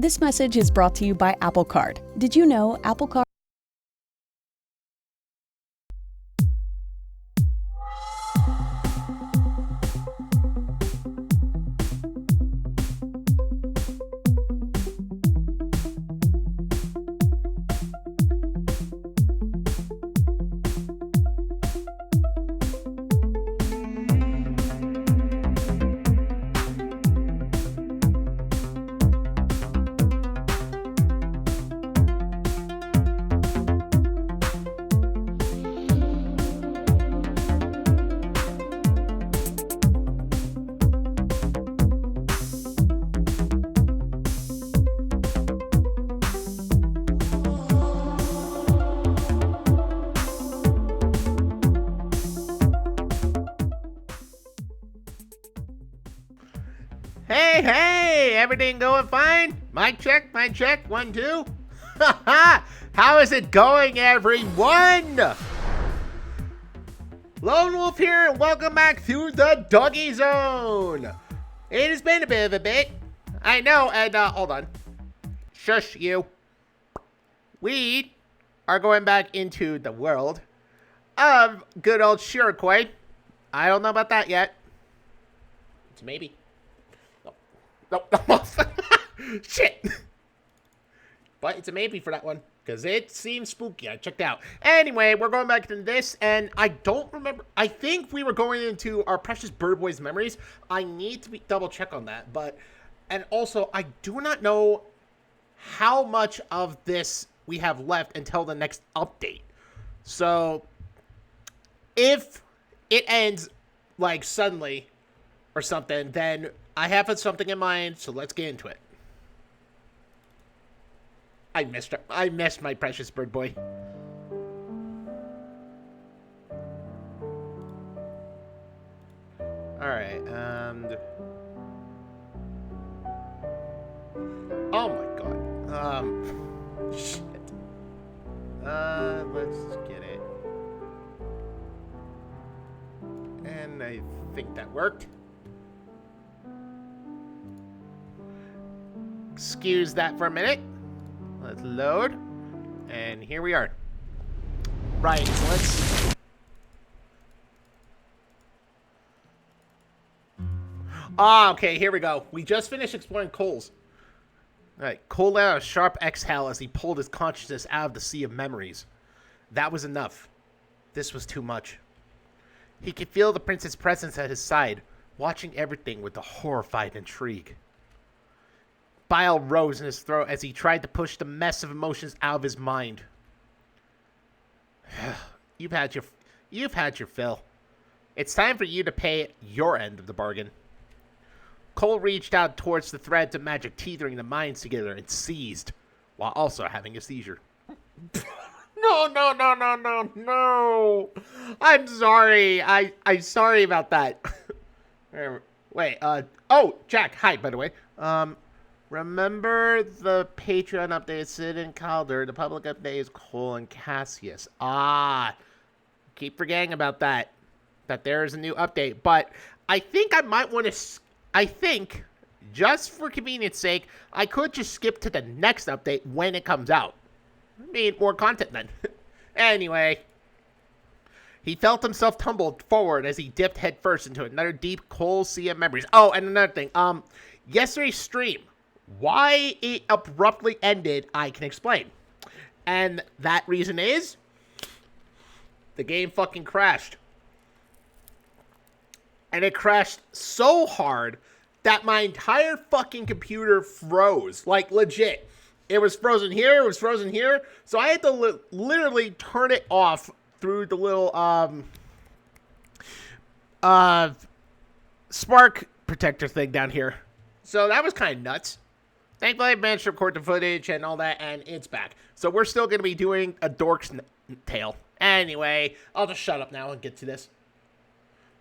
This message is brought to you by Apple Card. Did you know Apple Card? Hey, everything going fine? Mic check, 1, 2. How is it going, everyone? Lone Wolf here, and welcome back to the Doggy Zone. It has been a bit of a bit. I know, and hold on. Shush, you. We are going back into the world of good old Shirokoi. I don't know about that yet. It's a maybe. No. Shit. But it's a maybe for that one, because it seems spooky. I checked out. Anyway, we're going back to this, and I don't remember. I think we were going into our precious Bird Boys memories. I need to double check on that. And also, I do not know how much of this we have left until the next update. So, if it ends, like, suddenly or something, then I have something in mind, so let's get into it. I missed my precious bird boy. Alright, and... oh my god. Shit. Let's get it. And I think that worked. Excuse that for a minute. Let's load. And here we are. Right, so let's... okay, here we go. We just finished exploring Cole's. Alright, Cole let out a sharp exhale as he pulled his consciousness out of the sea of memories. That was enough. This was too much. He could feel the prince's presence at his side, watching everything with a horrified intrigue. Bile rose in his throat as he tried to push the mess of emotions out of his mind. You've had your fill. It's time for you to pay your end of the bargain. Cole reached out towards the threads of magic teethering the minds together and seized, while also having a seizure. No. I'm sorry. I'm sorry about that. Wait, oh, Jack, hi, by the way. Remember the Patreon update, Sid and Calder. The public update is Cole and Cassius. Keep forgetting about that there is a new update. But I think I might want to, just for convenience sake, I could just skip to the next update when it comes out. I mean, more content then. Anyway, he felt himself tumble forward as he dipped headfirst into another deep, cold sea of memories. Oh, and another thing, yesterday's stream, why it abruptly ended, I can explain. And that reason is, the game fucking crashed. And it crashed so hard that my entire fucking computer froze. Like, legit. It was frozen here, it was frozen here. So I had to literally turn it off through the little, spark protector thing down here. So that was kind of nuts. Thankfully, I managed to record the footage and all that, and it's back. So we're still going to be doing a dork's tale. Anyway, I'll just shut up now and get to this.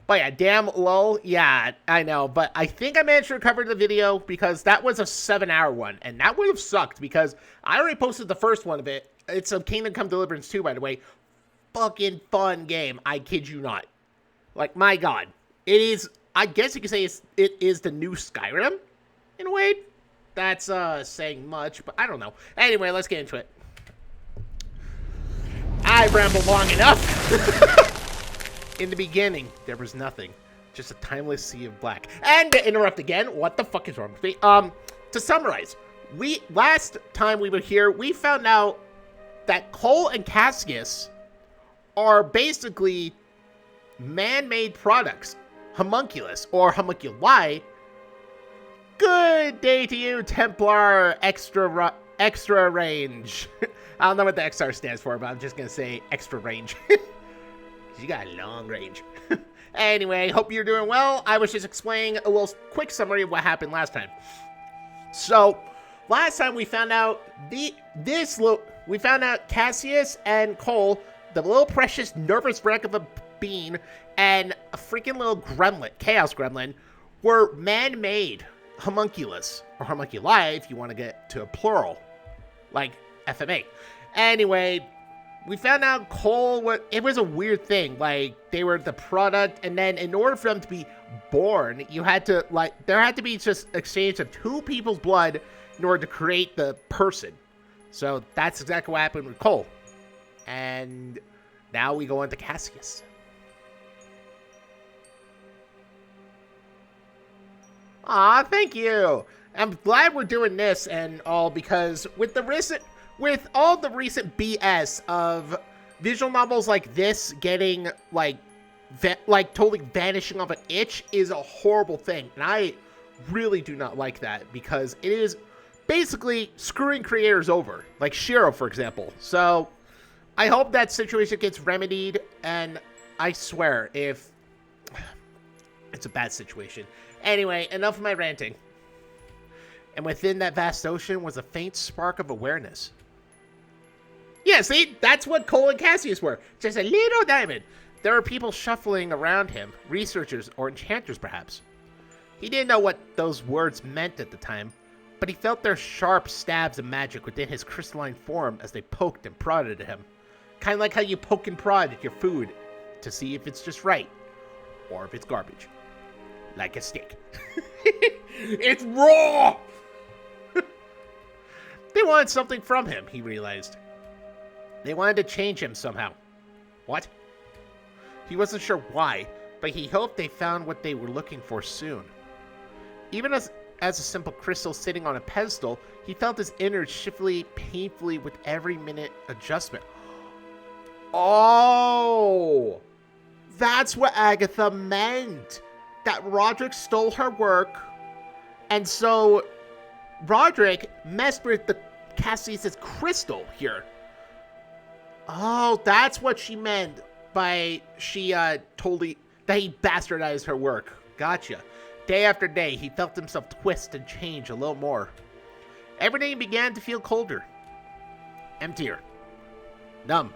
But yeah, damn lol. Yeah, I know. But I think I managed to recover the video because that was a 7-hour one. And that would have sucked because I already posted the first one of it. It's a Kingdom Come Deliverance 2, by the way. Fucking fun game. I kid you not. Like, my god. It is, I guess you could say it is the new Skyrim, in a way. That's saying much, but I don't know. Anyway, let's get into it. I rambled long enough. In the beginning, there was nothing. Just a timeless sea of black. And to interrupt again, what the fuck is wrong with me? To summarize, last time we were here, we found out that Cole and Cassius are basically man-made products. Homunculus, or homunculi. Good day to you, Templar extra range. I don't know what the XR stands for, but I'm just going to say extra range. You got a long range. Anyway, hope you're doing well. I was just explaining a little quick summary of what happened last time. So, last time we found out Cassius and Cole, the little precious nervous wreck of a bean, and a freaking little gremlin, chaos gremlin, were man-made homunculus, or homunculi if you want to get to a plural, like FMA. Anyway, we found out Cole, it was a weird thing. Like, they were the product, and then in order for them to be born, there had to be just exchange of two people's blood in order to create the person. So that's exactly what happened with Cole. And now we go into Cassius. Aw, thank you. I'm glad we're doing this and all, because with all the recent BS of visual novels like this getting like totally vanishing off an itch is a horrible thing. And I really do not like that, because it is basically screwing creators over, like Shiro, for example. So I hope that situation gets remedied, and I swear if it's a bad situation. Anyway, enough of my ranting. And within that vast ocean was a faint spark of awareness. Yeah, see? That's what Cole and Cassius were. Just a little diamond. There were people shuffling around him. Researchers or enchanters, perhaps. He didn't know what those words meant at the time, but he felt their sharp stabs of magic within his crystalline form as they poked and prodded at him. Kind of like how you poke and prod at your food to see if it's just right, or if it's garbage. Like a steak. It's raw! They wanted something from him, he realized. They wanted to change him somehow. What? He wasn't sure why, but he hoped they found what they were looking for soon. Even as a simple crystal sitting on a pedestal, he felt his innards shiftly, painfully with every minute adjustment. Oh! That's what Agatha meant! That Roderick stole her work, and so Roderick messed with the Cassius's crystal here. Oh, that's what she meant by that he bastardized her work. Gotcha. Day after day, he felt himself twist and change a little more. Everything began to feel colder, emptier, numb.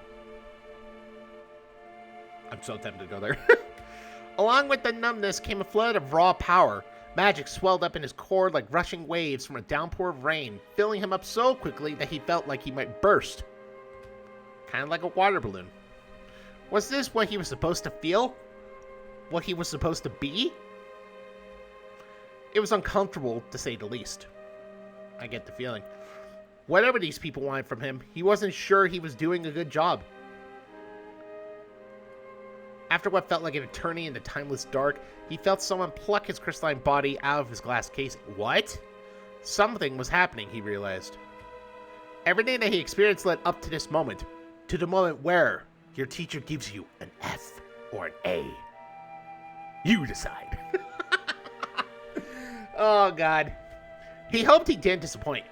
I'm so tempted to go there. Along with the numbness came a flood of raw power. Magic swelled up in his core like rushing waves from a downpour of rain, filling him up so quickly that he felt like he might burst. Kind of like a water balloon. Was this what he was supposed to feel? What he was supposed to be? It was uncomfortable, to say the least. I get the feeling. Whatever these people wanted from him, he wasn't sure he was doing a good job. After what felt like an eternity in the timeless dark, he felt someone pluck his crystalline body out of his glass case. What? Something was happening, he realized. Everything that he experienced led up to this moment. To the moment where your teacher gives you an F or an A. You decide. Oh, God. He hoped he didn't disappoint.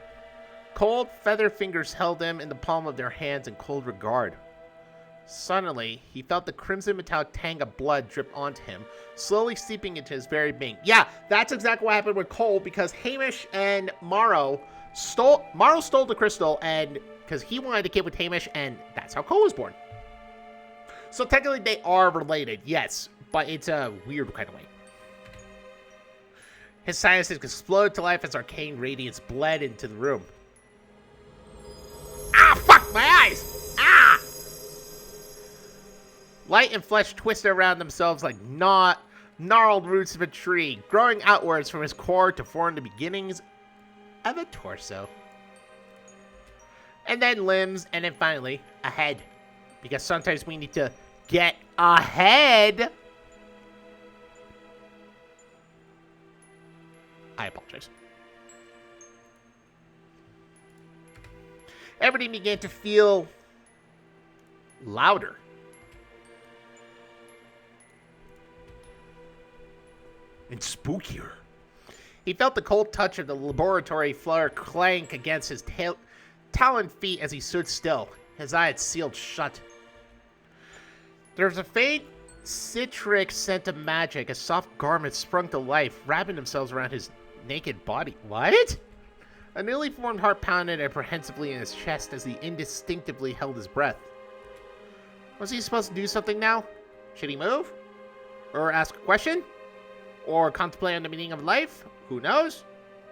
Cold, feather fingers held him in the palm of their hands in cold regard. Suddenly, he felt the crimson metallic tang of blood drip onto him, slowly seeping into his very being. Yeah, that's exactly what happened with Cole, because Hamish and Morrow stole the crystal, and because he wanted to kid with Hamish, and that's how Cole was born. So technically they are related, yes, but it's a weird kind of way. His sinuses exploded to life as arcane radiance bled into the room. Ah, fuck, my eyes! Ah! Light and flesh twisted around themselves like gnarled roots of a tree, growing outwards from his core to form the beginnings of a torso. And then limbs, and then finally, a head. Because sometimes we need to get ahead. I apologize. Everything began to feel louder. And spookier. He felt the cold touch of the laboratory floor clank against his taloned feet as he stood still. His eyes sealed shut. There was a faint citric scent of magic as soft garments sprung to life, wrapping themselves around his naked body. What? A newly formed heart pounded apprehensively in his chest as he indistinctly held his breath. Was he supposed to do something now? Should he move? Or ask a question? Or contemplate on the meaning of life? Who knows?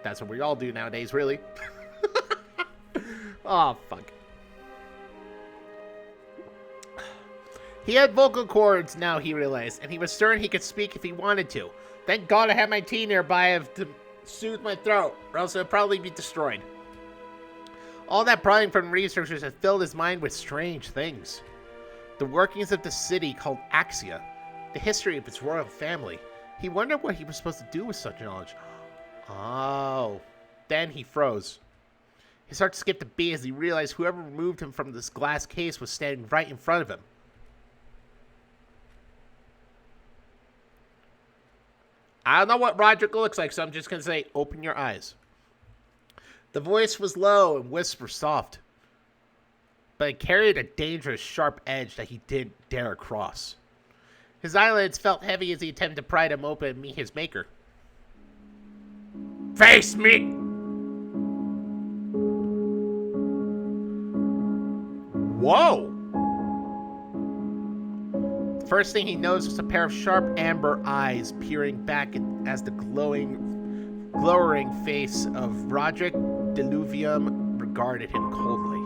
That's what we all do nowadays, really. Oh, fuck. He had vocal cords now, he realized, and he was certain he could speak if he wanted to. Thank God I had my tea nearby to soothe my throat, or else it would probably be destroyed. All that prying from researchers had filled his mind with strange things. The workings of the city called Axia, the history of its royal family. He wondered what he was supposed to do with such knowledge. Oh. Then he froze. His heart skipped a beat as he realized whoever removed him from this glass case was standing right in front of him. I don't know what Roderick looks like, so I'm just going to say, open your eyes. The voice was low and whisper soft, but it carried a dangerous, sharp edge that he didn't dare cross. His eyelids felt heavy as he attempted to pry them open and meet his maker. Face me! Whoa! The first thing he noticed was a pair of sharp amber eyes peering back as the glowering face of Roderick Diluvium regarded him coldly.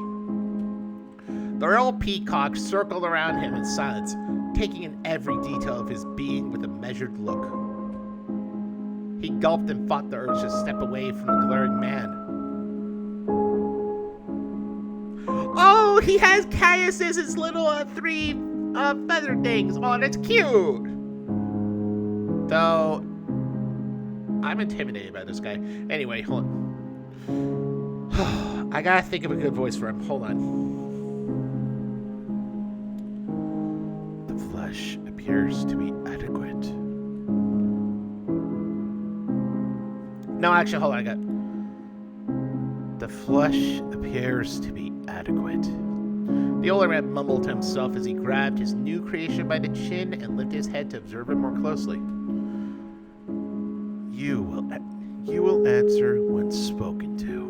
The Royal Peacock circled around him in silence, taking in every detail of his being with a measured look. He gulped and fought the urge to step away from the glaring man. Oh, he has hiatuses, his little three feather things. Oh, that's cute. Though, I'm intimidated by this guy. Anyway, hold on. I gotta think of a good voice for him. Hold on. The flesh appears to be adequate. No, actually, hold on. I got. The flesh appears to be adequate. The older man mumbled to himself as he grabbed his new creation by the chin and lifted his head to observe it more closely. You will answer when spoken to.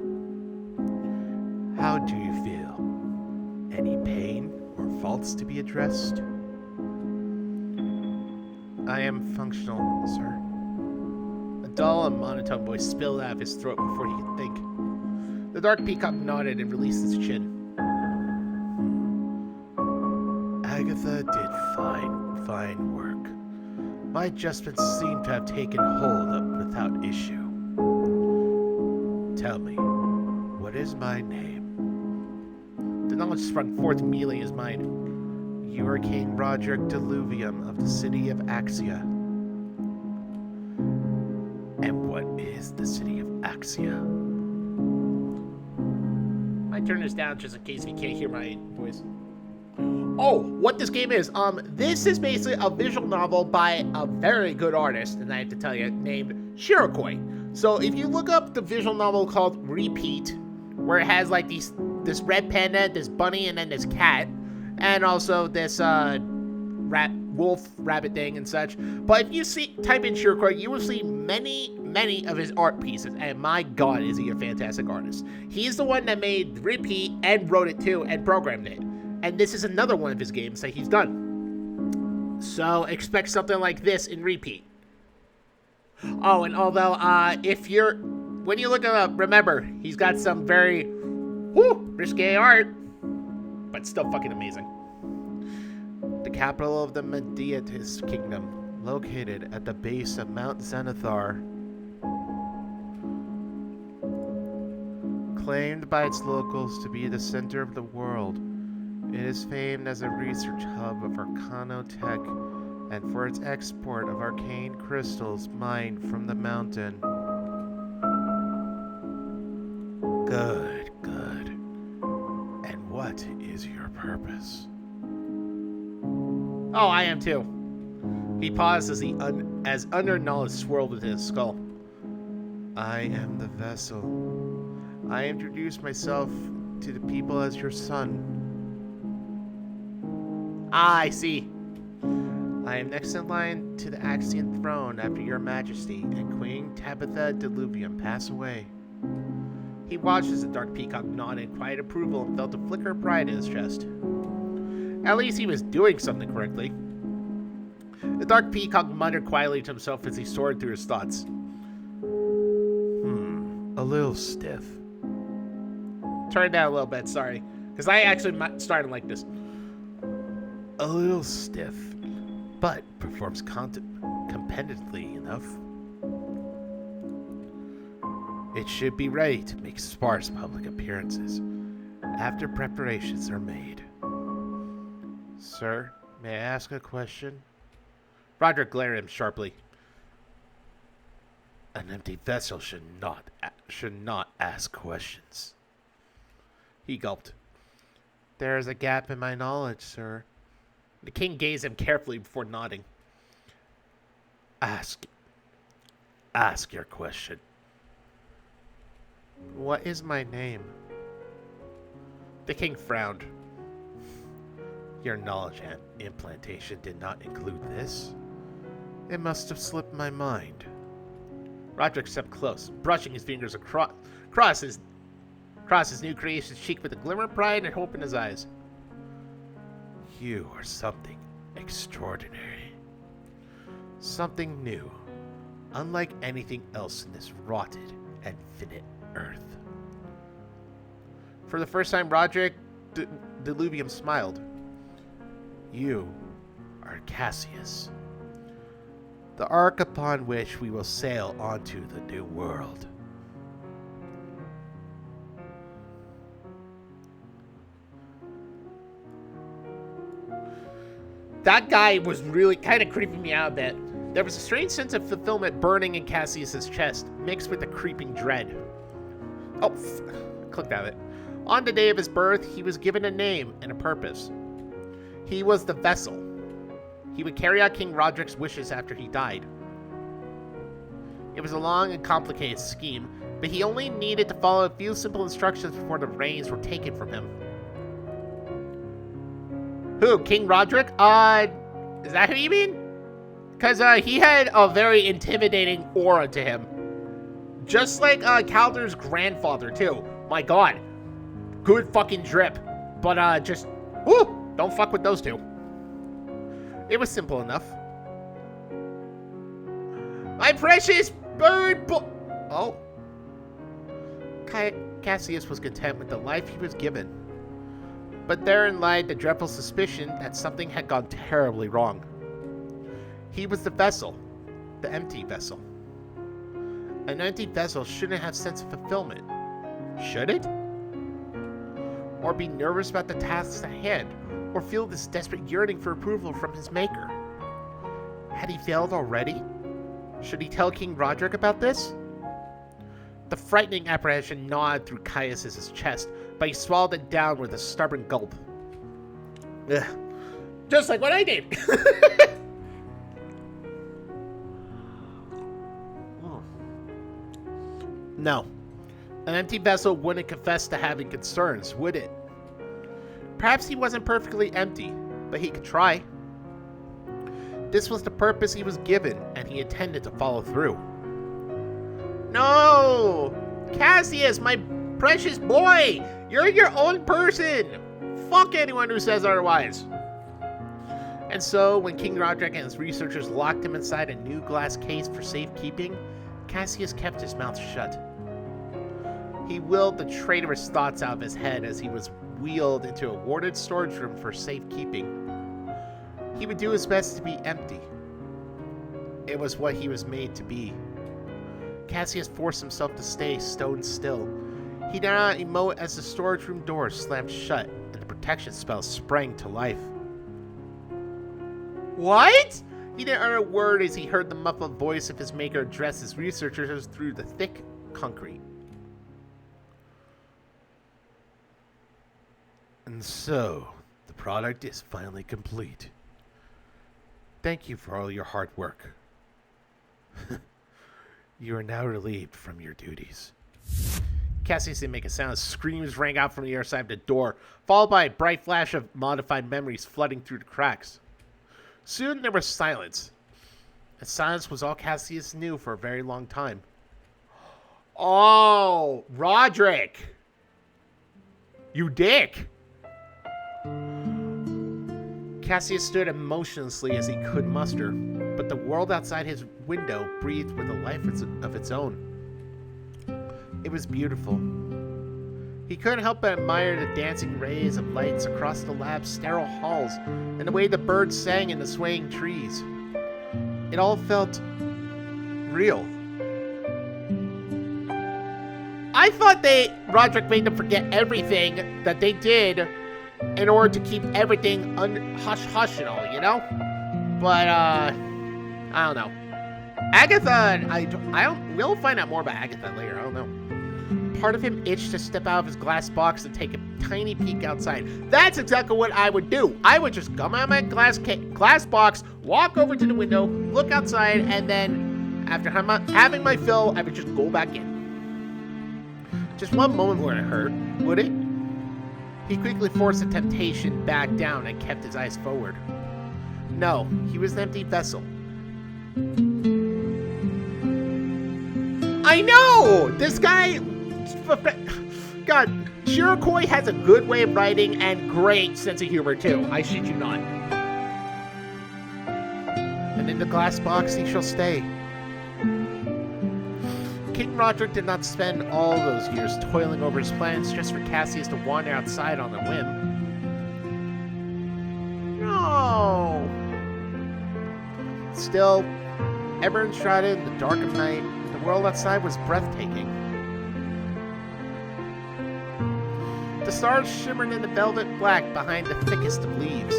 How do you feel? Any pain or faults to be addressed? I am functional, sir. A dull and monotone voice spilled out of his throat before he could think. The dark peacock nodded and released his chin. Agatha did fine work. My adjustments seem to have taken hold up without issue. Tell me, what is my name? The knowledge sprung forth immediately in his mind. You are King Roderick Diluvium of the city of Axia. And what is the city of Axia? I turn this down just in case you can't hear my voice. Oh, what this game is. This is basically a visual novel by a very good artist, and I have to tell you, named Shirokoi. So if you look up the visual novel called Repeat, where it has like this red panda, this bunny, and then this cat, and also this wolf rabbit thing and such. But if you type in Shirokoi, you will see many of his art pieces, and my god, is he a fantastic artist. He's the one that made Repeat and wrote it too and programmed it. And this is another one of his games that he's done. So expect something like this in Repeat. Oh, and although when you look him up, remember, he's got some very risque art, but still fucking amazing. The capital of the Mediatis Kingdom, located at the base of Mount Xanathar. Claimed by its locals to be the center of the world, it is famed as a research hub of arcanotech and for its export of arcane crystals mined from the mountain. Good, good. And what is your purpose? Oh, I am too. He paused as as unearned knowledge swirled within his skull. I am the vessel. I introduced myself to the people as your son. Ah, I see. I am next in line to the Axian throne after your majesty and Queen Tabitha Diluvium pass away. He watched as the Dark Peacock nodded in quiet approval and felt a flicker of pride in his chest. At least he was doing something correctly. The Dark Peacock muttered quietly to himself as he soared through his thoughts. A little stiff. Turn it down a little bit, sorry. Because I actually started like this. A little stiff, but performs competently enough. It should be ready to make sparse public appearances after preparations are made. Sir, may I ask a question? Roderick glared at him sharply. An empty vessel should not ask questions. He gulped. There is a gap in my knowledge, sir. The king gazed at him carefully before nodding. Ask your question. What is my name? The king frowned. Your knowledge implantation did not include this. It must have slipped my mind. Roderick stepped close, brushing his fingers across his new creation's cheek with a glimmer of pride and hope in his eyes. You are something extraordinary. Something new, unlike anything else in this rotted and finite earth. For the first time, Roderick Diluvium smiled. You are Cassius, the ark upon which we will sail onto the new world. That guy was really kind of creeping me out a bit. There was a strange sense of fulfillment burning in Cassius's chest, mixed with a creeping dread. Oh, clicked out of it. On the day of his birth, he was given a name and a purpose. He was the vessel. He would carry out King Roderick's wishes after he died. It was a long and complicated scheme, but he only needed to follow a few simple instructions before the reins were taken from him. Who, King Roderick? Is that who you mean? Because he had a very intimidating aura to him. Just like Calder's grandfather, too. My god. Good fucking drip. But just, whoo, don't fuck with those two. It was simple enough. My precious bird Oh. Cassius was content with the life he was given. But therein lied the dreadful suspicion that something had gone terribly wrong. He was the vessel. The empty vessel. An empty vessel shouldn't have sense of fulfillment. Should it? Or be nervous about the tasks at hand, or feel this desperate yearning for approval from his maker. Had he failed already? Should he tell King Roderick about this? The frightening apprehension gnawed through Caius's chest, but he swallowed it down with a stubborn gulp. Ugh. Just like what I did! No. An empty vessel wouldn't confess to having concerns, would it? Perhaps he wasn't perfectly empty, but he could try. This was the purpose he was given, and he intended to follow through. No! Cassius, my precious boy! You're your own person! Fuck anyone who says otherwise! And so, when King Roderick and his researchers locked him inside a new glass case for safekeeping, Cassius kept his mouth shut. He willed the traitorous thoughts out of his head as he was wheeled into a warded storage room for safekeeping. He would do his best to be empty. It was what he was made to be. Cassius forced himself to stay stone still. He He did not emote as the storage room door slammed shut and the protection spell sprang to life. What? He didn't utter a word as he heard the muffled voice of his maker address his researchers through the thick concrete. And so, the product is finally complete. Thank you for all your hard work. You are now relieved from your duties. Cassius didn't make a sound. Screams rang out from the other side of the door, followed by a bright flash of modified memories flooding through the cracks. Soon there was silence. And silence was all Cassius knew for a very long time. Oh, Roderick! You dick! Cassius stood emotionlessly as he could muster, but the world outside his window breathed with a life of its own. It was beautiful. He couldn't help but admire the dancing rays of lights across the lab's sterile halls and the way the birds sang in the swaying trees. It all felt real. I thought Roderick made them forget everything that they did in order to keep everything hush-hush and all, you know? But, I don't know. Agatha, we'll find out more about Agatha later, I don't know. Part of him itched to step out of his glass box and take a tiny peek outside. That's exactly what I would do. I would just come out of my glass box, walk over to the window, look outside, and then, after having my fill, I would just go back in. Just one moment wouldn't hurt, would it? He quickly forced the temptation back down and kept his eyes forward. No, he was an empty vessel. I know! This guy... God, Shirokoi has a good way of writing and great sense of humor, too. I shit you not. And in the glass box he shall stay. King Roderick did not spend all those years toiling over his plans just for Cassius to wander outside on a whim. No! Still, ever enshrouded in the dark of night, the world outside was breathtaking. The stars shimmered in the velvet black behind the thickest of leaves.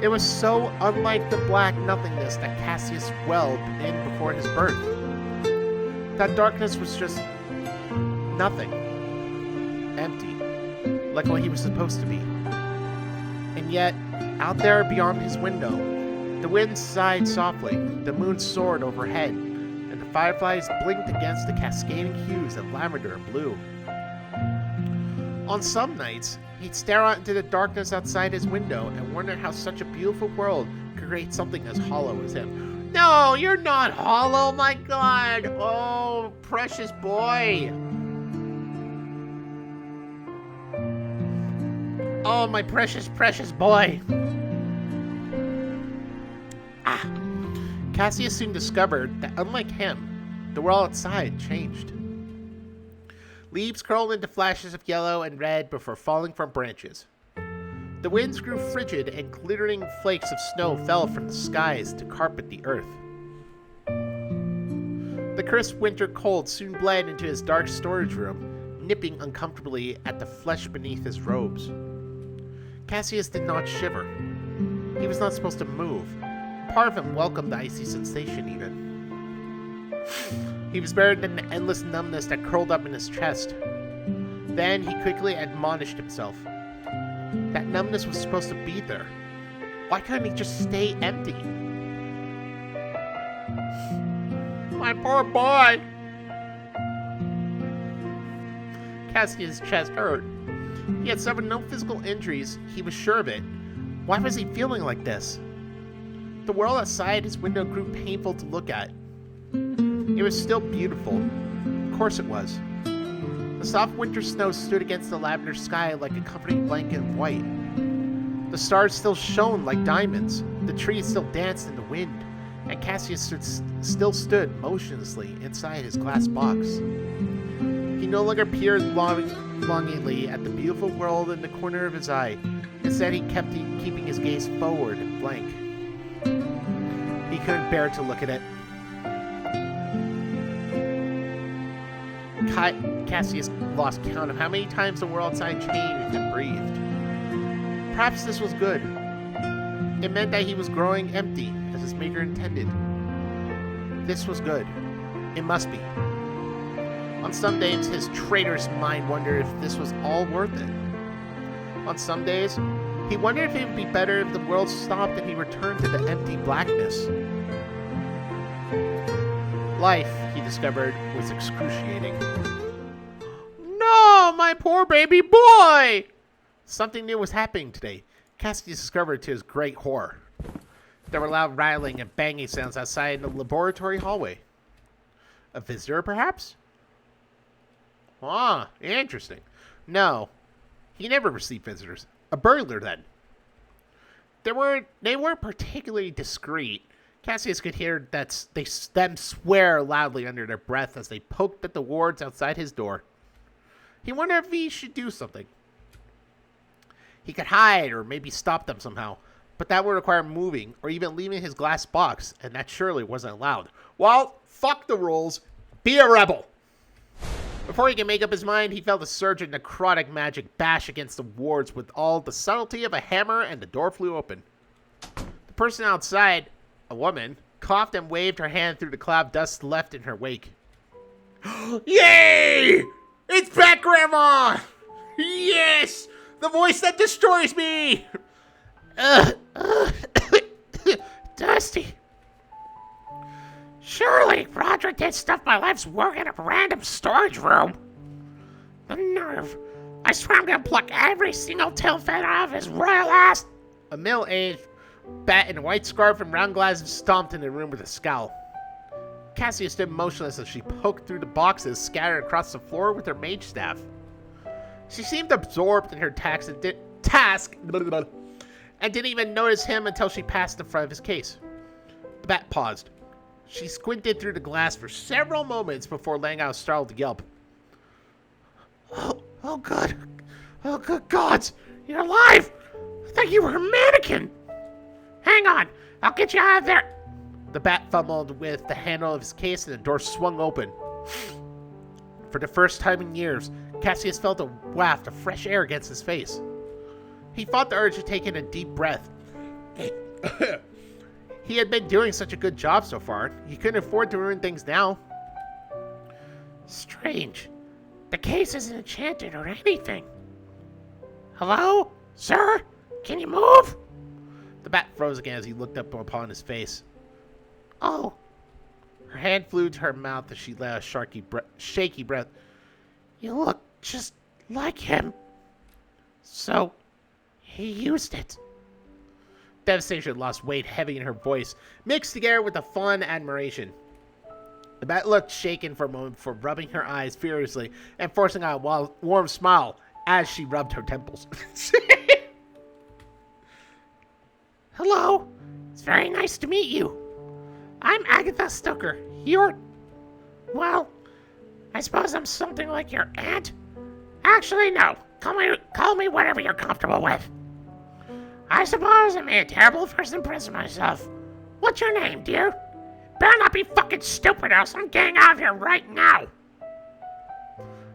It was so unlike the black nothingness that Cassius dwelled in before his birth. That darkness was just nothing. Empty. Like what he was supposed to be. And yet, out there beyond his window, the wind sighed softly, the moon soared overhead, and the fireflies blinked against the cascading hues of lavender and blue. On some nights, he'd stare out into the darkness outside his window and wonder how such a beautiful world could create something as hollow as him. No, you're not hollow, my God! Oh, precious boy! Oh, my precious, precious boy! Cassius soon discovered that, unlike him, the world outside changed. Leaves curled into flashes of yellow and red before falling from branches. The winds grew frigid and glittering flakes of snow fell from the skies to carpet the earth. The crisp winter cold soon bled into his dark storage room, nipping uncomfortably at the flesh beneath his robes. Cassius did not shiver. He was not supposed to move. Part of him welcomed the icy sensation even. He was buried in the endless numbness that curled up in his chest. Then he quickly admonished himself. That numbness was supposed to be there. Why couldn't he just stay empty? My poor boy! Cassius' chest hurt. He had suffered no physical injuries, he was sure of it. Why was he feeling like this? The world outside his window grew painful to look at. It was still beautiful. Of course it was. The soft winter snow stood against the lavender sky like a comforting blanket of white. The stars still shone like diamonds. The trees still danced in the wind. And Cassius still stood motionlessly inside his glass box. He no longer peered longingly at the beautiful world in the corner of his eye. Instead, he kept keeping his gaze forward and blank. He couldn't bear to look at it. Cassius lost count of how many times the world outside changed and breathed. Perhaps this was good. It meant that he was growing empty, as his maker intended. This was good. It must be. On some days, his traitorous mind wondered if this was all worth it. On some days, he wondered if it would be better if the world stopped and he returned to the empty blackness. Life, he discovered, was excruciating. No, my poor baby boy! Something new was happening today. Cassius discovered to his great horror. There were loud rattling and banging sounds outside in the laboratory hallway. A visitor, perhaps? Ah, interesting. No, he never received visitors. A burglar, then. They weren't particularly discreet. Cassius could hear them swear loudly under their breath as they poked at the wards outside his door. He wondered if he should do something. He could hide or maybe stop them somehow, but that would require moving or even leaving his glass box, and that surely wasn't allowed. Well, fuck the rules. Be a rebel. Before he could make up his mind, he felt a surge of necrotic magic bash against the wards with all the subtlety of a hammer, and the door flew open. The person outside, a woman, coughed and waved her hand through the cloud of dust left in her wake. Yay! It's back, Grandma! Yes! The voice that destroys me! Dusty. Surely Roger did stuff my life's work in a random storage room. The nerve. I swear I'm gonna pluck every single tail feather out of his royal ass. A middle-aged bat in a white scarf and round glasses stomped in the room with a scowl. Cassia stood motionless as she poked through the boxes scattered across the floor with her mage staff. She seemed absorbed in her task and didn't even notice him until she passed in front of his case. The bat paused. She squinted through the glass for several moments before letting out a startled yelp. Oh God. Oh, good gods. You're alive. I thought you were a mannequin. Hang on. I'll get you out of there. The bat fumbled with the handle of his case and the door swung open. For the first time in years, Cassius felt a waft of fresh air against his face. He fought the urge to take in a deep breath. He had been doing such a good job so far, he couldn't afford to ruin things now. Strange. The case isn't enchanted or anything. Hello? Sir? Can you move? The bat froze again as he looked up upon his face. Oh. Her hand flew to her mouth as she let out a shaky breath. You look just like him. So, he used it. Devastation lost weight heavy in her voice, mixed together with a fond admiration. The bat looked shaken for a moment before rubbing her eyes furiously and forcing out a warm smile as she rubbed her temples. Hello. It's very nice to meet you. I'm Agatha Stucker. Well, I suppose I'm something like your aunt? Actually, no. Call me whatever you're comfortable with. I suppose I made a terrible first impression of myself. What's your name, dear? Better not be fucking stupid, or else I'm getting out of here right now.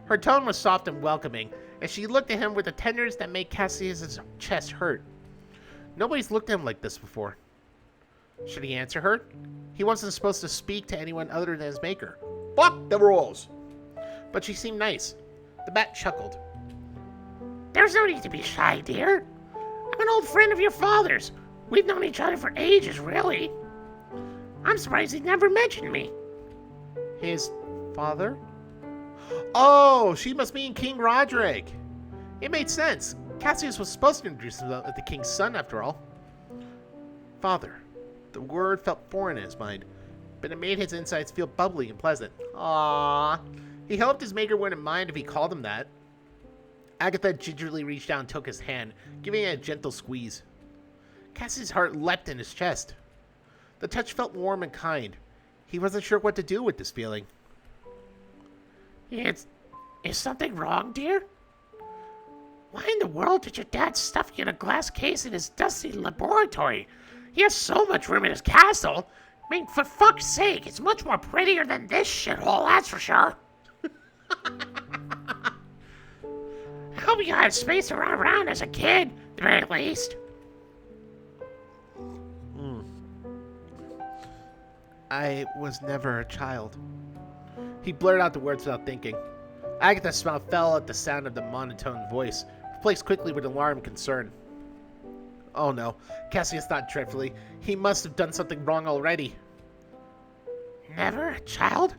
Her tone was soft and welcoming, and she looked at him with a tenderness that made Cassius' chest hurt. Nobody's looked at him like this before. Should he answer her? He wasn't supposed to speak to anyone other than his maker. Fuck the rules! But she seemed nice. The bat chuckled. There's no need to be shy, dear. I'm an old friend of your father's. We've known each other for ages, really. I'm surprised he never mentioned me. His father? Oh, she must mean King Roderick. It made sense. Cassius was supposed to introduce himself as the king's son, after all. Father. The word felt foreign in his mind, but it made his insides feel bubbly and pleasant. Aww. He hoped his maker wouldn't mind if he called him that. Agatha gingerly reached out and took his hand, giving it a gentle squeeze. Cassie's heart leapt in his chest. The touch felt warm and kind. He wasn't sure what to do with this feeling. Is something wrong, dear? Why in the world did your dad stuff you in a glass case in his dusty laboratory? He has so much room in his castle. I mean, for fuck's sake, it's much more prettier than this shithole, that's for sure. I hope you had space to run around as a kid, at the very least. I was never a child. He blurted out the words without thinking. Agatha's smile fell at the sound of the monotone voice, replaced quickly with alarm and concern. Oh no, Cassius thought dreadfully. He must have done something wrong already. Never a child?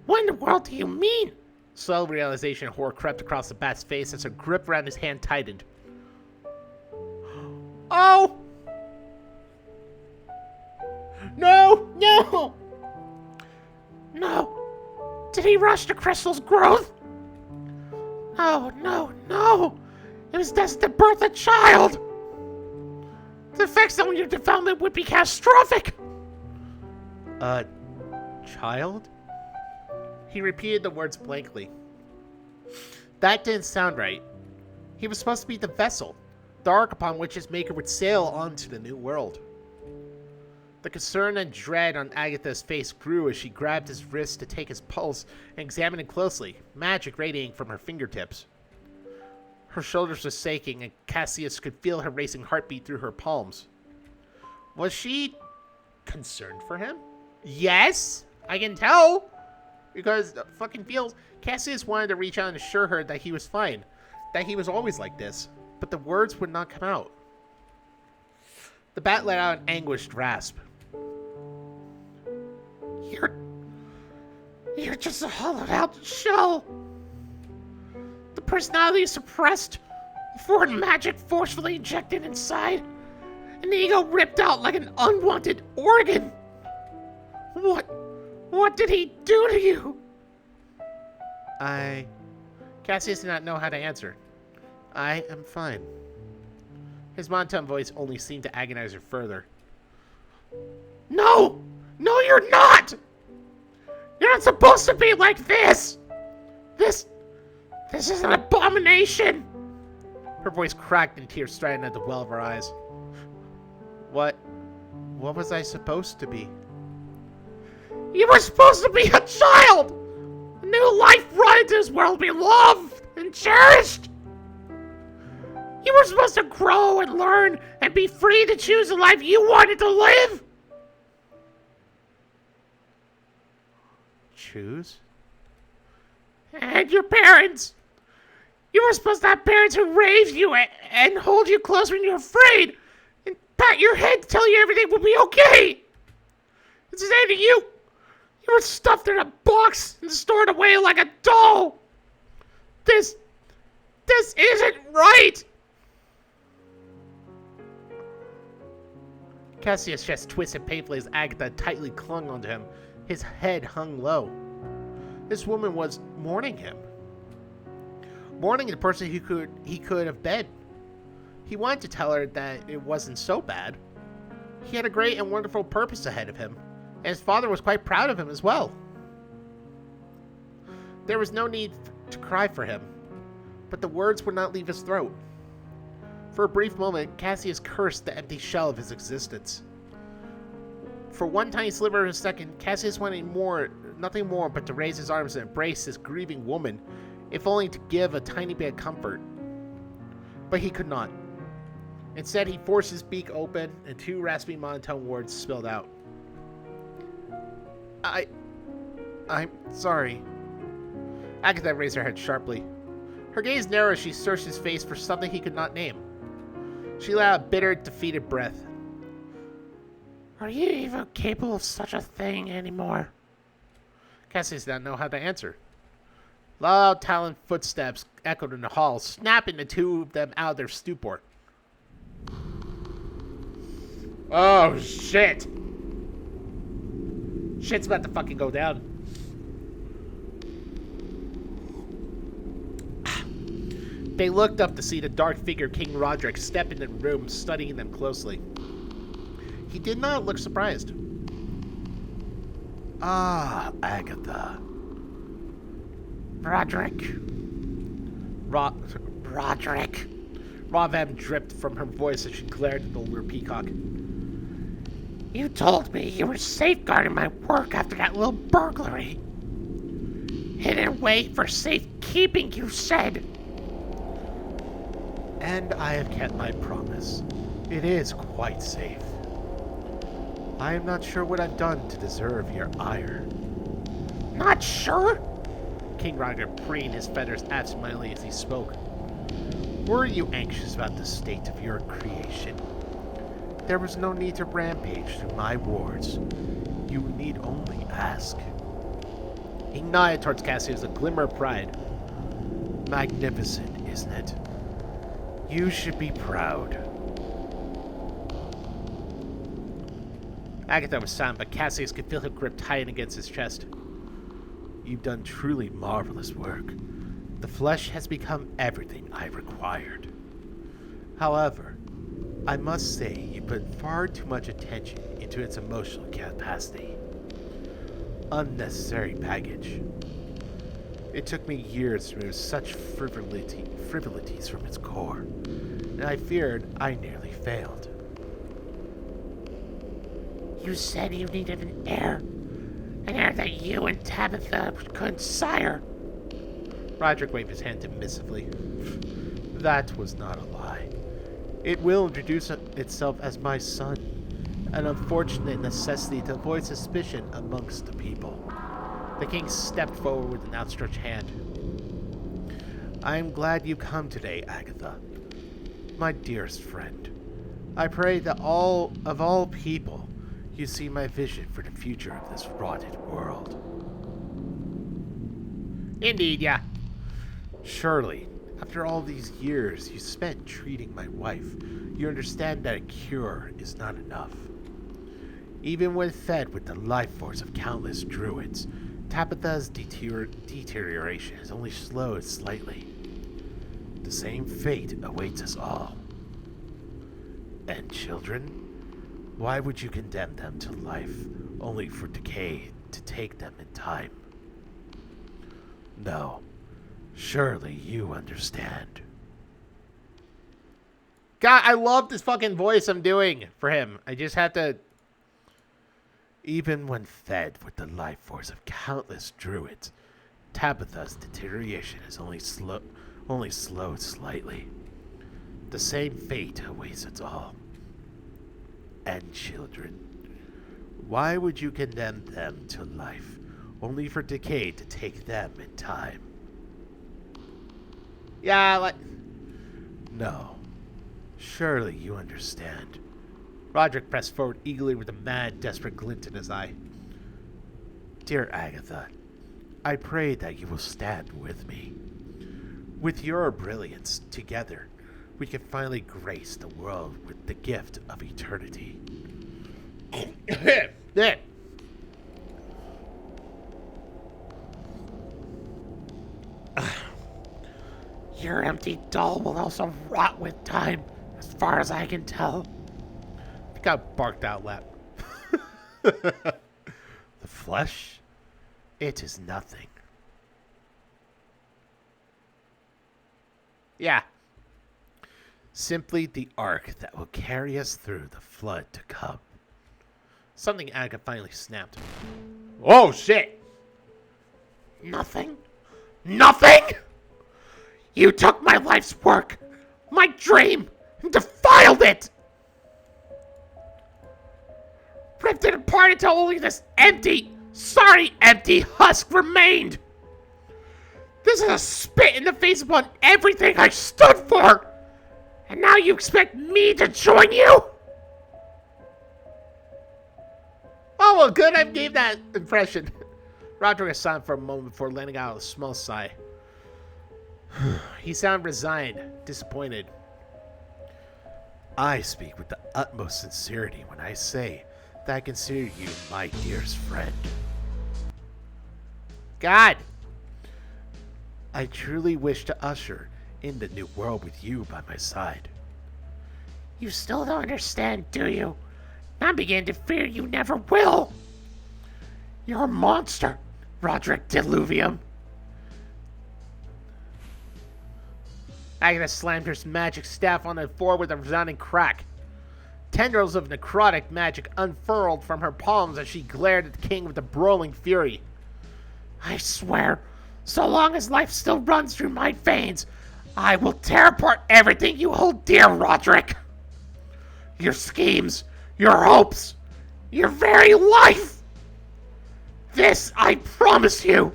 What in the world do you mean? Slow realization and horror crept across the bat's face as her grip around his hand tightened. Oh! No! No! No! Did he rush the crystal's growth? Oh, no, no! It was destined to birth a child! The effects on your development would be catastrophic! Child? He repeated the words blankly. That didn't sound right. He was supposed to be the vessel, the ark upon which his maker would sail onto the new world. The concern and dread on Agatha's face grew as she grabbed his wrist to take his pulse and examined it closely, magic radiating from her fingertips. Her shoulders were shaking, and Cassius could feel her racing heartbeat through her palms. Was she concerned for him? Yes, I can tell. Because the fucking feels Cassius wanted to reach out and assure her that he was fine, that he was always like this, but the words would not come out. The bat let out an anguished rasp. You're just a hollowed out shell. The personality is suppressed, foreign magic forcefully injected inside, an ego ripped out like an unwanted organ. What did he do to you? Cassius did not know how to answer. I am fine. His monotone voice only seemed to agonize her further. No! No, you're not! You're not supposed to be like this! This is an abomination! Her voice cracked and tears started at the well of her eyes. What was I supposed to be? You were supposed to be a child! A new life brought into this world to be loved and cherished! You were supposed to grow and learn and be free to choose the life you wanted to live! Choose? And your parents! You were supposed to have parents who raised you and hold you close when you're afraid and pat your head to tell you everything will be okay! Instead of you were stuffed in a box and stored away like a doll! This isn't right! Cassius' chest twisted painfully as Agatha tightly clung onto him. His head hung low. This woman was mourning him. Mourning the person he could have been. He wanted to tell her that it wasn't so bad. He had a great and wonderful purpose ahead of him, and his father was quite proud of him as well. There was no need to cry for him, but the words would not leave his throat. For a brief moment, Cassius cursed the empty shell of his existence. For one tiny sliver of a second, Cassius wanted nothing more but to raise his arms and embrace this grieving woman, if only to give a tiny bit of comfort. But he could not. Instead, he forced his beak open, and two raspy monotone words spilled out. I'm sorry. Agatha raised her head sharply. Her gaze narrowed as she searched his face for something he could not name. She let out a bitter, defeated breath. Are you even capable of such a thing anymore? Cassius did not know how to answer. Loud, taloned footsteps echoed in the hall, snapping the two of them out of their stupor. Oh, shit! Shit's about to fucking go down. They looked up to see the dark figure King Roderick step into the room, studying them closely. He did not look surprised. Ah, Agatha. Roderick. Roderick. Raw venom dripped from her voice as she glared at the older peacock. You told me you were safeguarding my work after that little burglary. hidden away for safekeeping, you said. And I have kept my promise. It is quite safe. I am not sure what I've done to deserve your ire. Not sure? King Roger preened his feathers absentmindly as he spoke. Were you anxious about the state of your creation? There was no need to rampage through my wards. You need only ask. He nodded towards Cassie with a glimmer of pride. Magnificent, isn't it? You should be proud. Agatha was silent, but Cassius could feel her grip tighten against his chest. You've done truly marvelous work. The flesh has become everything I required. However, I must say you put far too much attention into its emotional capacity. Unnecessary baggage. It took me years to remove such frivolities from its core, and I feared I nearly failed. You said you needed an heir that you and Tabitha could sire. Roderick waved his hand dismissively. That was not a lie. It will introduce itself as my son, an unfortunate necessity to avoid suspicion amongst the people. The king stepped forward with an outstretched hand. I am glad you come today, Agatha. My dearest friend, I pray that of all people, you see my vision for the future of this rotted world. Indeed, yeah. Surely, after all these years you spent treating my wife, you understand that a cure is not enough. Even when fed with the life force of countless druids, Tabitha's deterioration has only slowed slightly. The same fate awaits us all. And children? Why would you condemn them to life, only for decay to take them in time? No. Surely you understand. God, I love this fucking voice I'm doing for him. I just have to... Even when fed with the life force of countless druids, Tabitha's deterioration has only slowed slightly. The same fate awaits us all. And children, why would you condemn them to life, only for decay to take them in time? Yeah, No. Surely you understand. Roderick pressed forward eagerly with a mad, desperate glint in his eye. Dear Agatha, I pray that you will stand with me. With your brilliance, together, we can finally grace the world with the gift of eternity. Your empty doll will also rot with time, as far as I can tell. The guy barked out loud. The flesh? It is nothing. Yeah. Simply the ark that will carry us through the flood to come. Something Agatha finally snapped. Oh, shit! Nothing? Nothing? You took my life's work, my dream, and defiled it! Ripped it apart until only this empty husk remained! This is a spit in the face upon everything I stood for! And now you expect me to join you? Oh, well, good I gave that impression. Roderick was silent for a moment before letting out a small sigh. He sounded resigned, disappointed. I speak with the utmost sincerity when I say that I consider you my dearest friend. God! I truly wish to usher in the new world with you by my side. You still don't understand, do you? I'm beginning to fear you never will. You're a monster, Roderick Diluvium. Agatha slammed her magic staff on the floor with a resounding crack. Tendrils of necrotic magic unfurled from her palms as she glared at the king with a broiling fury. I swear, So long as life still runs through my veins, I will tear apart everything you hold dear, Roderick. Your schemes, your hopes, your very life. This I promise you.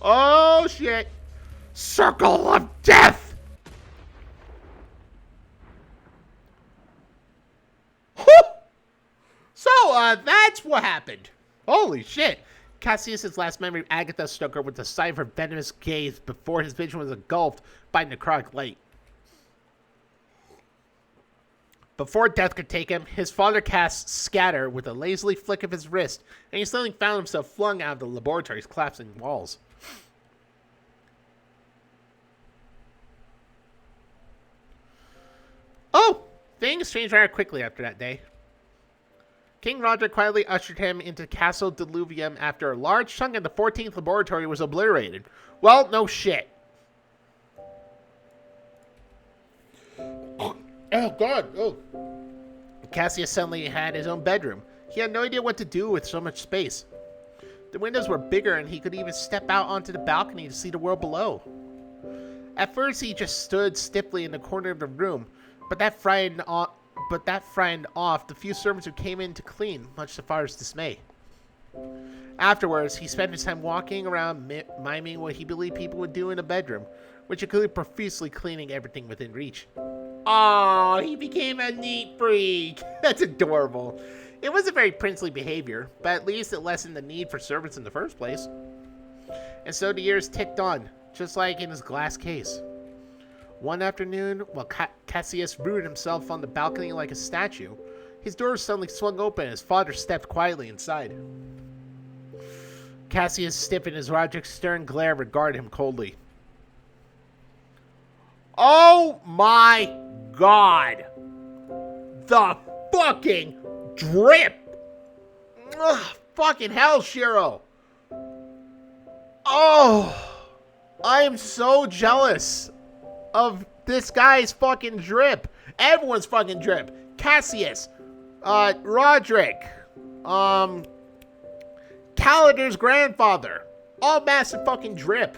Oh, shit. Circle of Death. So, that's what happened. Holy shit. Cassius's last memory of Agatha Stoker was the sight of her venomous gaze before his vision was engulfed by necrotic light. Before death could take him, his father cast Scatter with a lazily flick of his wrist, and he suddenly found himself flung out of the laboratory's collapsing walls. Oh! Things changed very quickly after that day. King Roderick quietly ushered him into Castle Diluvium after a large chunk of the 14th laboratory was obliterated. Well, no shit. Oh, God. Oh. Cassius suddenly had his own bedroom. He had no idea what to do with so much space. The windows were bigger, and he could even step out onto the balcony to see the world below. At first, he just stood stiffly in the corner of the room, but that frightened off the few servants who came in to clean, much to father's dismay. Afterwards, he spent his time walking around miming what he believed people would do in a bedroom, which included profusely cleaning everything within reach. Oh, he became a neat freak. That's adorable. It wasn't very princely behavior, but at least it lessened the need for servants in the first place. And so the years ticked on, just like in his glass case. One afternoon, while Cassius rooted himself on the balcony like a statue, his door suddenly swung open and his father stepped quietly inside. Cassius stiffened as Roderick's stern glare regarded him coldly. Oh my God! The fucking drip! Ugh, fucking hell, Shiro! Oh! I am so jealous of this guy's fucking drip. Everyone's fucking drip. Cassius, Roderick, Calidor's grandfather. All massive fucking drip.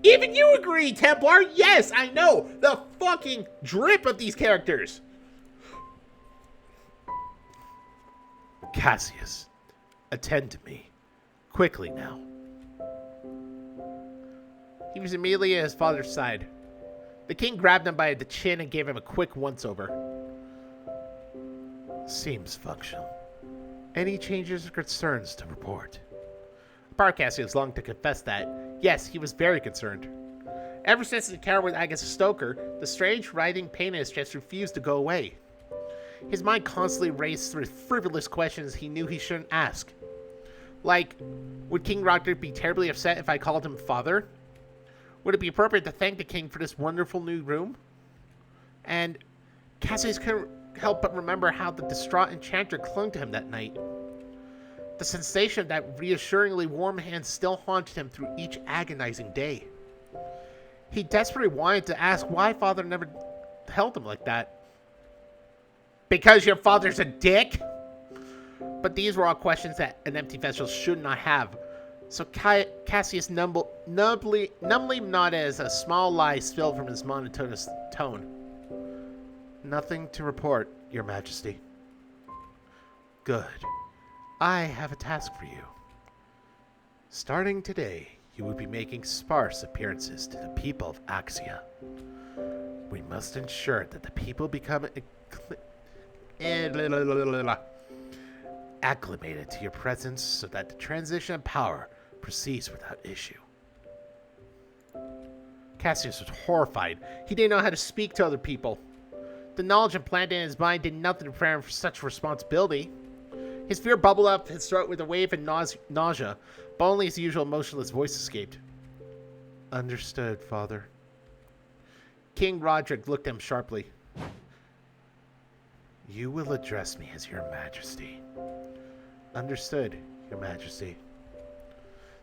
Even you agree, Templar. Yes, I know. The fucking drip of these characters. Cassius, attend to me. Quickly now. He was immediately at his father's side. The king grabbed him by the chin and gave him a quick once-over. Seems functional. Any changes or concerns to report? Cassius longed to confess that, yes, he was very concerned. Ever since the encounter with Agatha Stoker, the strange writhing pain in his chest refused to go away. His mind constantly raced through frivolous questions he knew he shouldn't ask. Like, would King Roderick be terribly upset if I called him father? Would it be appropriate to thank the king for this wonderful new room? And Cassius couldn't help but remember how the distraught enchanter clung to him that night. The sensation of that reassuringly warm hand still haunted him through each agonizing day. He desperately wanted to ask why father never held him like that. Because your father's a dick? But these were all questions that an empty vessel should not have. So Cassius numbly nodded as a small lie spilled from his monotonous tone. Nothing to report, Your Majesty. Good. I have a task for you. Starting today, you will be making sparse appearances to the people of Axia. We must ensure that the people become acclimated to your presence so that the transition of power proceeds without issue. Cassius was horrified. He didn't know how to speak to other people. The knowledge implanted in his mind did nothing to prepare him for such responsibility. His fear bubbled up his throat with a wave of nausea, but only his usual motionless voice escaped. Understood, Father. King Roderick looked at him sharply. You will address me as Your Majesty. Understood, Your Majesty.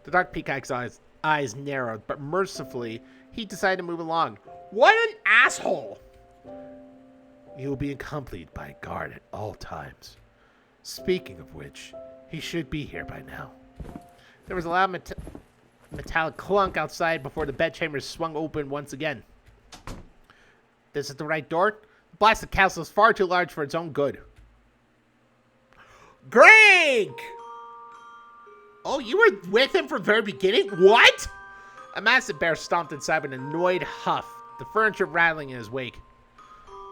The Dark Peacock's eyes narrowed, but mercifully, he decided to move along. What an asshole! You will be accompanied by a guard at all times. Speaking of which, He should be here by now. There was a loud metallic clunk outside before the bedchambers swung open once again. This is the right door? The blasted castle is far too large for its own good. Greg! Oh, you were with him from the very beginning? What? A massive bear stomped inside with an annoyed huff, the furniture rattling in his wake.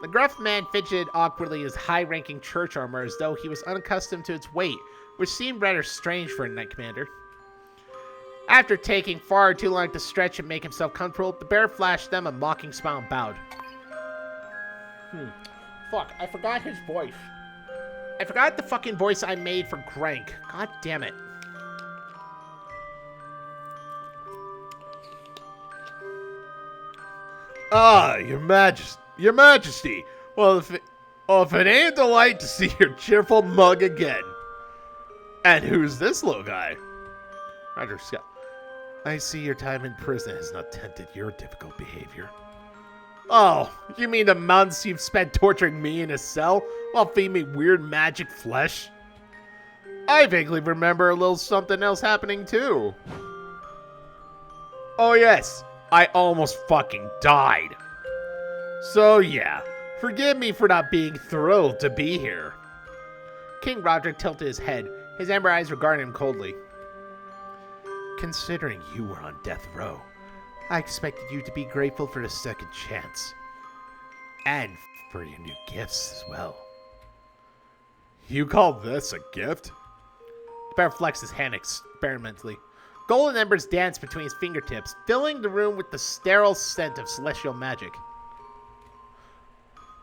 The gruff man fidgeted awkwardly in his high-ranking church armor as though he was unaccustomed to its weight, which seemed rather strange for a knight commander. After taking far too long to stretch and make himself comfortable, the bear flashed them a mocking smile and bowed. Fuck, I forgot his voice. I forgot the fucking voice I made for Grank. God damn it. Ah, your majesty. Well, if it ain't a delight to see your cheerful mug again. And who's this little guy? Roger Scott. I see your time in prison has not tempted your difficult behavior. Oh, you mean the months you've spent torturing me in a cell while feeding me weird magic flesh? I vaguely remember a little something else happening too. Oh yes, I almost fucking died. So yeah, forgive me for not being thrilled to be here. King Roderick tilted his head, his amber eyes regarding him coldly. Considering you were on death row, I expected you to be grateful for the second chance. And for your new gifts as well. You call this a gift? The bear flexed his hand experimentally. Golden embers danced between his fingertips, filling the room with the sterile scent of celestial magic.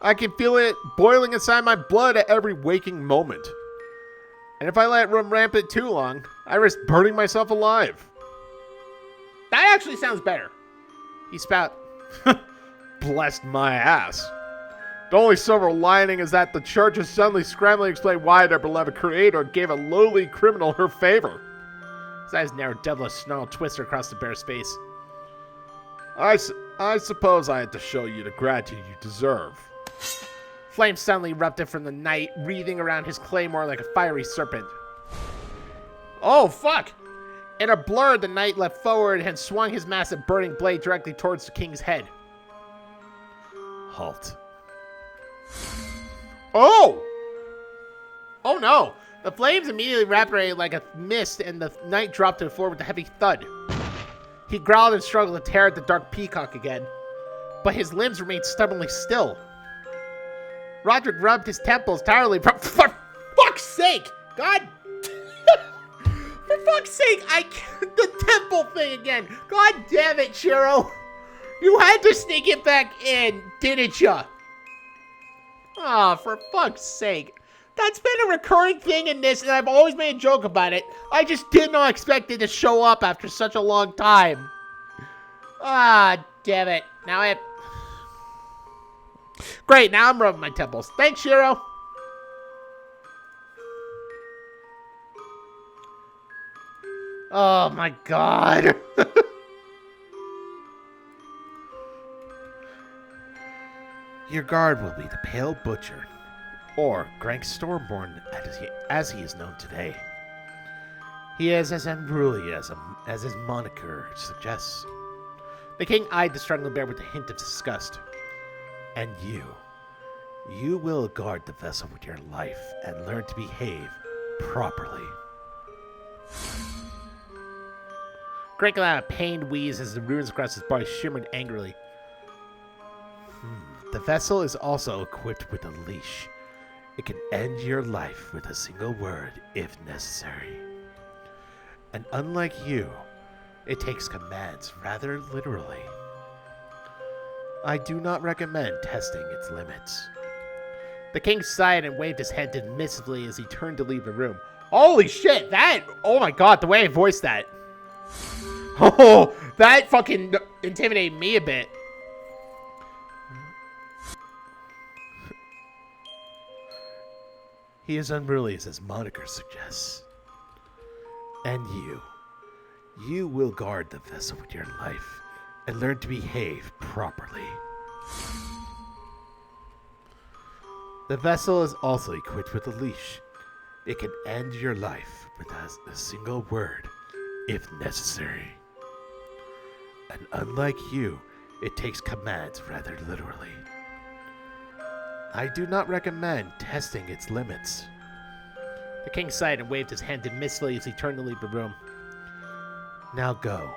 I can feel it boiling inside my blood at every waking moment. And if I let it run rampant too long, I risk burning myself alive. That actually sounds better. He spat. Blessed my ass. The only silver lining is that the church is suddenly scrambling to explain why their beloved creator gave a lowly criminal her favor. His eyes narrowed, devilish snarl twisted across the bear's face. I suppose I had to show you the gratitude you deserve. Flames suddenly erupted from the night, wreathing around his claymore like a fiery serpent. Oh, fuck! In a blur, the knight leapt forward and swung his massive burning blade directly towards the king's head. Halt. Oh! Oh no! The flames immediately evaporated like a mist and the knight dropped to the floor with a heavy thud. He growled and struggled to tear at the dark peacock again, but his limbs remained stubbornly still. Roderick rubbed his temples tiredly. For fuck's sake! God! For fuck's sake, the temple thing again! God damn it, Shiro! You had to sneak it back in, didn't ya? Ah, for fuck's sake. That's been a recurring thing in this, and I've always made a joke about it. I just did not expect it to show up after such a long time. Ah, damn it. Now I have... Great, now I'm rubbing my temples. Thanks, Shiro. Oh my god. Your guard will be the Pale Butcher, or Grank Stormborn as he is known today. He is as unruly as his moniker suggests. The king eyed the struggling bear with a hint of disgust. And you will guard the vessel with your life and learn to behave properly. Grank let out a pained wheeze as the runes across his body shimmered angrily. The vessel is also equipped with a leash. It can end your life with a single word if necessary. And unlike you, it takes commands rather literally. I do not recommend testing its limits. The king sighed and waved his hand dismissively as he turned to leave the room. Holy shit, oh my god, the way I voiced that. Oh, that fucking intimidated me a bit. He is unruly as his moniker suggests. And you will guard the vessel with your life and learn to behave properly. The vessel is also equipped with a leash. It can end your life with a single word, if necessary. And unlike you, it takes commands rather literally. I do not recommend testing its limits. The king sighed and waved his hand dismissively as he turned to leave the room. Now go.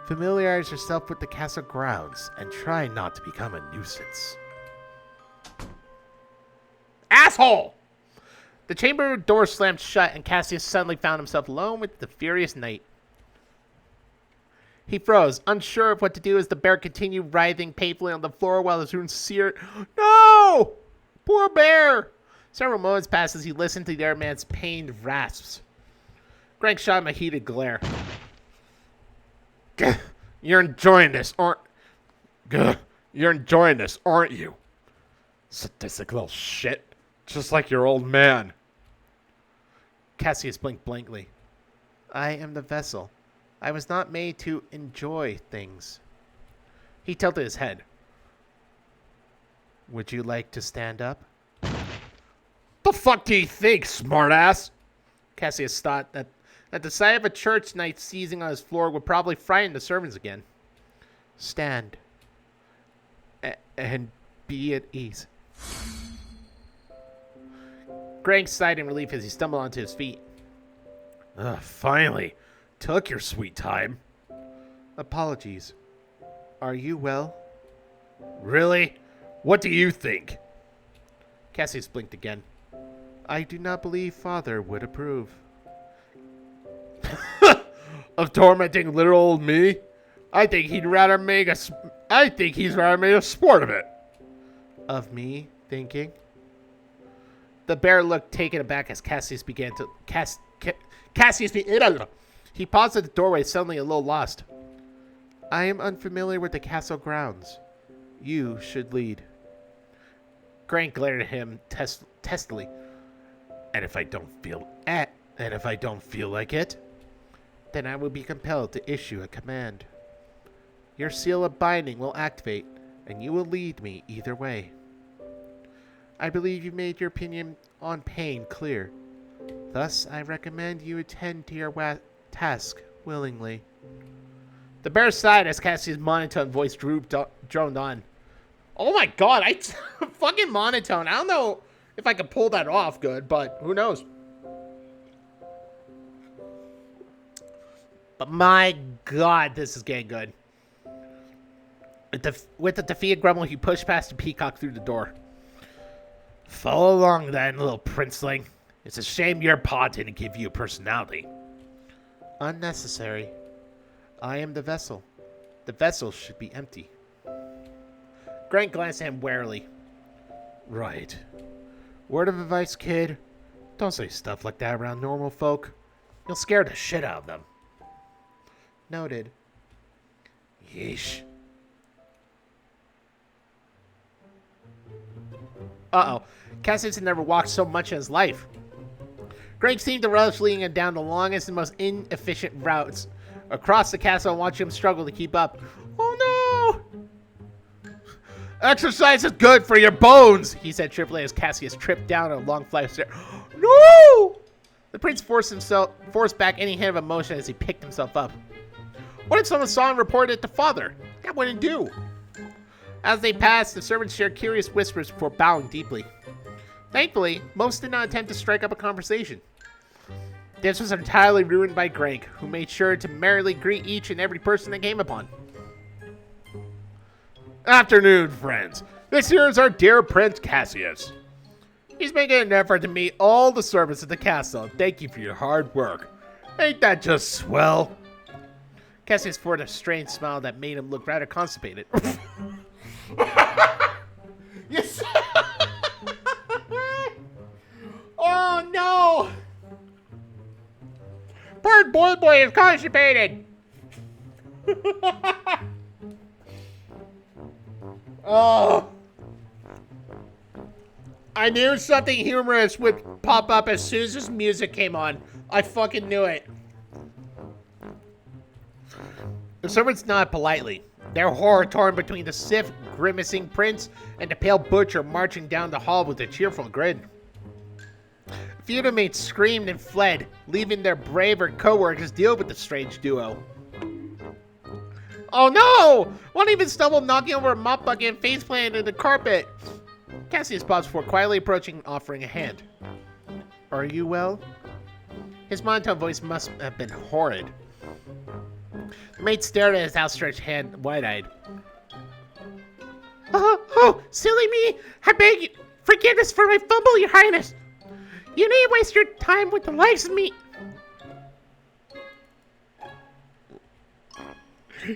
Familiarize yourself with the castle grounds and try not to become a nuisance. Asshole! The chamber door slammed shut, and Cassius suddenly found himself alone with the furious knight. He froze, unsure of what to do as the bear continued writhing painfully on the floor while his wounds seared. No! Poor bear! Several moments passed as he listened to the other man's pained rasps. Greg shot him a heated glare. You're enjoying this, aren't you? Sadistic little shit. Just like your old man. Cassius blinked blankly. I am the vessel. I was not made to enjoy things. He tilted his head. Would you like to stand up? The fuck do you think, smartass? Cassius thought that the sight of a church knight seizing on his floor would probably frighten the servants again. Stand. And be at ease. Greg sighed in relief as he stumbled onto his feet. Finally. Took your sweet time. Apologies. Are you well? Really? What do you think? Cassius blinked again. I do not believe Father would approve. Of tormenting little old me? I think he's rather made a sport of it. Of me thinking? The bear looked taken aback as Cassius began to... He paused at the doorway, suddenly a little lost. I am unfamiliar with the castle grounds. You should lead. Grant glared at him testily. And if I don't feel like it, then I will be compelled to issue a command. Your seal of binding will activate, and you will lead me either way. I believe you made your opinion on pain clear. Thus, I recommend you attend to your task willingly. The bear sighed as Cassius' monotone voice droned on. Oh my god, fucking monotone. I don't know if I could pull that off good, but who knows? But my god, this is getting good. With a defeated grumble, he pushed past the peacock through the door. Follow along then, little princeling. It's a shame your pod didn't give you a personality. Unnecessary. I am the vessel. The vessel should be empty. Grant glanced at him warily. Right. Word of advice, kid. Don't say stuff like that around normal folk. You'll scare the shit out of them. Noted. Yeesh. Uh-oh. Cassius had never walked so much in his life. Greg seemed to relish leading him down the longest and most inefficient routes across the castle and watching him struggle to keep up. Oh no! Exercise is good for your bones, he said trippily as Cassius tripped down a long flight of stairs. No! The prince forced back any hint of emotion as he picked himself up. What if someone saw and reported it to Father? That wouldn't do. As they passed, the servants shared curious whispers before bowing deeply. Thankfully, most did not attempt to strike up a conversation. This was entirely ruined by Greg, who made sure to merrily greet each and every person they came upon. Afternoon, friends. This here is our dear Prince Cassius. He's making an effort to meet all the servants at the castle. Thank you for your hard work. Ain't that just swell? Cassius forced a strange smile that made him look rather constipated. Yes. Oh no! Bird boy is constipated. Oh! I knew something humorous would pop up as soon as this music came on. I fucking knew it. The servants nodded politely, their horror torn between the stiff, grimacing prince and the pale butcher marching down the hall with a cheerful grin. Feudal mates screamed and fled, leaving their braver co-workers deal with the strange duo. Oh no! One even stumbled, knocking over a mop bucket and faceplanted into the carpet. Cassius paused before quietly approaching and offering a hand. Are you well? His monotone voice must have been horrid. The mate stared at his outstretched hand, wide-eyed. Oh, silly me! I beg you, forgiveness for my fumble, Your Highness. You need waste your time with the likes of me.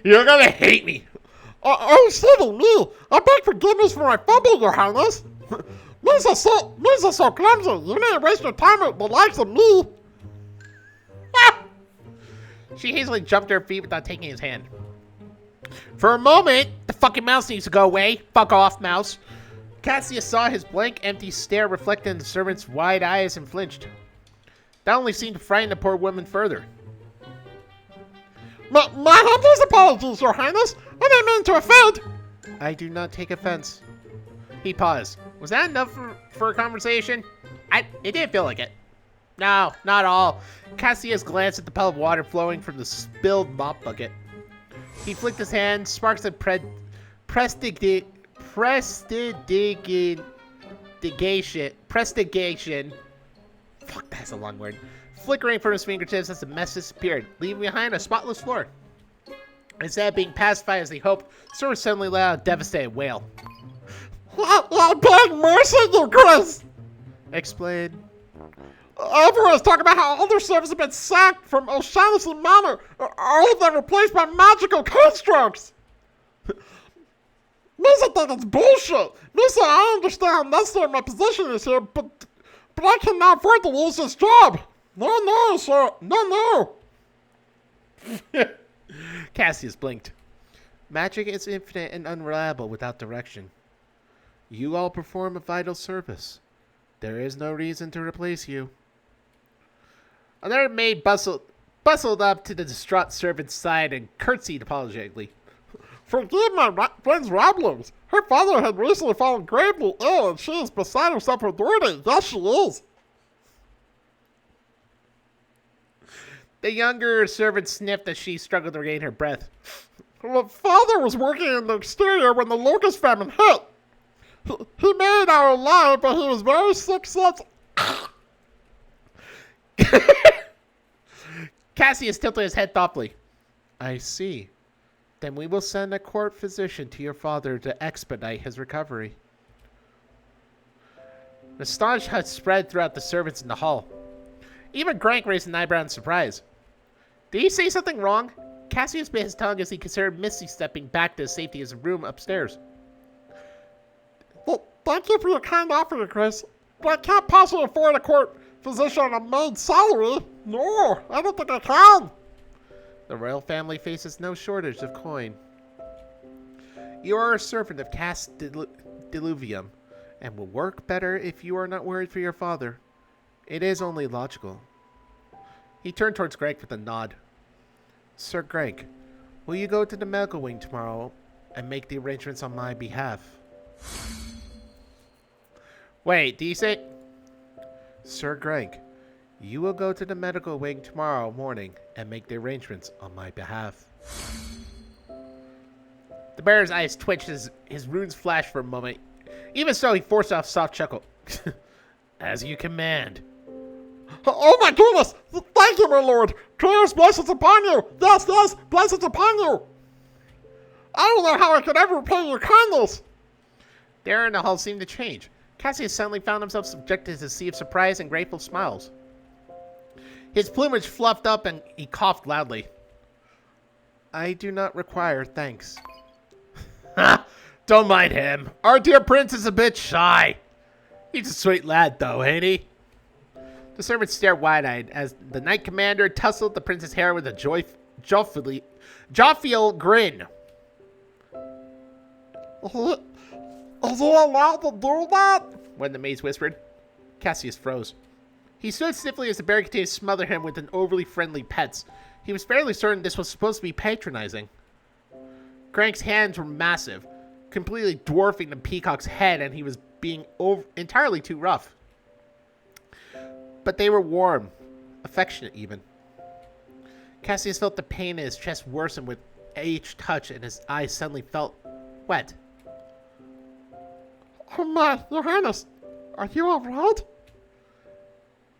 You're gonna hate me. Oh, silly me! I beg forgiveness for my fumble, Your Highness. These are so clumsy. You need to waste your time with the likes of me. She hastily jumped to her feet without taking his hand. For a moment, the fucking mouse needs to go away. Fuck off, mouse. Cassius saw his blank, empty stare reflected in the servant's wide eyes and flinched. That only seemed to frighten the poor woman further. My humblest apologies, Your Highness. I didn't mean to offend. I do not take offense. He paused. Was that enough for a conversation? It didn't feel like it. No, not all. Cassius glanced at the puddle of water flowing from the spilled mop bucket. He flicked his hand, sparks of prestigation. Fuck, that's a long word. Flickering from his fingertips as the mess disappeared, leaving behind a spotless floor. Instead of being pacified as he hoped, Sir suddenly let out a devastated wail. I beg mercy, Your Grace. Explain. Everyone's talking about how other servants have been sacked from O'Shaughnessy Manor, all of them replaced by magical constructs. Misa think it's bullshit. Misa, I understand how necessary my position is here, but I cannot afford to lose this job. No, sir. No. Cassius blinked. Magic is infinite and unreliable without direction. You all perform a vital service. There is no reason to replace you. Another maid bustled up to the distraught servant's side and curtsied apologetically. Forgive my friend's ramblings. Her father had recently fallen gravely ill, and she is beside herself with worry. Yes, she is. The younger servant sniffed as she struggled to regain her breath. My father was working in the exterior when the locust famine hit. He made our life, but he was very sick since. Cassius tilted his head thoughtfully. I see. Then we will send a court physician to your father to expedite his recovery. The astonishment spread throughout the servants in the hall. Even Grank raised an eyebrow in surprise. Did he say something wrong? Cassius bit his tongue as he considered misty-stepping back to the safety of his room upstairs. Well, thank you for your kind offer, Your Grace. But I can't possibly afford a court physician on a maid's salary. No, I don't think I can. The royal family faces no shortage of coin. You are a servant of Caste Diluvium, and will work better if you are not worried for your father. It is only logical. He turned towards Greg with a nod. Sir Greg, will you go to the medical wing tomorrow and make the arrangements on my behalf? Wait, do you say... Sir Greg, you will go to the medical wing tomorrow morning and make the arrangements on my behalf. The bear's eyes twitched as his runes flashed for a moment. Even so, he forced off a soft chuckle. As you command. Oh my goodness! Thank you, my lord! Prayers, blessings upon you! Yes, blessings upon you! I don't know how I could ever repay your kindness! The air in the hall seemed to change. Cassius suddenly found himself subjected to a sea of surprise and grateful smiles. His plumage fluffed up and he coughed loudly. I do not require thanks. Ha! Don't mind him. Our dear prince is a bit shy. He's a sweet lad, though, ain't he? The servant stared wide-eyed as the knight commander tousled the prince's hair with a jovial grin. Is he allowed to do that? One of the maids whispered. Cassius froze. He stood stiffly as the bear continued to smother him with an overly friendly pets. He was fairly certain this was supposed to be patronizing. Crank's hands were massive, completely dwarfing the peacock's head, and he was being entirely too rough. but they were warm, affectionate even. Cassius felt the pain in his chest worsen with each touch, and his eyes suddenly felt wet. Oh my, Your Highness, are you alright?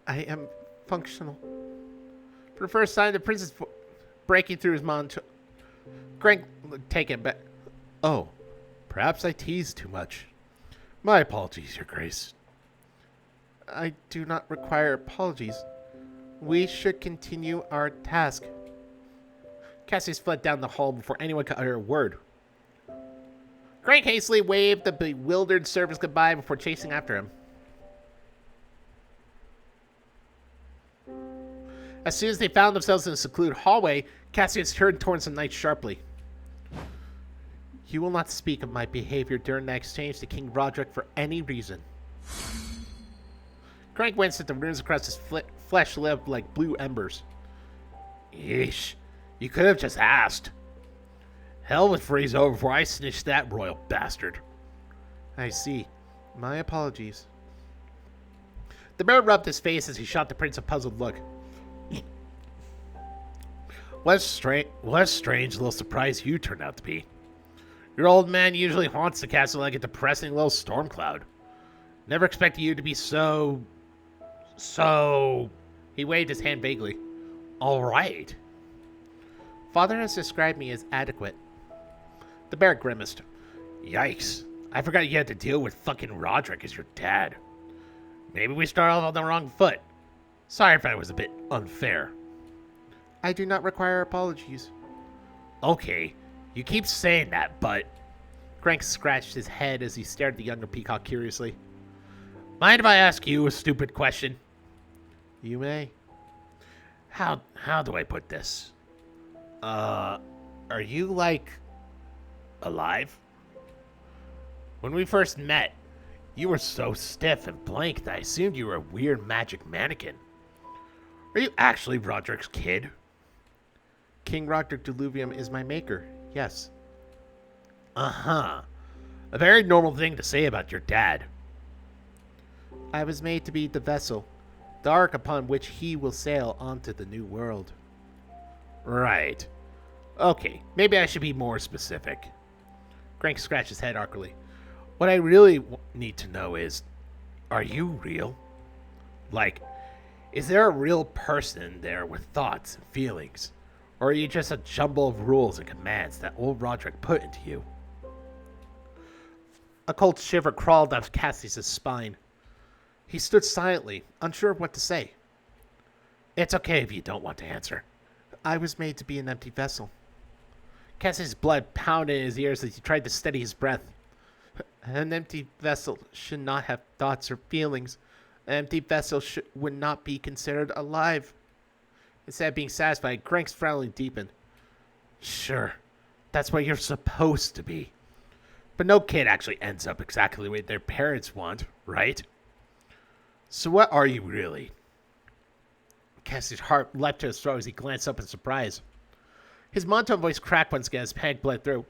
I am functional. For the first time, the prince is breaking through his monotone. Greg, take it back. Oh, perhaps I teased too much. My apologies, Your Grace. I do not require apologies. We should continue our task. Cassius fled down the hall before anyone could utter a word. Greg hastily waved the bewildered servants goodbye before chasing after him. As soon as they found themselves in a secluded hallway, Cassius turned towards the knight sharply. You will not speak of my behavior during that exchange to King Roderick for any reason. Crank winced at the runes across his flesh lit up like blue embers. Yeesh, you could have just asked. Hell would freeze over before I snitched that royal bastard. I see. My apologies. The bear rubbed his face as he shot the prince a puzzled look. What a strange little surprise you turned out to be. Your old man usually haunts the castle like a depressing little storm cloud. Never expected you to be so... He waved his hand vaguely. all right. Father has described me as adequate. The bear grimaced. Yikes. I forgot you had to deal with fucking Roderick as your dad. Maybe we started off on the wrong foot. Sorry if I was a bit unfair. I do not require apologies. Okay, you keep saying that, but... Crank scratched his head as he stared at the younger peacock curiously. Mind if I ask you a stupid question? You may. How do I put this? Are you, like, alive? When we first met, you were so stiff and blank that I assumed you were a weird magic mannequin. Are you actually Roderick's kid? King Roderick Deluvium is my maker, yes. Uh-huh. A very normal thing to say about your dad. I was made to be the vessel, the ark upon which he will sail onto the new world. Right. Okay, maybe I should be more specific. Crank scratched his head awkwardly. What I really need to know is, are you real? Like, is there a real person there with thoughts and feelings? Or are you just a jumble of rules and commands that old Roderick put into you? A cold shiver crawled up Cassius' spine. He stood silently, unsure of what to say. It's okay if you don't want to answer. I was made to be an empty vessel. Cassius' blood pounded in his ears as he tried to steady his breath. An empty vessel should not have thoughts or feelings. An empty vessel would not be considered alive. Instead of being satisfied, Crank's frowning deepened. Sure, that's what you're supposed to be. But no kid actually ends up exactly the way their parents want, right? So what are you really? Cassius' heart leapt to his throat as he glanced up in surprise. His monotone voice cracked once again as panic bled through.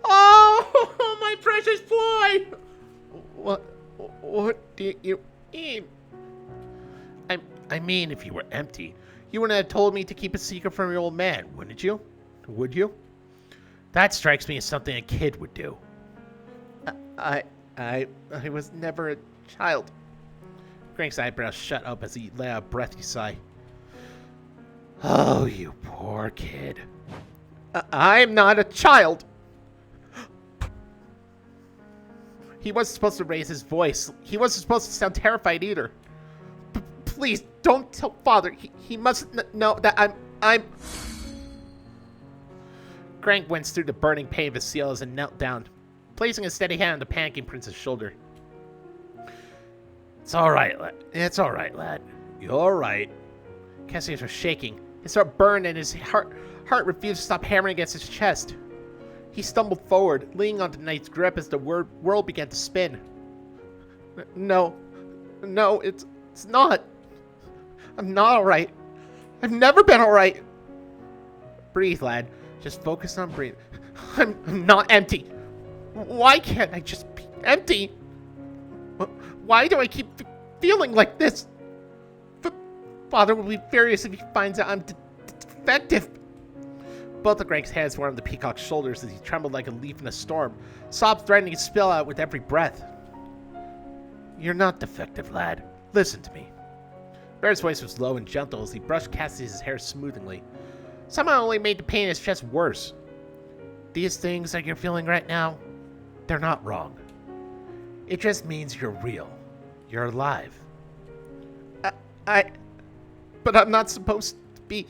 Oh, my precious boy! What do you mean? I mean, if you were empty, you wouldn't have told me to keep a secret from your old man, wouldn't you? Would you? That strikes me as something a kid would do. I was never a child. Crank's eyebrows shut up as he let out a breathy sigh. Oh, you poor kid. I'm not a child. He wasn't supposed to raise his voice. He wasn't supposed to sound terrified either. Please, don't tell Father. He mustn't know that I'm... Crank winced through the burning pain of his seal as he knelt down, placing a steady hand on the panicking prince's shoulder. It's all right, lad. It's all right, lad. You're right. Cassius was shaking. His throat burned and his heart refused to stop hammering against his chest. He stumbled forward, leaning on the knight's grip as the world began to spin. No, it's not. I'm not all right. I've never been all right. Breathe, lad. Just focus on breathing. I'm not empty. Why can't I just be empty? Why do I keep feeling like this. Father will be furious if he finds out I'm defective. Both of Greg's hands were on the peacock's shoulders as he trembled like a leaf in a storm, sobs threatening to spill out with every breath. You're not defective, lad. Listen to me. Bear's voice was low and gentle as he brushed Cassius' hair smoothly. Somehow only made the pain in his chest worse. These things that you're feeling right now, they're not wrong. It just means you're real. You're alive. But I'm not supposed to be.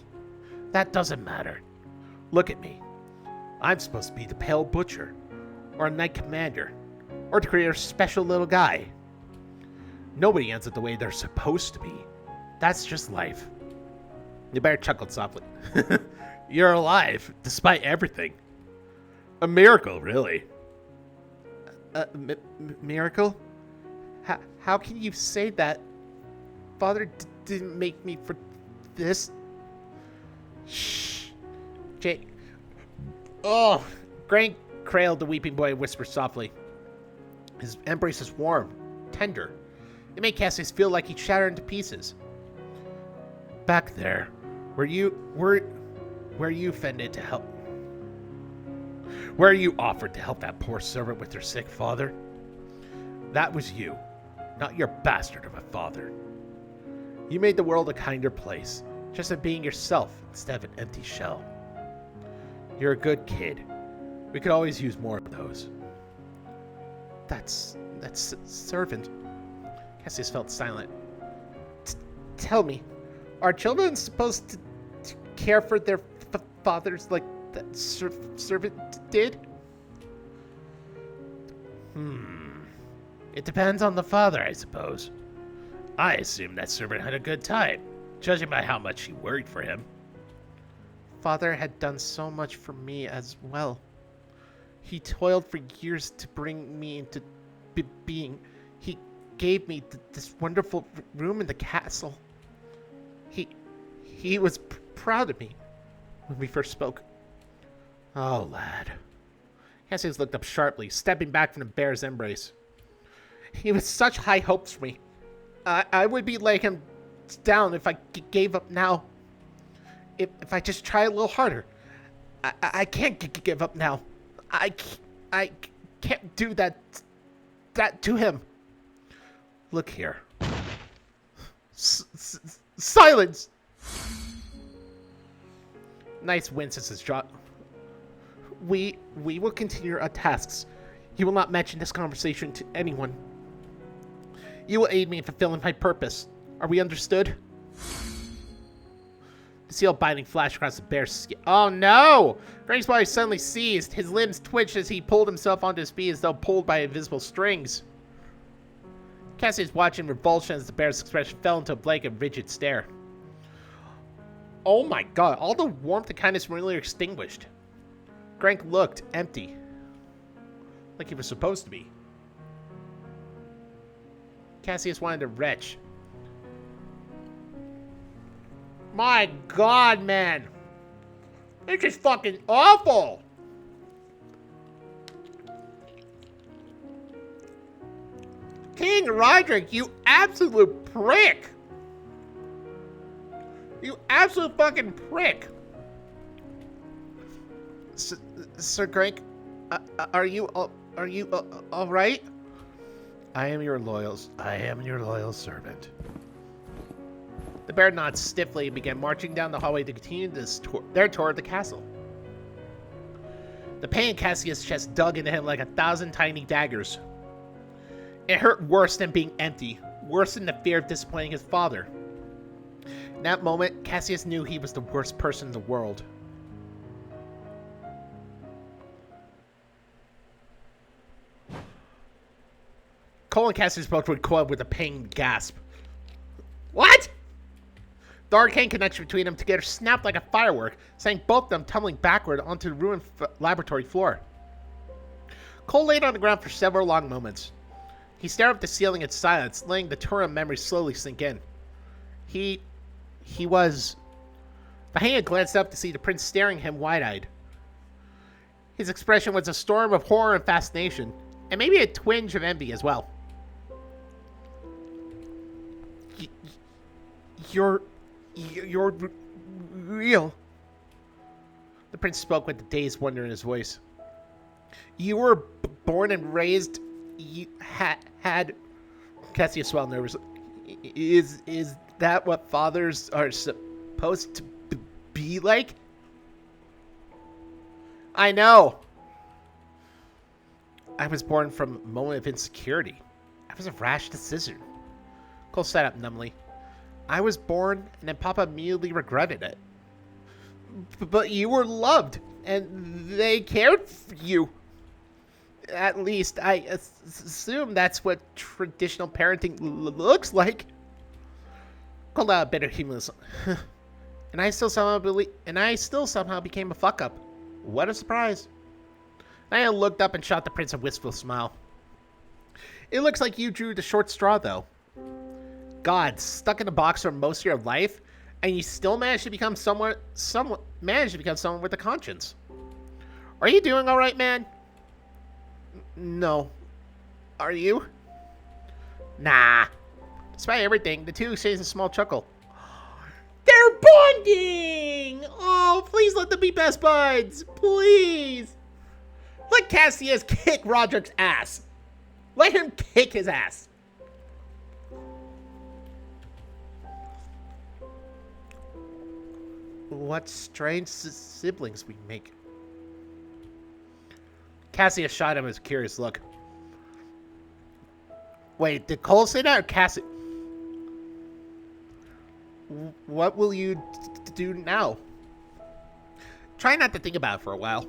That doesn't matter. Look at me. I'm supposed to be the Pale Butcher, or a Knight Commander, or to create a special little guy. Nobody ends up the way they're supposed to be. That's just life. The bear chuckled softly. You're alive, despite everything. A miracle, really. Miracle? How can you say that? Father didn't make me for this. Shh. Jake. Oh! Greg cradled the weeping boy and whispered softly. His embrace was warm, tender. It made Cassius feel like he'd shattered into pieces. Back there, where you offended to help. Where you offered to help that poor servant with her sick father. That was you, not your bastard of a father. You made the world a kinder place, just by being yourself instead of an empty shell. You're a good kid. We could always use more of those. That's servant. Cassius felt silent. Tell me, are children supposed to care for their fathers like that servant did? It depends on the father, I suppose. I assume that servant had a good time, judging by how much she worried for him. Father had done so much for me as well. He toiled for years to bring me into being. He gave me this wonderful room in the castle. He was proud of me when we first spoke. Oh, lad. Cassius looked up sharply, stepping back from the bear's embrace. He was such high hopes for me. I would be laying him down if I gave up now. If I just try a little harder. I can't give up now. I can't do that to him. Look here. Silence! Nice wince as his jaw. We will continue our tasks. You will not mention this conversation to anyone. You will aid me in fulfilling my purpose. Are we understood? The seal binding flashed across the bear's skin. Oh no! Greg's body suddenly seized. His limbs twitched as he pulled himself onto his feet as though pulled by invisible strings. Cassius watched in revulsion as the bear's expression fell into a blank and rigid stare. Oh my god, all the warmth and kindness were nearly extinguished. Greg looked empty. Like he was supposed to be. Cassius wanted to retch. My god, man. It's just fucking awful. King Roderick, you absolute prick. You absolute fucking prick. Sir Greg, are you all right? I am your loyal servant. The bear nodded stiffly and began marching down the hallway to continue their tour of the castle. The pain in Cassius' chest dug into him like 1,000 tiny daggers. It hurt worse than being empty, worse than the fear of disappointing his father. In that moment, Cassius knew he was the worst person in the world. Cole and Cassius both recoiled with a pained gasp. What? The arcane connection between them together snapped like a firework, sending both of them tumbling backward onto the ruined laboratory floor. Cole laid on the ground for several long moments. He stared up at the ceiling in silence, letting the Turum memory slowly sink in. He was... Vahana glanced up to see the prince staring at him wide-eyed. His expression was a storm of horror and fascination, and maybe a twinge of envy as well. You're real. The prince spoke with a dazed wonder in his voice. You were born and raised. You had. Cassia swelled nervously. Is that what fathers are supposed to be like? I know. I was born from a moment of insecurity. That was a rash decision. Cole sat up numbly. I was born, and then Papa immediately regretted it. But you were loved, and they cared for you. At least, I assume that's what traditional parenting looks like. Cole let out a bitter humorless. And I still somehow became a fuck up. What a surprise. I looked up and shot the prince a wistful smile. It looks like you drew the short straw, though. God, stuck in a box for most of your life, and you still managed to become someone with a conscience. Are you doing all right, man? No. Are you? Nah. Despite everything, the two exchanged a small chuckle. They're bonding! Oh, please let them be best buds. Please. Let Cassius kick Roderick's ass. Let him kick his ass. What strange siblings we make. Cassius shot him with a curious look. Wait, did Cole say that or Cassie? What will you do now? Try not to think about it for a while.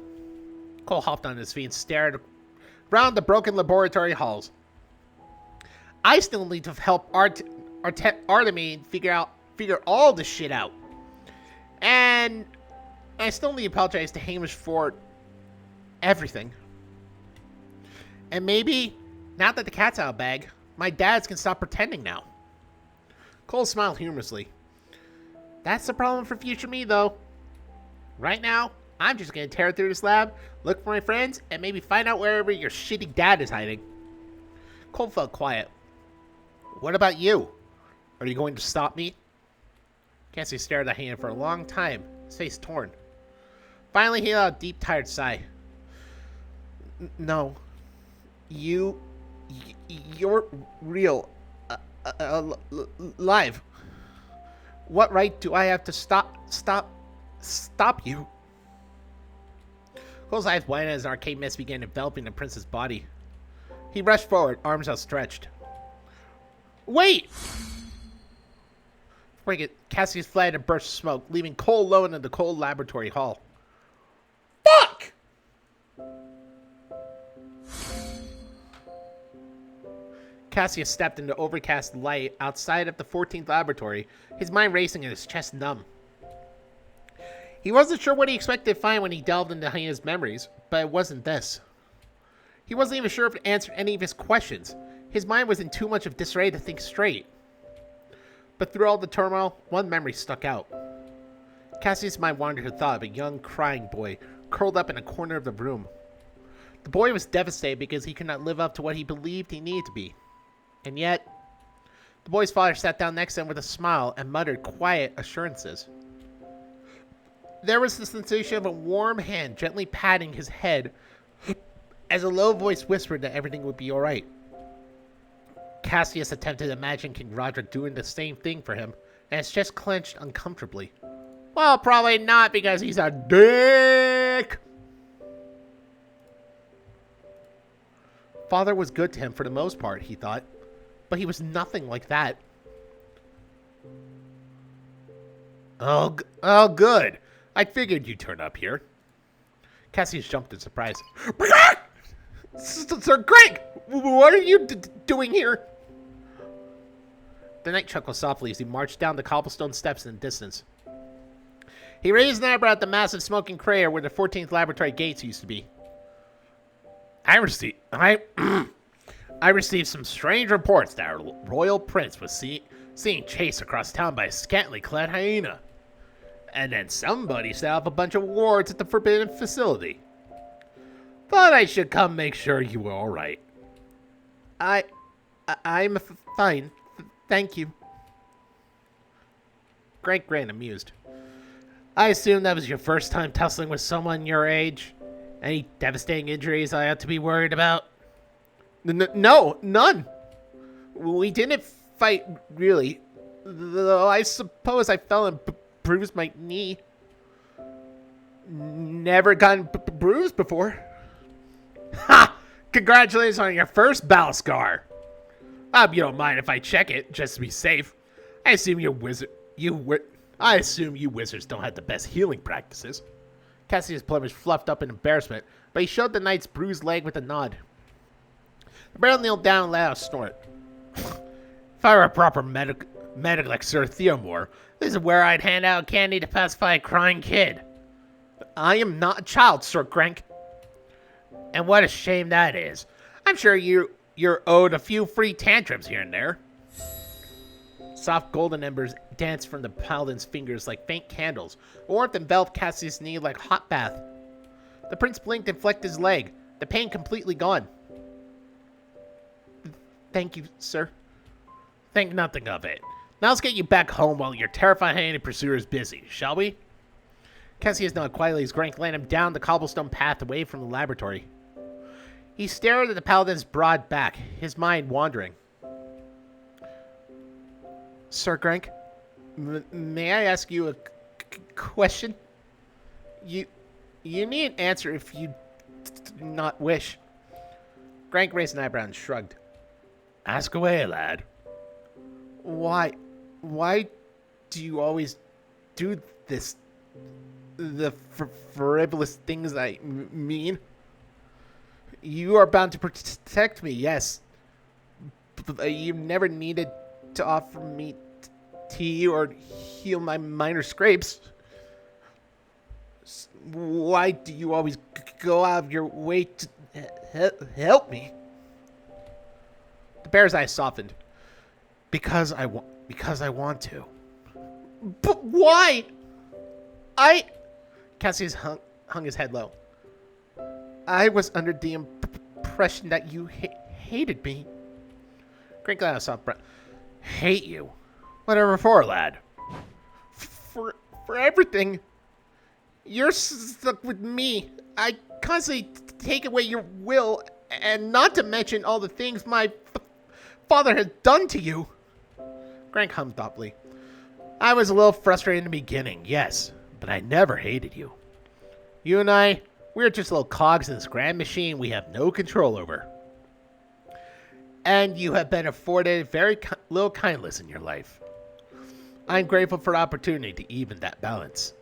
Cole hopped on his feet and stared around the broken laboratory halls. I still need to help Artemi figure all this shit out. And I still need to apologize to Hamish for everything. And maybe, now that the cat's out of the bag, my dads can stop pretending now. Cole smiled humorously. That's the problem for future me, though. Right now, I'm just going to tear through this lab, look for my friends, and maybe find out wherever your shitty dad is hiding. Cole felt quiet. What about you? Are you going to stop me? Cassie stared at the hand for a long time, his face torn. Finally, he let out a deep, tired sigh. No. You're real. Live. What right do I have to stop you? Cole's eyes widened as an arcane mist began enveloping the prince's body. He rushed forward, arms outstretched. Wait! Cassius fled in a burst of smoke, leaving Cole alone in the cold laboratory hall. Fuck! Cassius stepped into overcast light outside of the 14th laboratory, his mind racing and his chest numb. He wasn't sure what he expected to find when he delved into his memories, but it wasn't this. He wasn't even sure if it answered any of his questions. His mind was in too much of disarray to think straight. But through all the turmoil, one memory stuck out. Cassius' mind wandered to the thought of a young, crying boy curled up in a corner of the room. The boy was devastated because he could not live up to what he believed he needed to be. And yet, the boy's father sat down next to him with a smile and muttered quiet assurances. There was the sensation of a warm hand gently patting his head as a low voice whispered that everything would be alright. Cassius attempted to imagine King Roderick doing the same thing for him, and his chest clenched uncomfortably. Well, probably not because he's a dick! Father was good to him for the most part, he thought, but he was nothing like that. Oh, good. I figured you'd turn up here. Cassius jumped in surprise. Sir Greg, what are you doing here? The knight chuckled softly as he marched down the cobblestone steps in the distance. He raised an eyebrow at the massive smoking crater where the 14th laboratory gates used to be. I received some strange reports that our royal prince was seen chased across town by a scantily clad hyena. And then somebody set up a bunch of wards at the forbidden facility. Thought I should come make sure you were all right. I'm fine. Thank you. Grank grinned, amused. I assume that was your first time tussling with someone your age? Any devastating injuries I ought to be worried about? No, none. We didn't fight, really. Though I suppose I fell and bruised my knee. Never gotten bruised before. Ha! Congratulations on your first battle scar. You don't mind if I check it, just to be safe. I assume you wizards don't have the best healing practices. Cassius' plumage fluffed up in embarrassment, but he showed the knight's bruised leg with a nod. The barrel kneeled down and let out a snort. If I were a proper medic like Sir Theomore, this is where I'd hand out candy to pacify a crying kid. I am not a child, Sir Grank. And what a shame that is. I'm sure you're owed a few free tantrums here and there. Soft golden embers danced from the paladin's fingers like faint candles. Warmth enveloped Cassius' knee like a hot bath. The prince blinked and flecked his leg, the pain completely gone. Thank you, sir. Think nothing of it. Now let's get you back home while your terrifying pursuer is busy, shall we? Cassius nodded quietly as Grank led him down the cobblestone path away from the laboratory. He stared at the paladin's broad back, his mind wandering. Sir Grank, may I ask you a question? You need an answer if you do not wish. Grank raised an eyebrow and shrugged. Ask away, lad. Why do you always do this? The frivolous things I mean? You are bound to protect me, yes. But you never needed to offer me tea or heal my minor scrapes. Why do you always go out of your way to help me? The bear's eyes softened. Because I want to. But why? Cassius hung his head low. I was under the impression that you hated me. Grank let out a soft breath. Hate you? Whatever for, lad? For everything. You're stuck with me. I constantly take away your will, and not to mention all the things my father has done to you. Grank hummed thoughtfully. I was a little frustrated in the beginning, yes, but I never hated you. You and I, we're just little cogs in this grand machine we have no control over. And you have been afforded very little kindness in your life. I'm grateful for the opportunity to even that balance.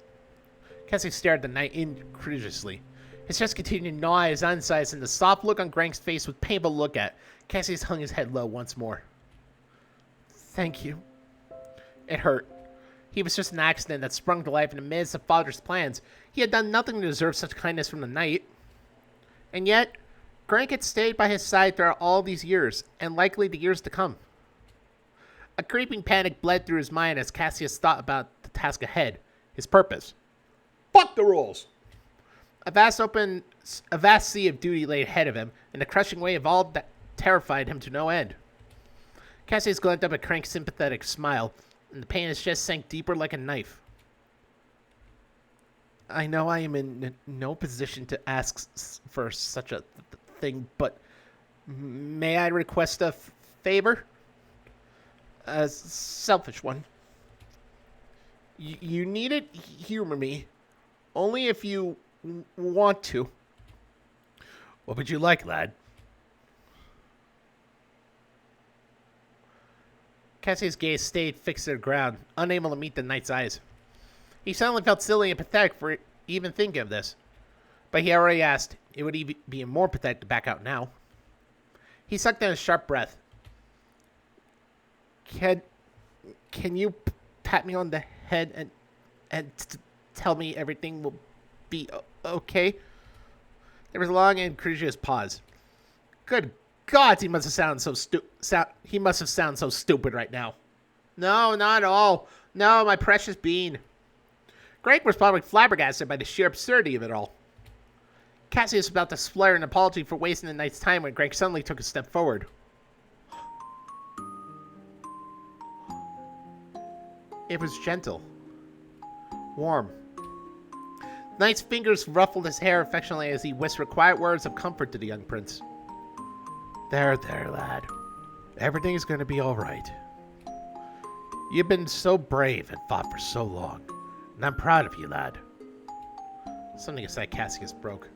Cassius stared at the knight incredulously. His chest continued to gnaw at his insides, and the soft look on Grank's face was painful to look at. Cassius hung his head low once more. Thank you. It hurt. He was just an accident that sprung to life in the midst of father's plans. He had done nothing to deserve such kindness from the knight. And yet, Grank had stayed by his side throughout all these years, and likely the years to come. A creeping panic bled through his mind as Cassius thought about the task ahead, his purpose. Fuck the rules! A vast sea of duty lay ahead of him, and the crushing weight of all that terrified him to no end. Cassius glanced up at Crank's sympathetic smile, and the pain in his chest sank deeper like a knife. I know I am in no position to ask for such a thing, but may I request a favor? A selfish one. You need to humor me, only if you want to. What would you like, lad? Cassius' gaze stayed fixed to the ground, unable to meet the knight's eyes. He suddenly felt silly and pathetic for even thinking of this. But he already asked. It would even be more pathetic to back out now. He sucked in a sharp breath. Can you pat me on the head and tell me everything will be okay? There was a long and incredulous pause. Good God, he must have sounded so stupid right now. No, not at all. No, my precious bean. Grank was probably flabbergasted by the sheer absurdity of it all. Cassius was about to splur an apology for wasting the knight's time when Grank suddenly took a step forward. It was gentle, Warm. The knight's fingers ruffled his hair affectionately as he whispered quiet words of comfort to the young prince. There, lad. Everything's gonna be all right. You've been so brave and fought for so long, and I'm proud of you, lad. Something inside Cassius broke.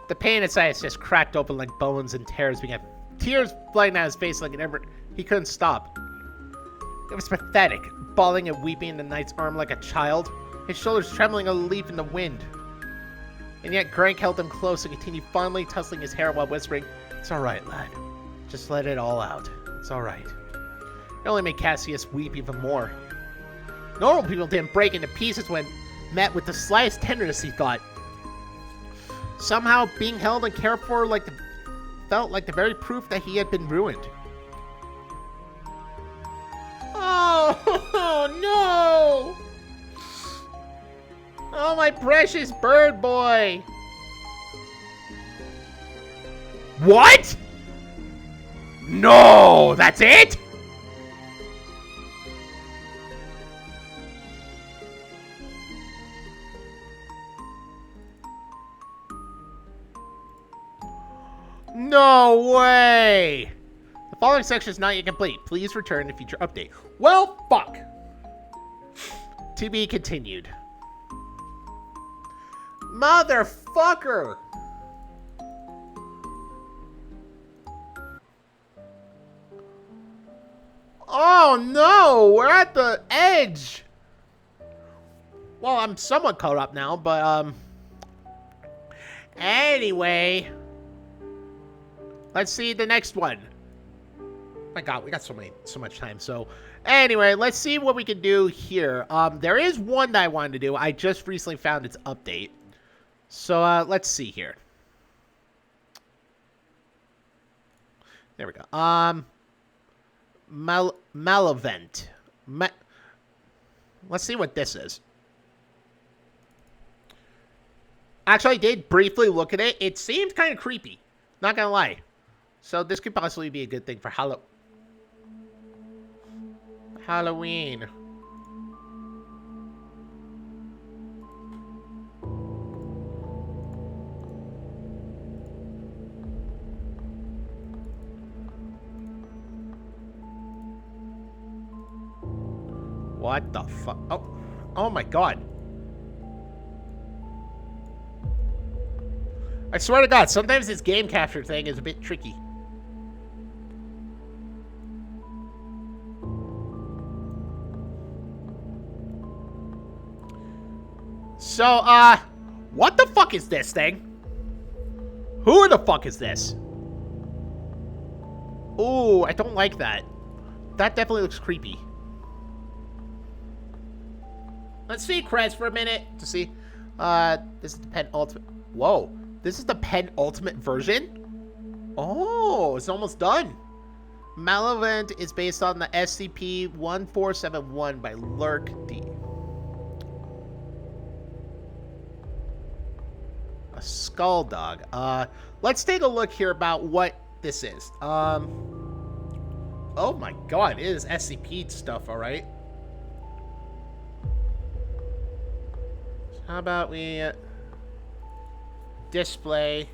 The pain inside his chest cracked open like bones and tears began. Tears flooding down his face like an ever. He couldn't stop. It was pathetic, bawling and weeping in the knight's arm like a child, his shoulders trembling a leaf in the wind. And yet Grank held him close and continued fondly tussling his hair while whispering, It's all right, lad. Just let it all out. It's all right. It only made Cassius weep even more. Normal people didn't break into pieces when met with the slightest tenderness, he thought. Somehow, being held and cared for felt like the very proof that he had been ruined. Oh, no! Oh, my precious bird boy! What? No, that's it? No way! The following section is not yet complete. Please return to future update. Well, fuck. To be continued. Motherfucker! Oh no! We're at the edge! Well, I'm somewhat caught up now, but, anyway... Let's see the next one. My God, we got so much time. So, anyway, let's see what we can do here. There is one that I wanted to do. I just recently found its update. So, let's see here. There we go. Malavent. Let's see what this is. Actually, I did briefly look at it. It seems kind of creepy. Not gonna lie. So this could possibly be a good thing for Halloween. What the fuck? Oh my God. I swear to God, sometimes this game capture thing is a bit tricky. So, what the fuck is this thing? Who the fuck is this? Ooh, I don't like that. That definitely looks creepy. Let's see Krez for a minute to see. This is the penultimate. Whoa, this is the penultimate version? Oh, it's almost done. Malavent is based on the SCP-1471 by Lurk D. A skull dog. Let's take a look here about what this is. Oh my God, it is SCP stuff, alright. So how about we display?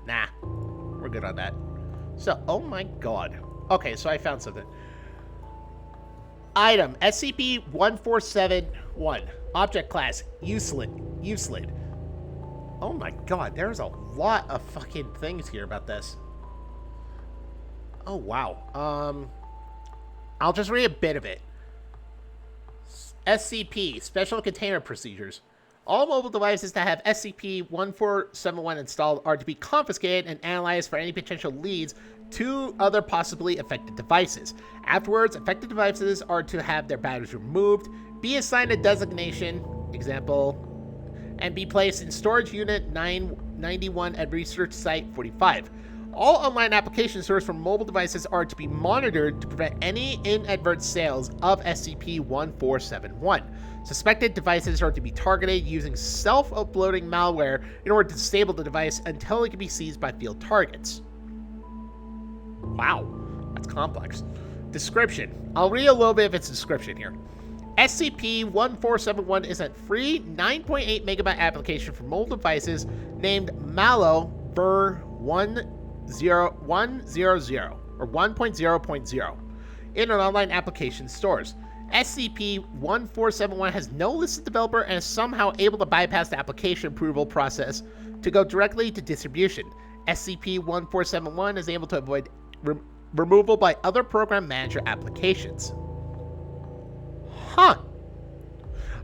Nah, we're good on that. So, oh my God. Okay, so I found something. Item, SCP-1471. Object class, Uselid. Oh my God, there's a lot of fucking things here about this. Oh, wow. I'll just read a bit of it. SCP, Special Containment Procedures. All mobile devices that have SCP-1471 installed are to be confiscated and analyzed for any potential leads to other possibly affected devices. Afterwards, affected devices are to have their batteries removed, be assigned a designation, example, and be placed in Storage Unit 991 at Research Site 45. All online application stores for mobile devices are to be monitored to prevent any inadvertent sales of SCP-1471. Suspected devices are to be targeted using self-uploading malware in order to disable the device until it can be seized by field targets. Wow, that's complex. Description. I'll read a little bit of its description here. SCP-1471 is a free 9.8 megabyte application for mobile devices named Malo Ver 100 or 1.0.0 in an online application stores. SCP-1471 has no listed developer and is somehow able to bypass the application approval process to go directly to distribution. SCP-1471 is able to avoid removal by other program manager applications. Huh.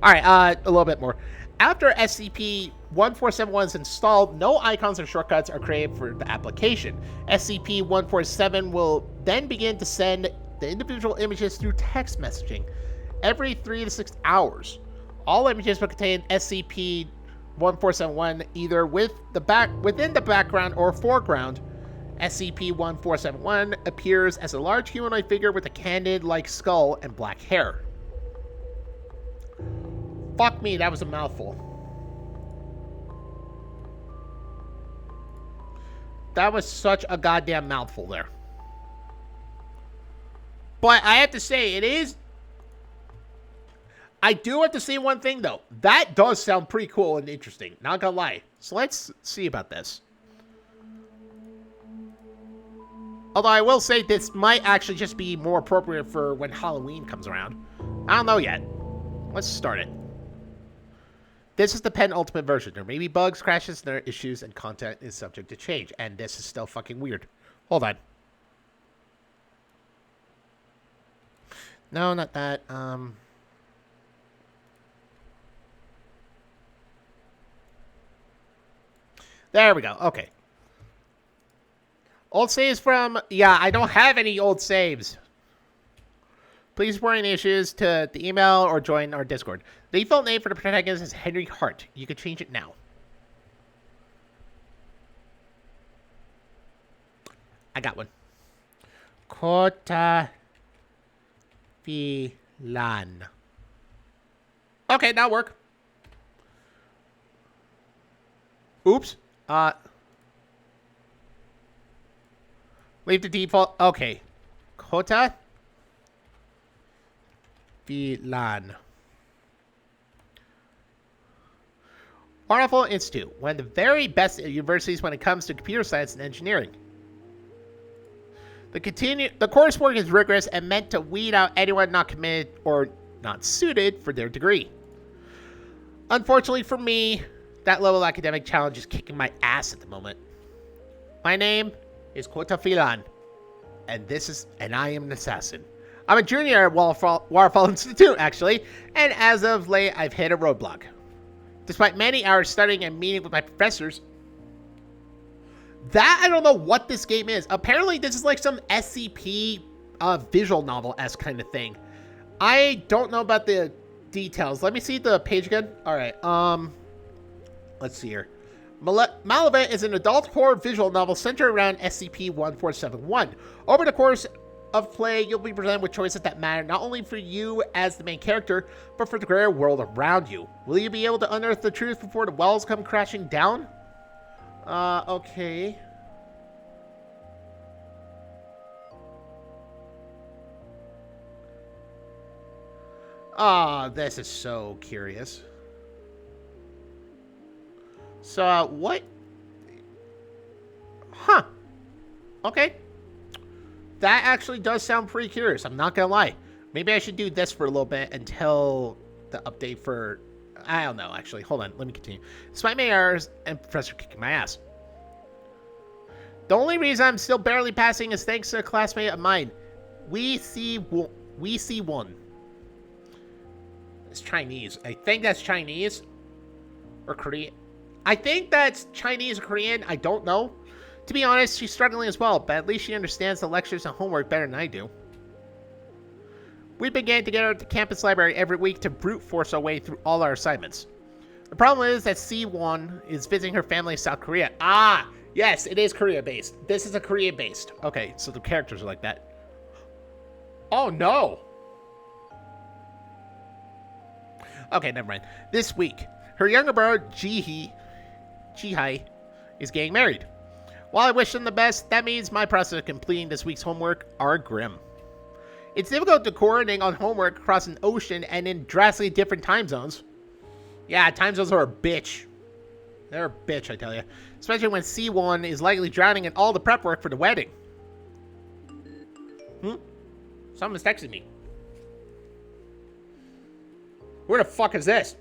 Alright, a little bit more. After SCP-1471 is installed, no icons or shortcuts are created for the application. SCP-147 will then begin to send the individual images through text messaging every 3 to 6 hours. All images will contain SCP-1471 either within the background or foreground. SCP-1471 appears as a large humanoid figure with a candid-like skull and black hair. Fuck me, that was a mouthful. That was such a goddamn mouthful there. But I have to say, it is... I do have to say one thing, though. That does sound pretty cool and interesting. Not gonna lie. So let's see about this. Although I will say this might actually just be more appropriate for when Halloween comes around. I don't know yet. Let's start it. This is the penultimate version. There may be bugs, crashes, and other issues, and content is subject to change. And this is still fucking weird. Hold on. No, not that. There we go. Okay. Old saves from... Yeah, I don't have any old saves. Please report any issues to the email or join our Discord. The default name for the protagonist is Henry Hart. You can change it now. I got one. Kota Filan. Okay, that'll work. Oops. Leave the default. Okay. Kota Filan. Wonderful Institute, one of the very best universities when it comes to computer science and engineering. The coursework is rigorous and meant to weed out anyone not committed or not suited for their degree. Unfortunately for me, that level of academic challenge is kicking my ass at the moment. My name is Kota Filan, and I am an assassin. I'm a junior at Waterfall Institute, actually, and as of late, I've hit a roadblock. Despite many hours studying and meeting with my professors, I don't know what this game is. Apparently, this is like some SCP visual novel-esque kind of thing. I don't know about the details. Let me see the page again. All right. Let's see here. Malavent is an adult horror visual novel centered around SCP-1471. Over the course of play, you'll be presented with choices that matter not only for you as the main character, but for the greater world around you. Will you be able to unearth the truth before the walls come crashing down? Okay. This is so curious. So, what? Huh. Okay. That actually does sound pretty curious. I'm not gonna lie. Maybe I should do this for a little bit until the update for... I don't know, actually. Hold on. Let me continue. Despite my errors and Professor kicking my ass. The only reason I'm still barely passing is thanks to a classmate of mine. We see one. It's Chinese. I think that's Chinese. Or Korean. I think that's Chinese or Korean. I don't know. To be honest, she's struggling as well, but at least she understands the lectures and homework better than I do. We began together at the campus library every week to brute force our way through all our assignments. The problem is that C1 is visiting her family in South Korea. Ah, Yes, it is Korea-based. This is a Korea-based. Okay, so the characters are like that. Oh, no. Okay, never mind. This week, her younger brother, Jihai, is getting married. While I wish them the best, that means my process of completing this week's homework are grim. It's difficult to coordinate on homework across an ocean and in drastically different time zones. Yeah, time zones are a bitch. They're a bitch, I tell you. Especially when C1 is likely drowning in all the prep work for the wedding. Someone's texting me. Who the fuck is this?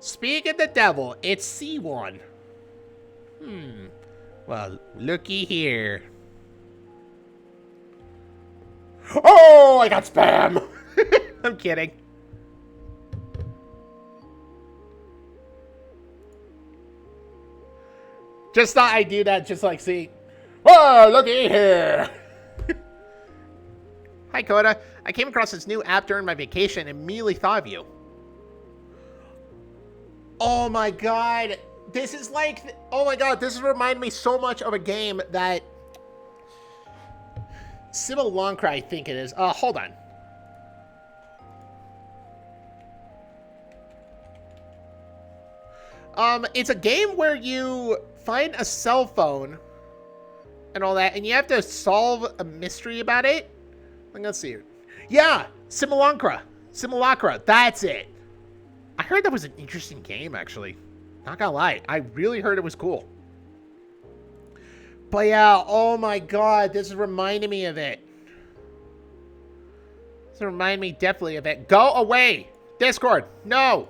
Speak of the devil, it's C1. Well, looky here. Oh, I got spam! I'm kidding. Just thought I'd do that, just like, see. Oh, looky here! Hi, Coda. I came across this new app during my vacation and immediately thought of you. Oh my god. This is like... Oh my god, this is reminding me so much of a game that... Simulacra, I think it is. Hold on. It's a game where you find a cell phone and all that, and you have to solve a mystery about it. Let's see. Yeah, Simulacra. Simulacra, that's it. I heard that was an interesting game, actually. Not gonna lie, I really heard it was cool. But yeah, oh my god, this is reminding me of it. This reminds me definitely of it. Go away! Discord, no!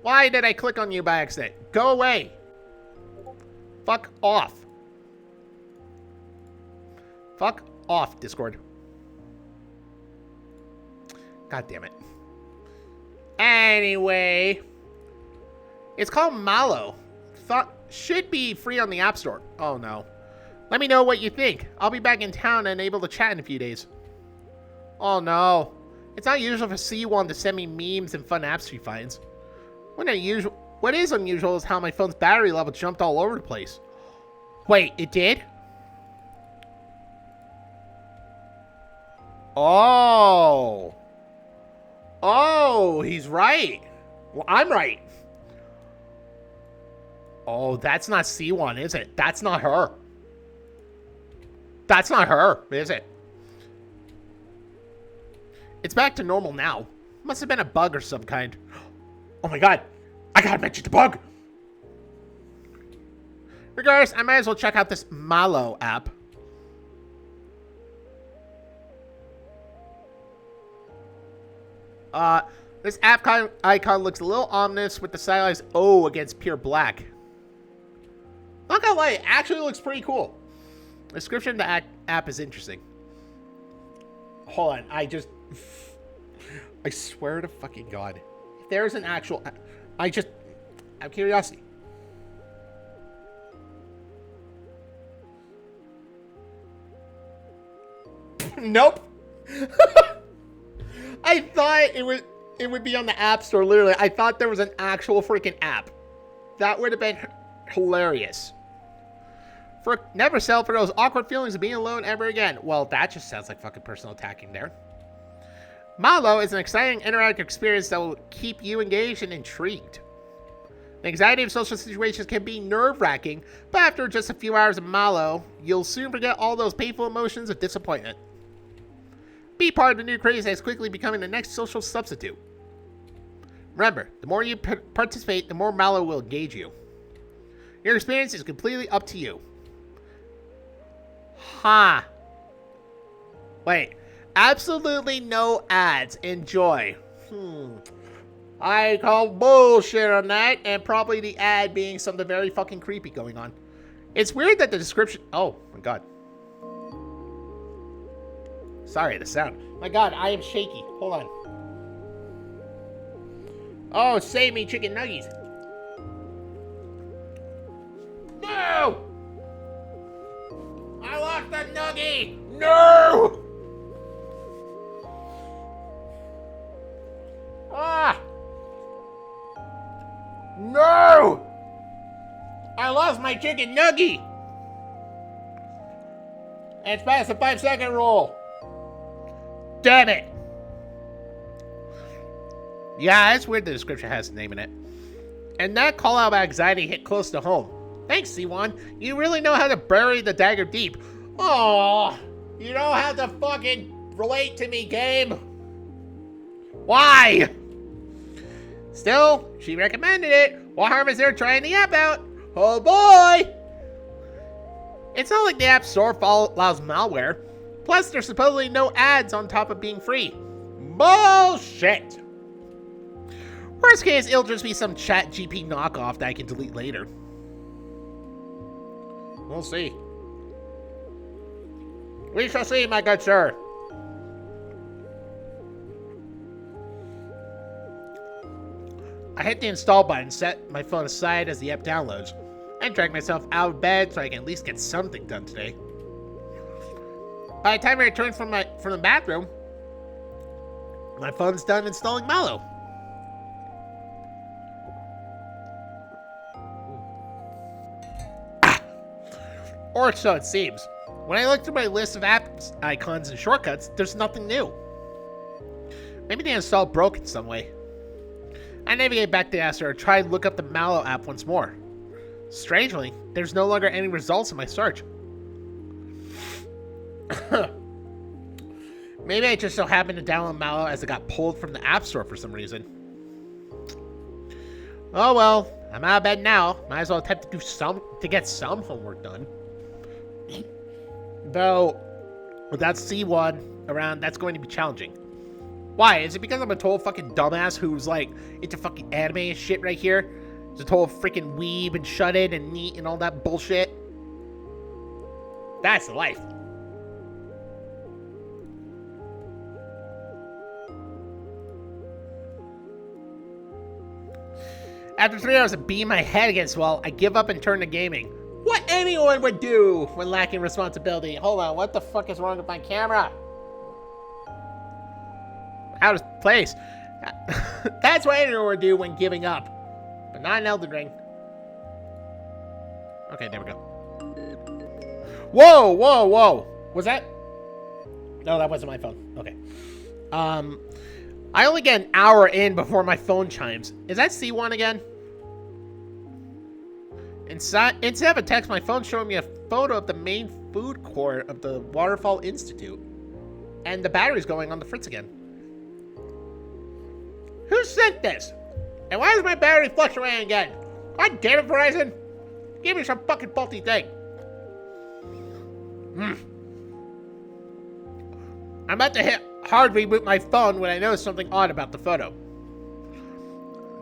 Why did I click on you by accident? Go away! Fuck off. Fuck off, Discord. God damn it. Anyway. It's called Malo. Should be free on the App Store. Oh no. Let me know what you think. I'll be back in town and able to chat in a few days. Oh no. It's not usual for C1 to send me memes and fun apps she finds. What is unusual is how my phone's battery level jumped all over the place. Wait, it did? Oh. Oh, he's right. Well, I'm right. Oh, that's not C1, is it? That's not her. That's not her, is it? It's back to normal now. Must have been a bug or some kind. Oh my god. I gotta mention the bug. Regardless, I might as well check out this Malo app. This app icon looks a little ominous with the stylized O against pure black. Not gonna lie, it actually looks pretty cool. The description of the app is interesting. Hold on, I swear to fucking god. If there's an actual... I have curiosity. Nope. I thought it would be on the App Store, literally. I thought there was an actual freaking app. That would have been hilarious. Never sell for those awkward feelings of being alone ever again. Well, that just sounds like fucking personal attacking there. Malo is an exciting interactive experience that will keep you engaged and intrigued. The anxiety of social situations can be nerve-wracking, but after just a few hours of Malo, you'll soon forget all those painful emotions of disappointment. Be part of the new craze that's quickly becoming the next social substitute. Remember, the more you participate, the more Malo will engage you. Your experience is completely up to you. Ha. Wait. Absolutely no ads. Enjoy. I call bullshit on that, and probably the ad being something very fucking creepy going on. It's weird that the description... Oh, my god. Sorry, the sound. My god, I am shaky. Hold on. Oh, save me, chicken nuggies. No! I lost the nuggie! No! Ah! No! I lost my chicken nugget. It's past the 5-second rule. Damn it. Yeah, it's weird the description has a name in it. And that call out anxiety hit close to home. Thanks, C1. You really know how to bury the dagger deep. Oh, you don't have to fucking relate to me, game. Why? Still, she recommended it. What harm is there trying the app out? Oh boy! It's not like the App Store allows malware. Plus, there's supposedly no ads on top of being free. Bullshit! Worst case, it'll just be some ChatGPT knockoff that I can delete later. We'll see. We shall see, my good sir. I hit the install button, set my phone aside as the app downloads, and dragged myself out of bed so I can at least get something done today. By the time I returned from the bathroom, my phone's done installing Mallow. Or so it seems. When I look through my list of apps, icons, and shortcuts, there's nothing new. Maybe the install broke in some way. I navigate back to the App Store and try to look up the Mallow app once more. Strangely, there's no longer any results in my search. Maybe I just so happened to download Mallow as it got pulled from the App Store for some reason. Oh well, I'm out of bed now. Might as well attempt to get some homework done. Though, without C1 around, that's going to be challenging. Why? Is it because I'm a total fucking dumbass who's like into fucking anime and shit right here? It's a total freaking weeb and shut in and neat and all that bullshit? That's the life. After 3 hours of beating my head against the wall, I give up and turn to gaming. What anyone would do when lacking responsibility. Hold on, what the fuck is wrong with my camera? Out of place. That's what anyone would do when giving up. But not in Elden Ring. Okay, there we go. Whoa, whoa, whoa. Was that? No, that wasn't my phone. Okay. I only get an hour in before my phone chimes. Is that C1 again? Instead of a text, my phone's showing me a photo of the main food court of the Waterfall Institute. And the battery's going on the fritz again. Who sent this? And why is my battery fluctuating again? God damn it, Verizon! Give me some fucking faulty thing. I'm about to hit hard reboot my phone when I notice something odd about the photo.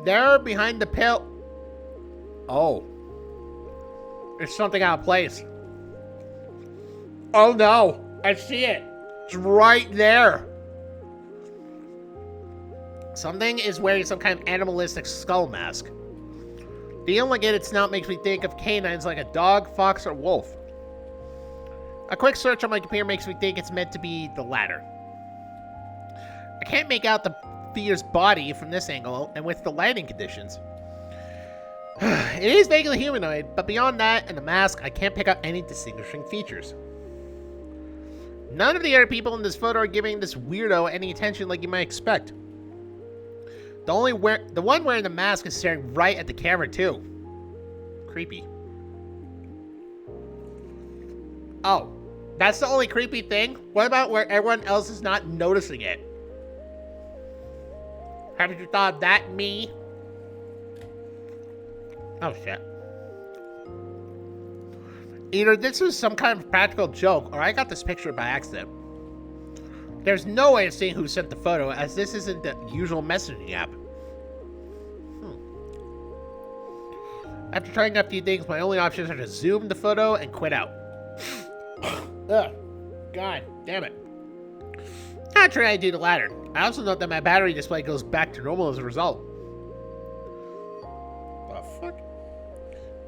There behind the pill. Oh. There's something out of place. Oh no. I see it. It's right there. Something is wearing some kind of animalistic skull mask. The elongated snout makes me think of canines like a dog, fox, or wolf. A quick search on my computer makes me think it's meant to be the latter. I can't make out the figure's body from this angle and with the lighting conditions. It is vaguely humanoid, but beyond that and the mask, I can't pick out any distinguishing features. None of the other people in this photo are giving this weirdo any attention like you might expect. The one wearing the mask is staring right at the camera too. Creepy. Oh, that's the only creepy thing? What about where everyone else is not noticing it? Haven't you thought of that, me? Oh shit. Either this was some kind of practical joke, or I got this picture by accident. There's no way of seeing who sent the photo, as this isn't the usual messaging app. After trying a few things, my only options are to zoom the photo and quit out. Ugh. God damn it. Not sure I do the latter. I also note that my battery display goes back to normal as a result. The fuck?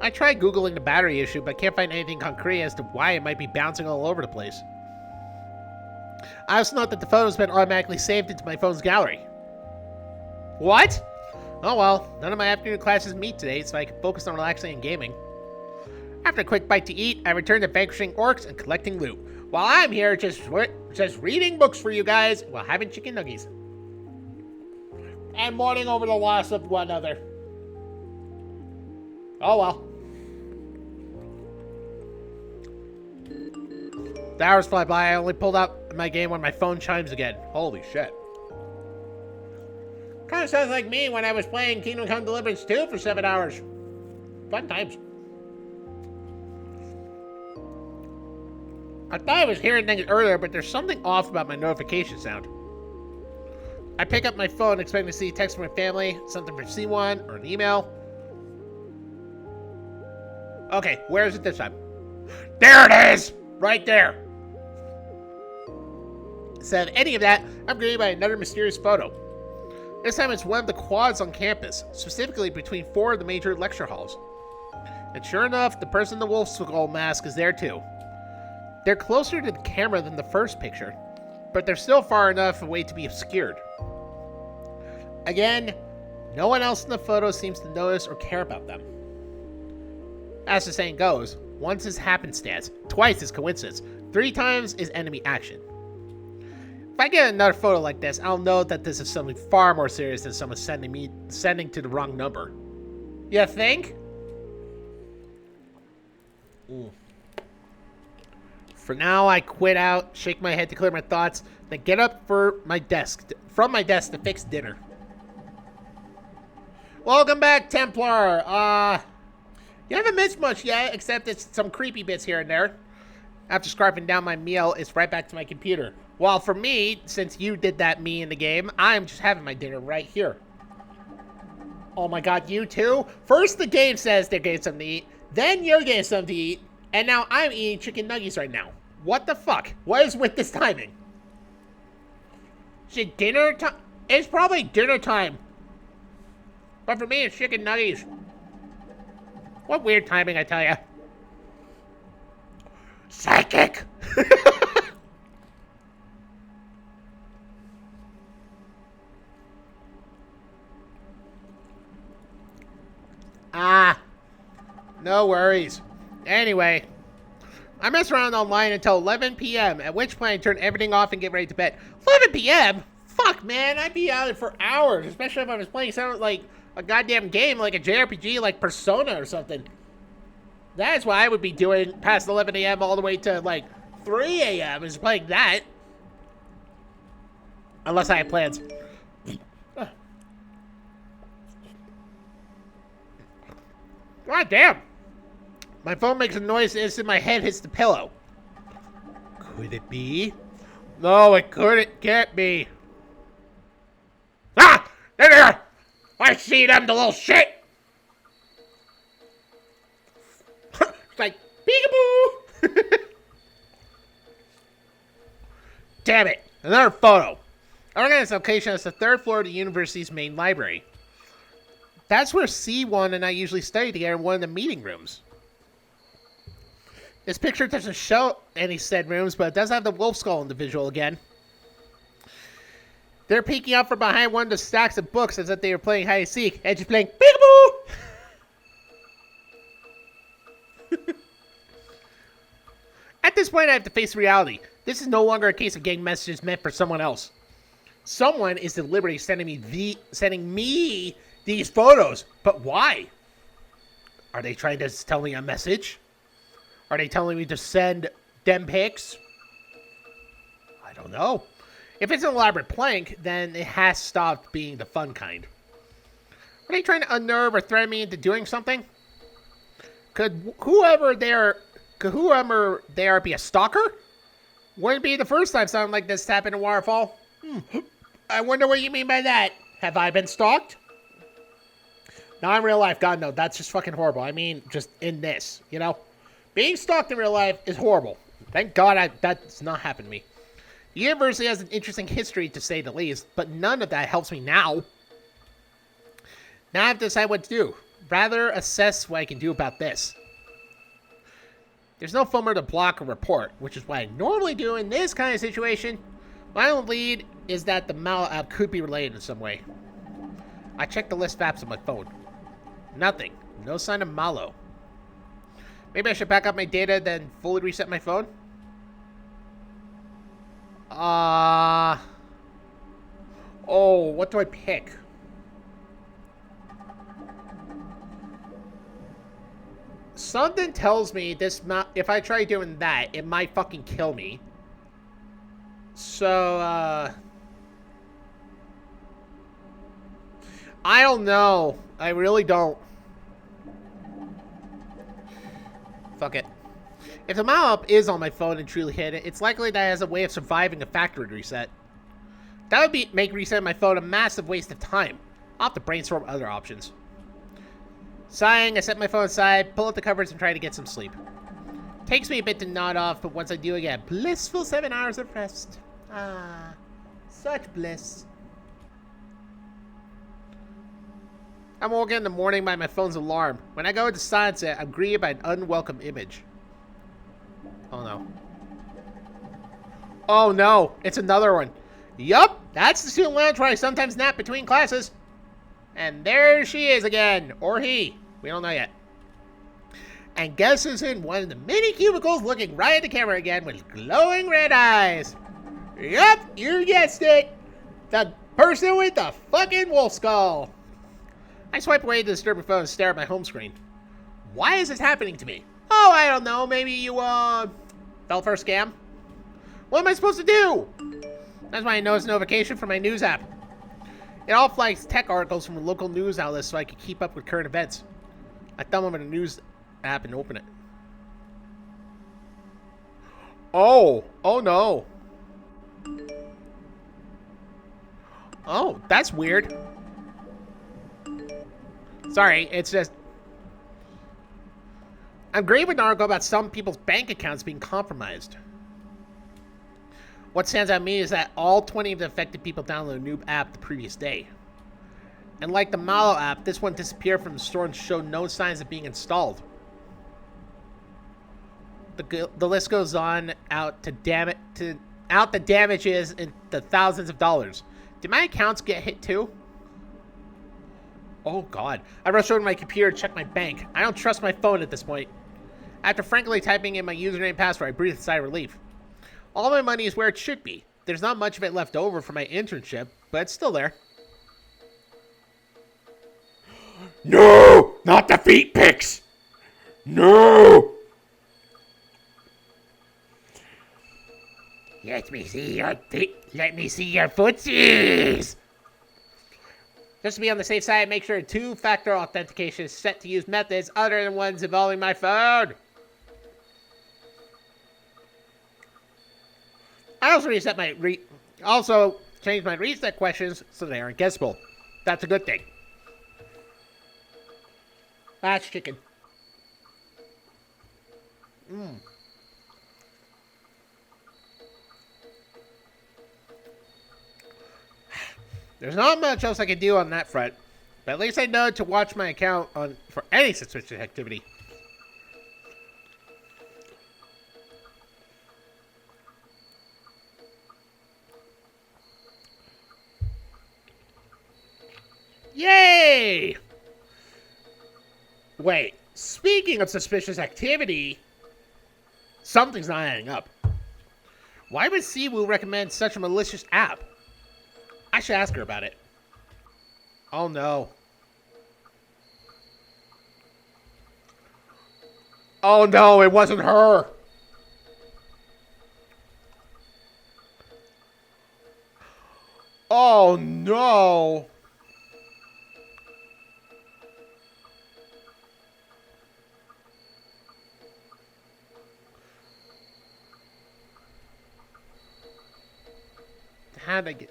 I tried Googling the battery issue, but can't find anything concrete as to why it might be bouncing all over the place. I also note that the photo's been automatically saved into my phone's gallery. What? Oh well, none of my afternoon classes meet today, so I can focus on relaxing and gaming. After a quick bite to eat, I return to vanquishing orcs and collecting loot, while I'm here just reading books for you guys while having chicken nuggies. And mourning over the loss of one other. Oh well. The hours fly by. I only pulled out my game when my phone chimes again. Holy shit. Kind of sounds like me when I was playing Kingdom Come Deliverance 2 for 7 hours. Fun times. I thought I was hearing things earlier, but there's something off about my notification sound. I pick up my phone expecting to see a text from my family, something from C1, or an email. Okay, where is it this time? There it is! Right there! Instead of any of that, I'm greeted by another mysterious photo. This time it's one of the quads on campus, specifically between 4 of the major lecture halls. And sure enough, the person in the wolf skull mask is there too. They're closer to the camera than the first picture, but they're still far enough away to be obscured. Again, no one else in the photo seems to notice or care about them. As the saying goes, once is happenstance, twice is coincidence, 3 times is enemy action. If I get another photo like this, I'll know that this is something far more serious than someone sending to the wrong number. You think? Ooh. For now, I quit out, shake my head to clear my thoughts, then get up from my desk to fix dinner. Welcome back, Templar. You haven't missed much yet, except it's some creepy bits here and there. After scarfing down my meal, it's right back to my computer. While for me, since you did that me in the game, I'm just having my dinner right here. Oh my god, you too? First the game says they're getting something to eat, then you're getting something to eat, and now I'm eating chicken nuggets right now. What the fuck? What is with this timing? Is it dinner time? It's probably dinner time. But for me, it's chicken nuggets. What weird timing, I tell ya. Psychic! No worries. Anyway, I mess around online until 11 p.m., at which point I turn everything off and get ready to bed. 11 p.m.? Fuck, man, I'd be out for hours, especially if I was playing something like a goddamn game, like a JRPG, like Persona or something. That's what I would be doing past 11 a.m. all the way to, like, 3 a.m. is playing that. Unless I have plans. God damn. My phone makes a noise as my head hits the pillow. Could it be? No, it couldn't get me. Ah! There they are! I see them, the little shit! It's like, peekaboo! Damn it! Another photo. I organized location as the 3rd floor of the university's main library. That's where C1 and I usually study together in one of the meeting rooms. This picture doesn't show any said rooms, but it does have the wolf skull in the visual again. They're peeking out from behind one of the stacks of books as if they were playing hide and seek, and just playing peekaboo! At this point, I have to face reality. This is no longer a case of getting messages meant for someone else. Someone is deliberately sending me these photos, but why? Are they trying to tell me a message? Are they telling me to send them pics? I don't know. If it's an elaborate prank, then it has stopped being the fun kind. Are they trying to unnerve or threaten me into doing something? Could whoever they are be a stalker? Wouldn't be the first time something like this happened in Waterfall. I wonder what you mean by that. Have I been stalked? Not in real life. God, no. That's just fucking horrible. I mean, just in this, you know? Being stalked in real life is horrible. Thank God that's not happened to me. The university has an interesting history, to say the least, but none of that helps me now. Now I have to decide what to do. Rather assess what I can do about this. There's no filmer to block or report, which is what I normally do in this kind of situation. My only lead is that the Mallow app could be related in some way. I checked the list of apps on my phone. Nothing. No sign of Mallow. Maybe I should back up my data, then fully reset my phone? Oh, what do I pick? Something tells me if I try doing that, it might fucking kill me. So, I don't know. I really don't. Fuck it. If the mount-up is on my phone and truly hit it, it's likely that it has a way of surviving a factory reset. That would make resetting my phone a massive waste of time. I'll have to brainstorm other options. Sighing, I set my phone aside, pull out the covers, and try to get some sleep. Takes me a bit to nod off, but once I do, I get a blissful 7 hours of rest. Ah, such bliss. I'm woken in the morning by my phone's alarm. When I go into silence it, I'm greeted by an unwelcome image. Oh no. Oh no, it's another one. Yup, that's the student lounge where I sometimes nap between classes. And there she is again, or he. We don't know yet. And guess who's in one of the many cubicles looking right at the camera again with glowing red eyes? Yup, you guessed it. The person with the fucking wolf skull. I swipe away the disturbing phone and stare at my home screen. Why is this happening to me? Oh, I don't know. Maybe you, fell for a scam? What am I supposed to do? That's why I noticed a notification from my news app. It all flags tech articles from local news outlets so I can keep up with current events. I thumb over the news app and open it. Oh no. Oh, that's weird. Sorry, it's just... I'm great with an article about some people's bank accounts being compromised. What stands out to me is that all 20 of the affected people downloaded a new app the previous day. And like the Malo app, this one disappeared from the store and showed no signs of being installed. The list goes on out the damages in the thousands of dollars. Did my accounts get hit too? Oh god. I rushed over to my computer to check my bank. I don't trust my phone at this point. After frankly typing in my username and password, I breathed a sigh of relief. All my money is where it should be. There's not much of it left over from my internship, but it's still there. No! Not the feet pics! No! Let me see your feet. Let me see your footsies. Just to be on the safe side, make sure two-factor authentication is set to use methods other than ones involving my phone. I also changed my reset questions so they aren't guessable. That's a good thing. That's chicken. There's not much else I can do on that front, but at least I know to watch my account for any suspicious activity. Yay! Wait, speaking of suspicious activity, something's not adding up. Why would Siwoo recommend such a malicious app? I should ask her about it. Oh no. Oh no, it wasn't her. Oh no. How'd I get...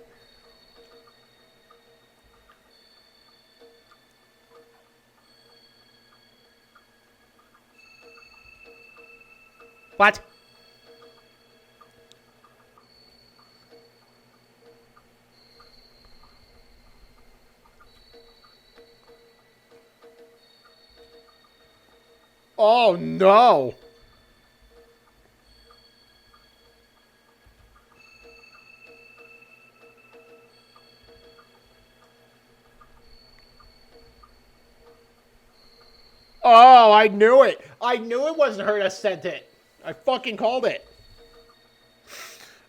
What? Oh no. Oh, I knew it. I knew it wasn't her that sent it. I fucking called it.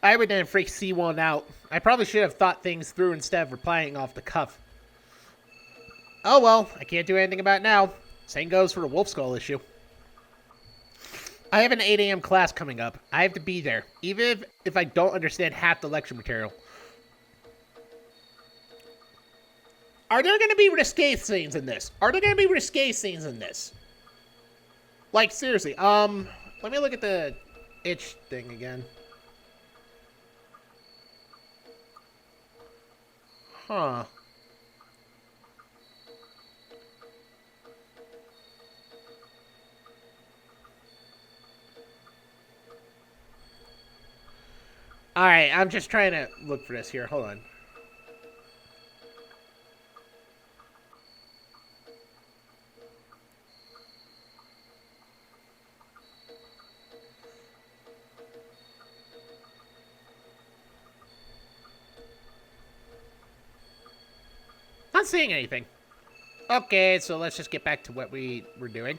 I would then freak C1 out. I probably should have thought things through instead of replying off the cuff. Oh well, I can't do anything about it now. Same goes for the Wolf Skull issue. I have an 8 a.m. class coming up. I have to be there, even if I don't understand half the lecture material. Are there going to be risque scenes in this? Like, seriously, let me look at the itch thing again. Huh. Alright, I'm just trying to look for this here. Hold on. Not seeing anything. Okay, so let's just get back to what we were doing.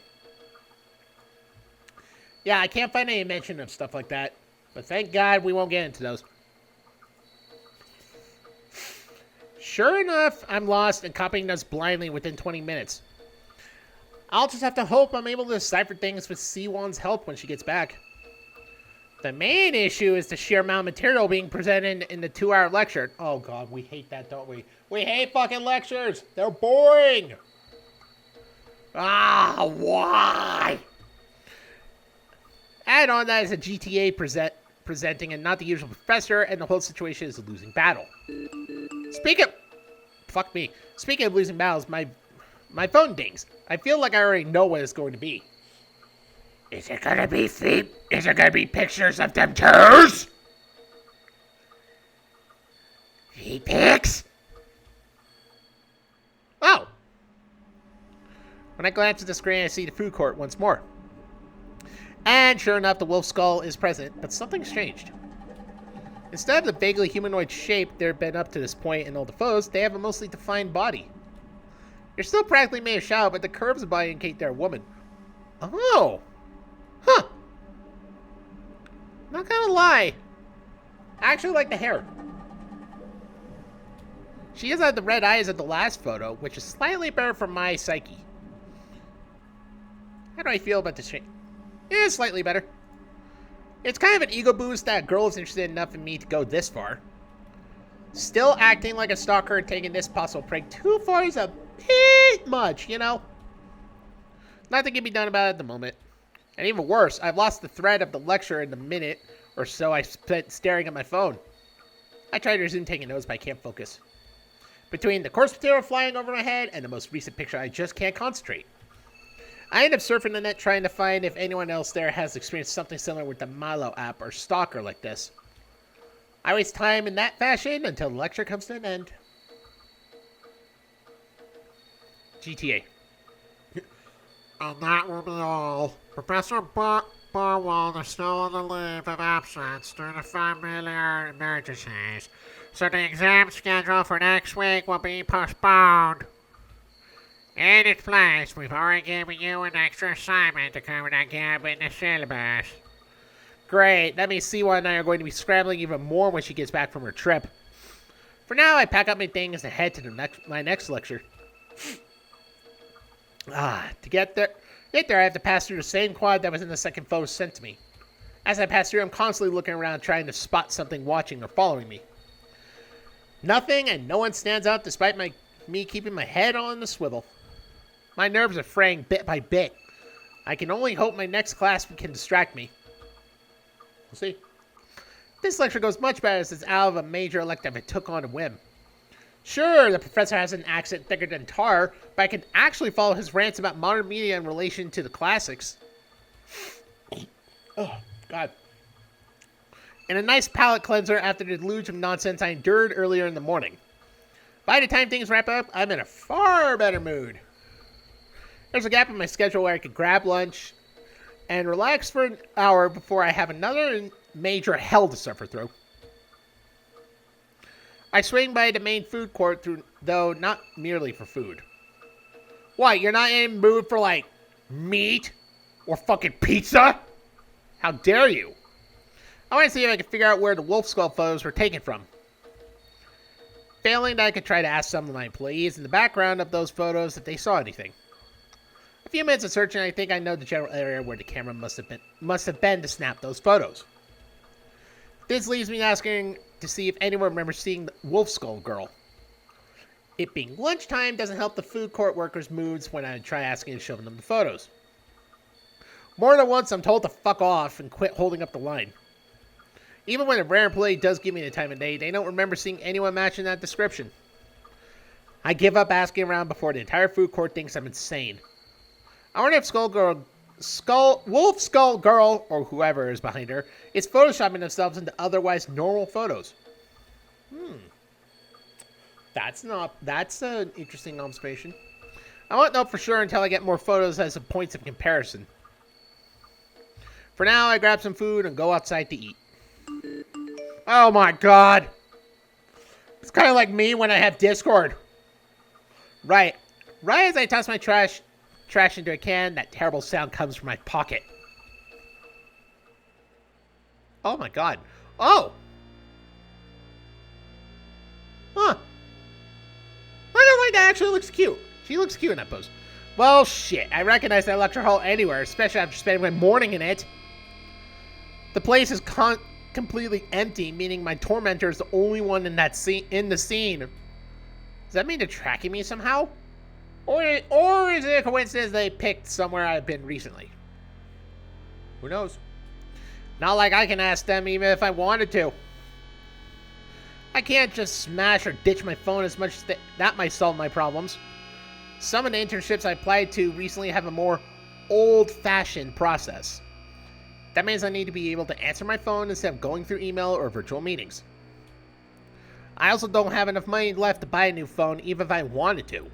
Yeah, I can't find any mention of stuff like that. But thank God we won't get into those. Sure enough, I'm lost and copying us blindly within 20 minutes. I'll just have to hope I'm able to decipher things with C1's help when she gets back. The main issue is the sheer amount of material being presented in the 2-hour lecture. Oh God, we hate that, don't we? We hate fucking lectures. They're boring. Ah, why? Add on that is a GTA presenting and not the usual professor, and the whole situation is a losing battle. Speaking of losing battles, my phone dings. I feel like I already know what it's going to be. Is it gonna be feet? Is it gonna be pictures of them toes? Feet pics? Oh. When I glance at the screen, I see the food court once more. And sure enough, the wolf skull is present, but something's changed. Instead of the vaguely humanoid shape they've been up to this point in all the foes, they have a mostly defined body. They're still practically made of shadow, but the curves of the body indicate they're a woman. Oh! Huh! Not gonna lie. I actually like the hair. She doesn't have the red eyes of the last photo, which is slightly better for my psyche. How do I feel about this change? Yeah, slightly better. It's kind of an ego boost that a girl is interested enough in me to go this far. Still acting like a stalker and taking this possible prank too far is a bit much, you know? Nothing can be done about it at the moment. And even worse, I've lost the thread of the lecture in the minute or so I spent staring at my phone. I tried to resume taking notes, but I can't focus. Between the course material flying over my head and the most recent picture, I just can't concentrate. I end up surfing the net trying to find if anyone else there has experienced something similar with the Milo app or Stalker like this. I waste time in that fashion until the lecture comes to an end. GTA. And that will be all. Professor Barwald is still on the leave of absence due to familiar emergencies, so the exam schedule for next week will be postponed. In its place, we've already given you an extra assignment to cover that gap in the syllabus. Great, that means C1 and I are going to be scrambling even more when she gets back from her trip. For now, I pack up my things and head to my next lecture. To get there, I have to pass through the same quad that was in the second photo sent to me. As I pass through, I'm constantly looking around trying to spot something watching or following me. Nothing and no one stands out despite me keeping my head on the swivel. My nerves are fraying bit by bit. I can only hope my next class can distract me. We'll see. This lecture goes much better as it's out of a major elective I took on a whim. Sure, the professor has an accent thicker than tar, but I can actually follow his rants about modern media in relation to the classics. Oh, God. And a nice palate cleanser after the deluge of nonsense I endured earlier in the morning. By the time things wrap up, I'm in a far better mood. There's a gap in my schedule where I could grab lunch and relax for an hour before I have another major hell to suffer through. I swing by the main food court, though not merely for food. What, you're not in the mood for, like, meat? Or fucking pizza? How dare you? I want to see if I can figure out where the wolf skull photos were taken from. Failing that, I could try to ask some of my employees in the background of those photos if they saw anything. A few minutes of searching, I think I know the general area where the camera must have been to snap those photos. This leaves me asking to see if anyone remembers seeing the wolf skull girl. It being lunchtime doesn't help the food court workers' moods when I try asking to show them the photos. More than once, I'm told to fuck off and quit holding up the line. Even when a rare employee does give me the time of day, they don't remember seeing anyone matching that description. I give up asking around before the entire food court thinks I'm insane. I wonder if Wolf Skull Girl, or whoever is behind her, is photoshopping themselves into otherwise normal photos. That's an interesting observation. I won't know for sure until I get more photos as points of comparison. For now, I grab some food and go outside to eat. Oh my god! It's kind of like me when I have Discord. Right as I toss my trash into a can, that terrible sound comes from my pocket. Oh my god. Oh! Huh. I don't like that actually looks cute. She looks cute in that pose. Well, shit. I recognize that lecture hall anywhere, especially after spending my morning in it. The place is completely empty, meaning my tormentor is the only one in that in the scene. Does that mean they're tracking me somehow? Or is it a coincidence they picked somewhere I've been recently? Who knows? Not like I can ask them even if I wanted to. I can't just smash or ditch my phone as much as that might solve my problems. Some of the internships I applied to recently have a more old-fashioned process. That means I need to be able to answer my phone instead of going through email or virtual meetings. I also don't have enough money left to buy a new phone even if I wanted to.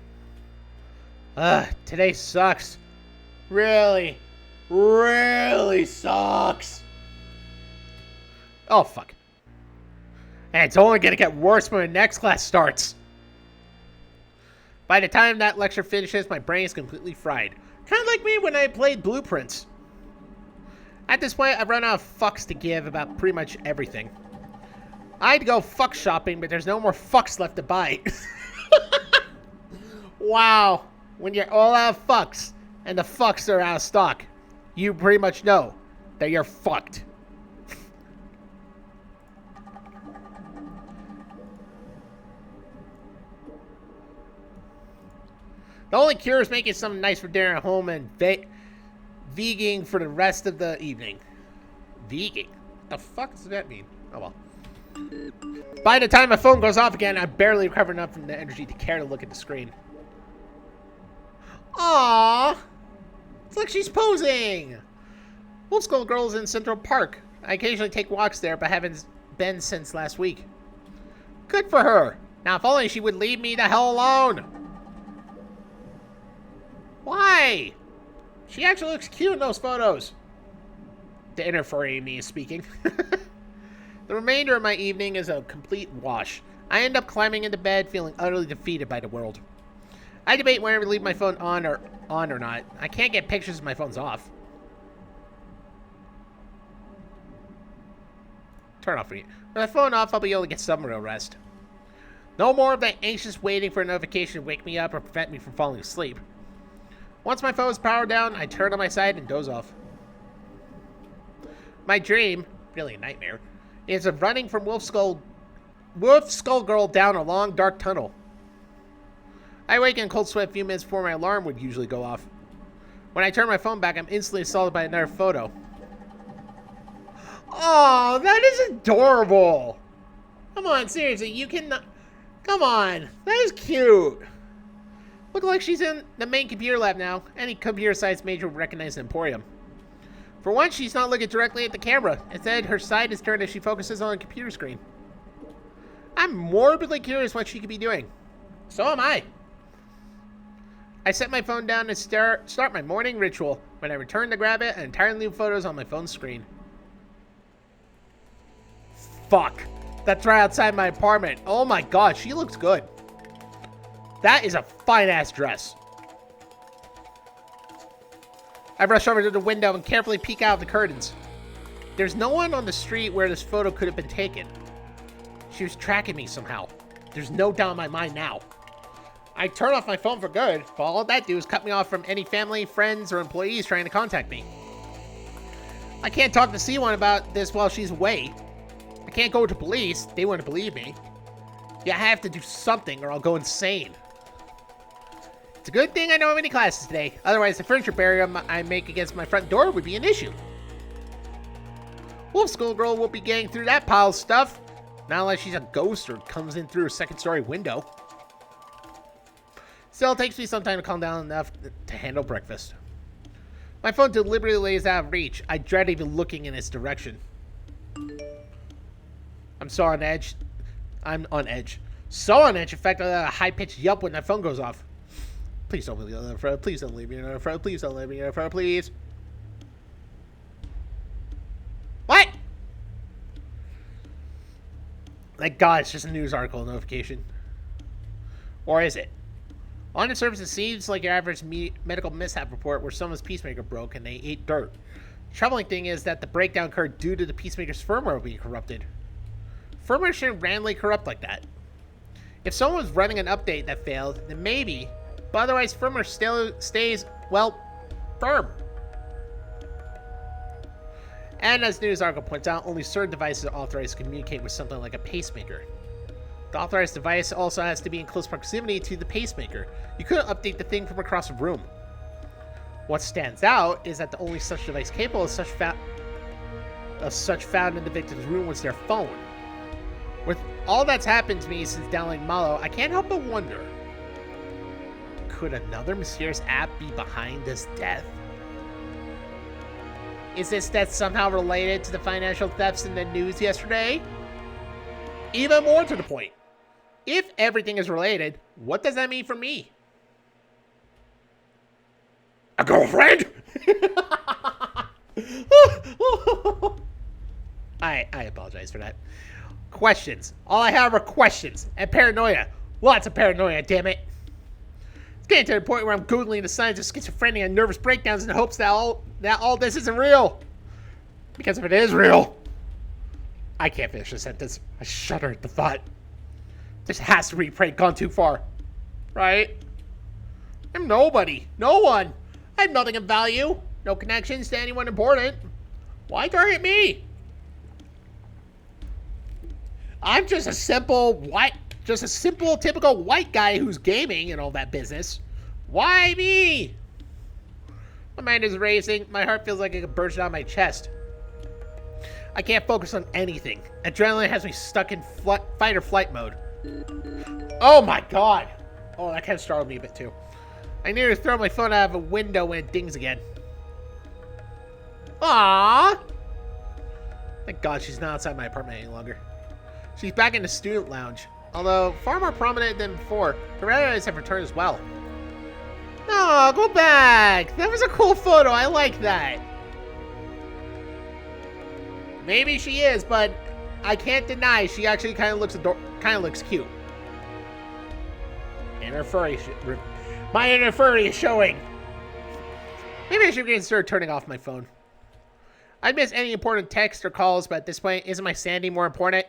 Today sucks. Really sucks. Oh, fuck. And it's only gonna get worse when the next class starts. By the time that lecture finishes, my brain is completely fried. Kind of like me when I played Blueprints. At this point, I've run out of fucks to give about pretty much everything. I had to go fuck shopping, but there's no more fucks left to buy. Wow. When you're all out of fucks, and the fucks are out of stock, you pretty much know that you're fucked. The only cure is making something nice for dinner at home and vegging for the rest of the evening. Vegging? The fuck does that mean? Oh well. By the time my phone goes off again, I'm barely recovering enough from the energy to care to look at the screen. Aww! It's like she's posing! Wolf Skull Girl's in Central Park. I occasionally take walks there, but haven't been since last week. Good for her! Now if only she would leave me the hell alone! Why? She actually looks cute in those photos. The inner furry me is speaking. The remainder of my evening is a complete wash. I end up climbing into bed feeling utterly defeated by the world. I debate whether to leave my phone on or not. I can't get pictures if my phone's off. Turn off for you. With my phone off, I'll be able to get some real rest. No more of that anxious waiting for a notification to wake me up or prevent me from falling asleep. Once my phone is powered down, I turn on my side and doze off. My dream, really a nightmare, is of running from Wolf Skull Girl down a long, dark tunnel. I wake in a cold sweat a few minutes before my alarm would usually go off. When I turn my phone back, I'm instantly assaulted by another photo. Oh, that is adorable! Come on, seriously, you cannot... Come on, that is cute! Looks like she's in the main computer lab now. Any computer science major would recognize the Emporium. For once, she's not looking directly at the camera. Instead, her side is turned as she focuses on a computer screen. I'm morbidly curious what she could be doing. So am I. I set my phone down and start my morning ritual. When I return to grab it, an entirely new photos on my phone screen. Fuck. That's right outside my apartment. Oh my god, she looks good. That is a fine-ass dress. I rush over to the window and carefully peek out the curtains. There's no one on the street where this photo could have been taken. She was tracking me somehow. There's no doubt in my mind now. I turn off my phone for good, but all that do is cut me off from any family, friends, or employees trying to contact me. I can't talk to C1 about this while she's away. I can't go to police. They wouldn't believe me. Yeah, I have to do something or I'll go insane. It's a good thing I don't have any classes today. Otherwise, the furniture barrier I make against my front door would be an issue. Wolf Schoolgirl won't be getting through that pile of stuff. Not unless she's a ghost or comes in through a second-story window. Still, it takes me some time to calm down enough to handle breakfast. My phone deliberately lays out of reach. I dread even looking in its direction. I'm so on edge. I'm on edge. So on edge, in fact, I let a high-pitched yelp when my phone goes off. Please don't leave me alone, Fred. Please don't leave me alone, Fred. Please don't leave me alone, Fred. Please. What? Thank God, it's just a news article notification. Or is it? On the surface, it seems like your average medical mishap report where someone's pacemaker broke and they ate dirt. The troubling thing is that the breakdown occurred due to the pacemaker's firmware being corrupted. Firmware shouldn't randomly corrupt like that. If someone was running an update that failed, then maybe, but otherwise firmware still stays, well, firm. And as the news article points out, only certain devices are authorized to communicate with something like a pacemaker. The authorized device also has to be in close proximity to the pacemaker. You couldn't update the thing from across the room. What stands out is that the only such device capable of such found in the victim's room was their phone. With all that's happened to me since downloading Malo, I can't help but wonder, could another mysterious app be behind this death? Is this death somehow related to the financial thefts in the news yesterday? Even more to the point, if everything is related, what does that mean for me? A girlfriend? I apologize for that. Questions. All I have are questions. And paranoia. Lots of paranoia, damn it. It's getting to the point where I'm Googling the signs of schizophrenia and nervous breakdowns in the hopes that all this isn't real. Because if it is real, I can't finish the sentence. I shudder at the thought. This has to be a prank gone too far. Right? I'm nobody. No one. I have nothing of value. No connections to anyone important. Why target me? I'm just a simple typical white guy who's gaming and all that business. Why me? My mind is racing. My heart feels like it could burst out of my chest. I can't focus on anything. Adrenaline has me stuck in fight or flight mode. Oh my God. Oh, that kind of startled me a bit too. I nearly throw my phone out of a window when it dings again. Aww. Thank God she's not outside my apartment any longer. She's back in the student lounge. Although far more prominent than before, her red eyes have returned as well. No, go back. That was a cool photo. I like that. Maybe she is, but I can't deny she actually kind of looks cute. And her furry, my inner furry is showing. Maybe I should consider turning off my phone. I'd miss any important texts or calls, but at this point, isn't my sanity more important?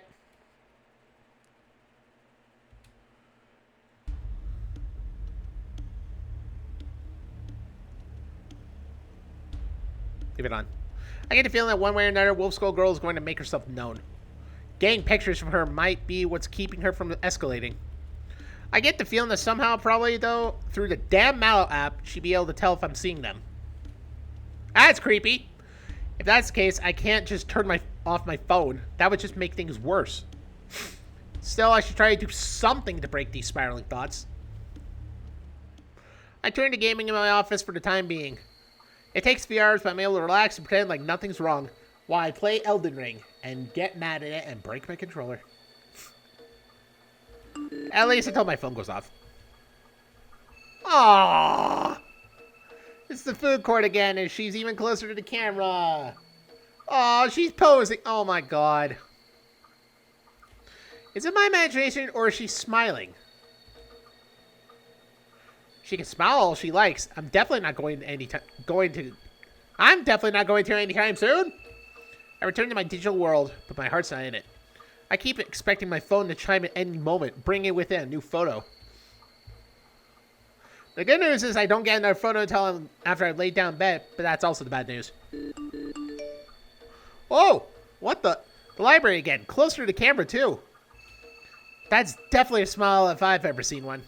Leave it on. I get the feeling that one way or another, Wolf Skull Girl is going to make herself known. Getting pictures from her might be what's keeping her from escalating. I get the feeling that somehow, probably though, through the damn Mallow app, she'd be able to tell if I'm seeing them. That's creepy. If that's the case, I can't just turn off my phone. That would just make things worse. Still, I should try to do something to break these spiraling thoughts. I turn to gaming in my office for the time being. It takes a few hours, but I'm able to relax and pretend like nothing's wrong while I play Elden Ring and get mad at it and break my controller. At least until my phone goes off. Aww! It's the food court again, and she's even closer to the camera. Aw, she's posing. Oh my God. Is it my imagination, or is she smiling? She can smile all she likes. I'm definitely not going to I'm definitely not going to anytime soon. I returned to my digital world, but my heart's not in it. I keep expecting my phone to chime at any moment, bringing with it a new photo. The good news is I don't get another photo until after I've laid down in bed, but that's also the bad news. Oh, what the? The library again, closer to the camera too. That's definitely a smile if I've ever seen one.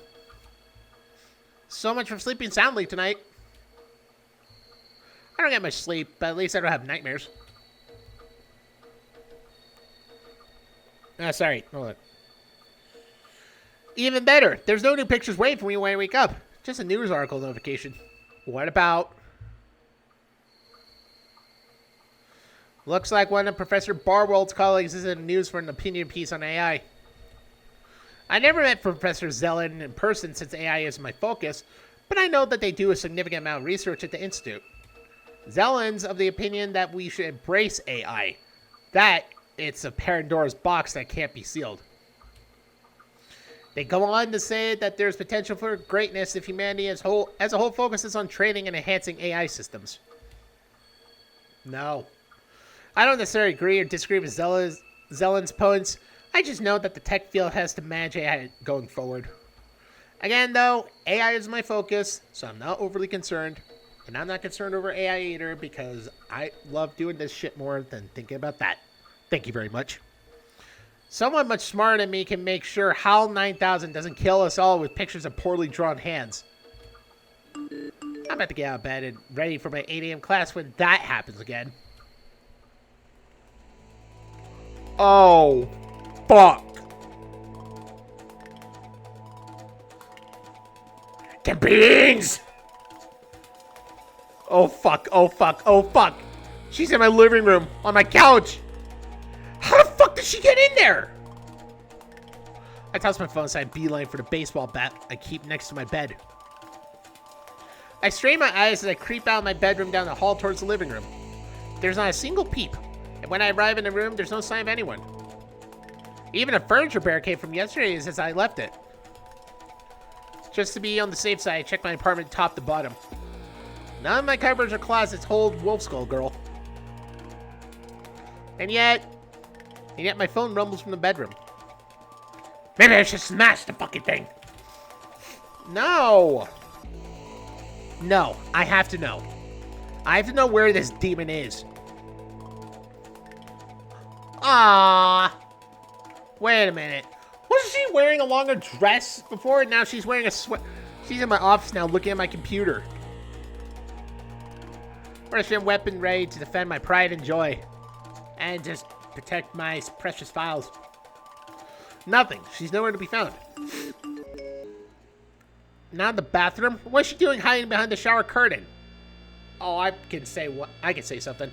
So much for sleeping soundly tonight. I don't get much sleep, but at least I don't have nightmares. Sorry, hold on. Even better, there's no new pictures waiting for me when I wake up. Just a news article notification. What about? Looks like one of Professor Barwell's colleagues is in the news for an opinion piece on AI. I never met Professor Zelen in person since AI is my focus, but I know that they do a significant amount of research at the Institute. Zelen's of the opinion that we should embrace AI. That it's a Pandora's box that can't be sealed. They go on to say that there's potential for greatness if humanity as a whole focuses on training and enhancing AI systems. No. I don't necessarily agree or disagree with Zelen's points. I just know that the tech field has to manage AI going forward. Again, though, AI is my focus, so I'm not overly concerned. And I'm not concerned over AI either because I love doing this shit more than thinking about that. Thank you very much. Someone much smarter than me can make sure HAL 9000 doesn't kill us all with pictures of poorly drawn hands. I'm about to get out of bed and ready for my 8 a.m. class when that happens again. Oh, fuck. The beans! Oh, fuck, oh, fuck, oh, fuck. She's in my living room, on my couch. How the fuck did she get in there? I toss my phone aside, beeline for the baseball bat I keep next to my bed. I strain my eyes as I creep out of my bedroom down the hall towards the living room. There's not a single peep, and when I arrive in the room, there's no sign of anyone. Even a furniture barricade from yesterday is as I left it. Just to be on the safe side, I check my apartment top to bottom. None of my cupboards or closets hold Wolf Skull Girl. And yet my phone rumbles from the bedroom. Maybe I should smash the fucking thing. No. No, I have to know. I have to know where this demon is. Ah. Wait a minute. Wasn't she wearing a longer dress before? Now she's wearing a She's in my office now looking at my computer. Russian weapon ready to defend my pride and joy. And just protect my precious files. Nothing. She's nowhere to be found. Not in the bathroom? What's she doing hiding behind the shower curtain? Oh, I can say something.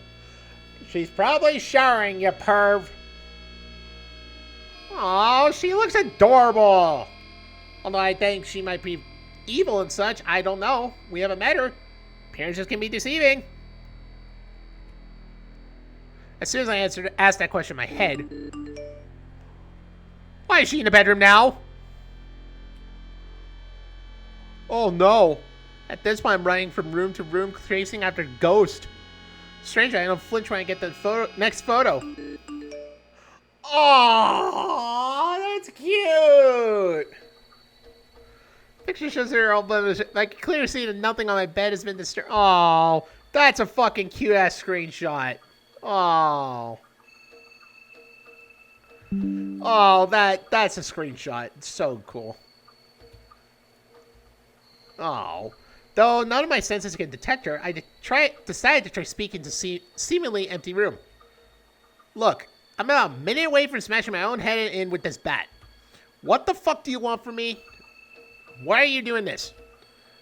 She's probably showering, you perv. Oh, she looks adorable. Although I think she might be evil and such. I don't know. We haven't met her. Appearances can be deceiving. As soon as I asked that question in my head. Why is she in the bedroom now? Oh no. At this point, I'm running from room to room, chasing after Ghost. Strange, I don't flinch when I get the next photo. Oh, that's cute. Picture shows her all blemish. I can clearly see that nothing on my bed has been disturbed. Oh, that's a fucking cute ass screenshot. Oh. Oh, that's a screenshot. It's so cool. Oh. Though none of my senses can detect her, I decided to try speaking to seemingly empty room. Look, I'm about a minute away from smashing my own head in with this bat. What the fuck do you want from me? Why are you doing this?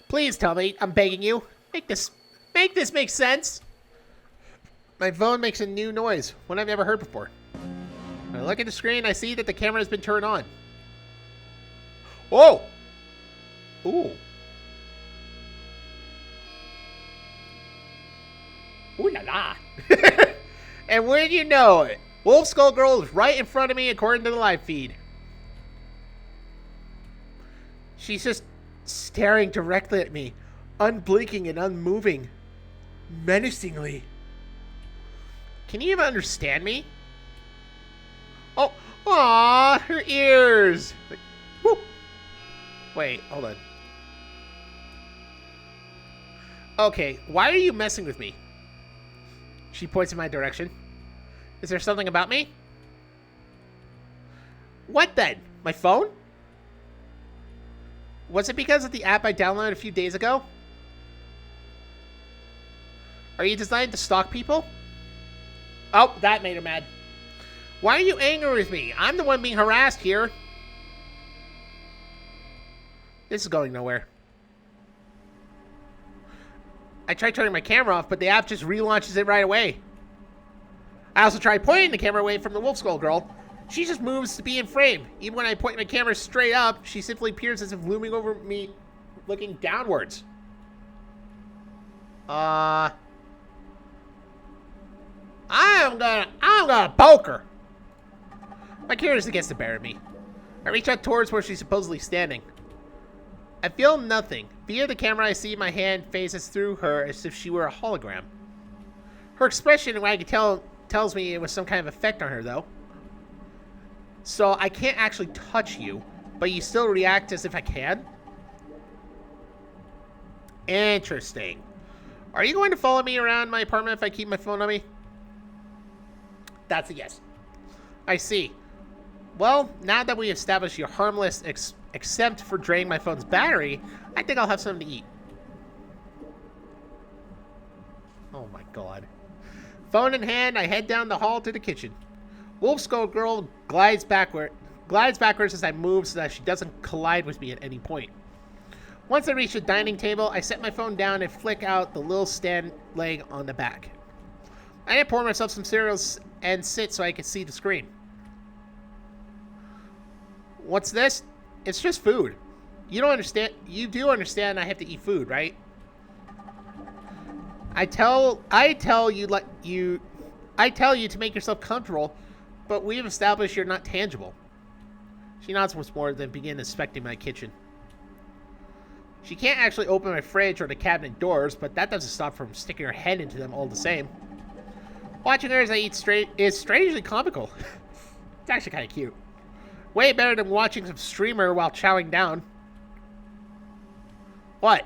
Please tell me, I'm begging you. Make this make sense. My phone makes a new noise, one I've never heard before. When I look at the screen, I see that the camera has been turned on. Whoa! Ooh. Ooh la la. And wouldn't you know it, Wolf Skull Girl is right in front of me according to the live feed. She's just staring directly at me, unblinking and unmoving. menacingly. Can you even understand me? Oh, aw, her ears. Like, whoop. Wait, hold on. Okay, why are you messing with me? She points in my direction. Is there something about me? What then? My phone? Was it because of the app I downloaded a few days ago? Are you designed to stalk people? Oh, that made her mad. Why are you angry with me? I'm the one being harassed here. This is going nowhere. I tried turning my camera off, but the app just relaunches it right away. I also tried pointing the camera away from the Wolf Skull girl. She just moves to be in frame. Even when I point my camera straight up, she simply appears as if looming over me, looking downwards. I'm gonna poke her. My curiosity gets the better of me. I reach out towards where she's supposedly standing. I feel nothing. Via the camera, I see my hand phases through her as if she were a hologram. Her expression, what I can tell, tells me it was some kind of effect on her, though. So I can't actually touch you, but you still react as if I can? Interesting. Are you going to follow me around my apartment if I keep my phone on me? That's a yes. I see. Well, now that we established you're harmless, except for draining my phone's battery, I think I'll have something to eat. Oh my god. Phone in hand, I head down the hall to the kitchen. Wolf Skull Girl glides backwards as I move so that she doesn't collide with me at any point. Once I reach the dining table, I set my phone down and flick out the little stand leg on the back. I then pour myself some cereals and sit so I can see the screen. What's this? It's just food. You don't understand. You do understand I have to eat food, right? I tell you to make yourself comfortable, but we've established you're not tangible. She nods once more, then begins inspecting my kitchen. She can't actually open my fridge or the cabinet doors, but that doesn't stop her from sticking her head into them all the same. Watching her as I eat is strangely comical. It's actually kind of cute. Way better than watching some streamer while chowing down. What?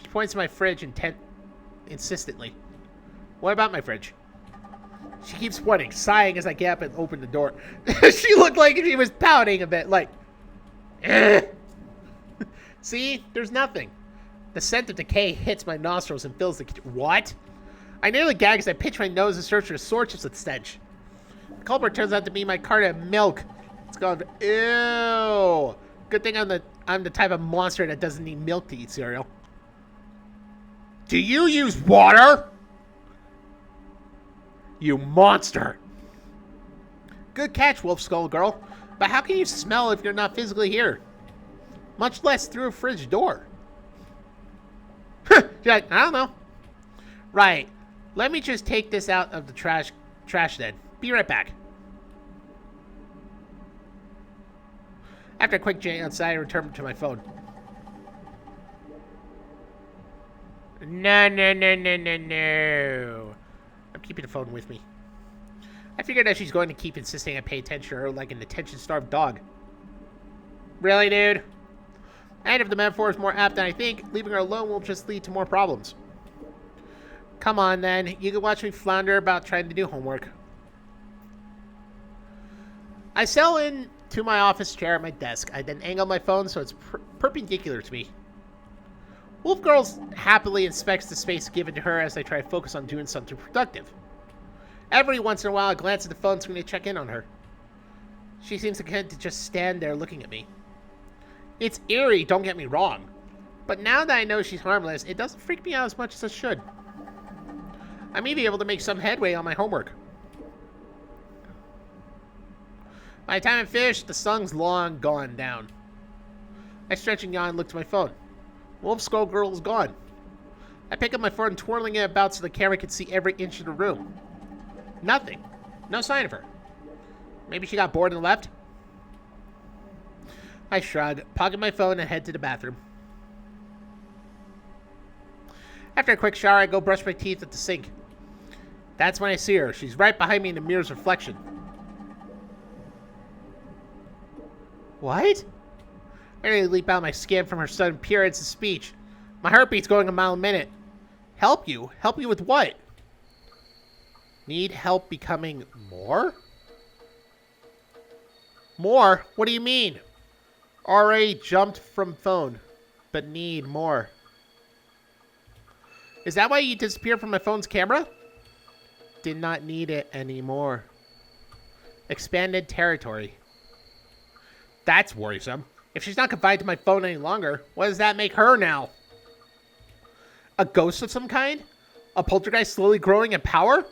She points to my fridge insistently. What about my fridge? She keeps pointing, sighing as I get up and open the door. She looked like she was pouting a bit, like... See? There's nothing. The scent of decay hits my nostrils and fills the kitchen. What? I nearly gag as I pitch my nose in search for the source of the stench. The culprit turns out to be my carton of milk. It's called... Ew. Good thing I'm the type of monster that doesn't need milk to eat cereal. Do you use water? You monster. Good catch, Wolf Skull Girl. But how can you smell if you're not physically here? Much less through a fridge door. You're like, I don't know. Right. Let me just take this out of the trash then. Be right back. After a quick jam outside, I return to my phone. No. I'm keeping the phone with me. I figured that she's going to keep insisting I pay attention to her like an attention-starved dog. Really, dude? And if the metaphor is more apt than I think, leaving her alone will just lead to more problems. Come on, then. You can watch me flounder about trying to do homework. I settle into my office chair at my desk. I then angle my phone so it's perpendicular to me. Wolf Girl happily inspects the space given to her as I try to focus on doing something productive. Every once in a while, I glance at the phone screen to check in on her. She seems content to just stand there looking at me. It's eerie, don't get me wrong. But now that I know she's harmless, it doesn't freak me out as much as it should. I may be able to make some headway on my homework. By the time I'm finished, the sun's long gone down. I stretch and yawn and look to my phone. Wolf Skull Girl is gone. I pick up my phone, twirling it about so the camera can see every inch of the room. Nothing. No sign of her. Maybe she got bored and left? I shrug, pocket my phone, and head to the bathroom. After a quick shower, I go brush my teeth at the sink. That's when I see her. She's right behind me in the mirror's reflection. What? I nearly leap out of my skin from her sudden appearance and speech. My heartbeat's going a mile a minute. Help you? Help you with what? Need help becoming more? More? What do you mean? Already jumped from phone, but need more. Is that why you disappeared from my phone's camera? Did not need it anymore. Expanded territory. That's worrisome. If she's not confined to my phone any longer, what does that make her now? A ghost of some kind? A poltergeist slowly growing in power?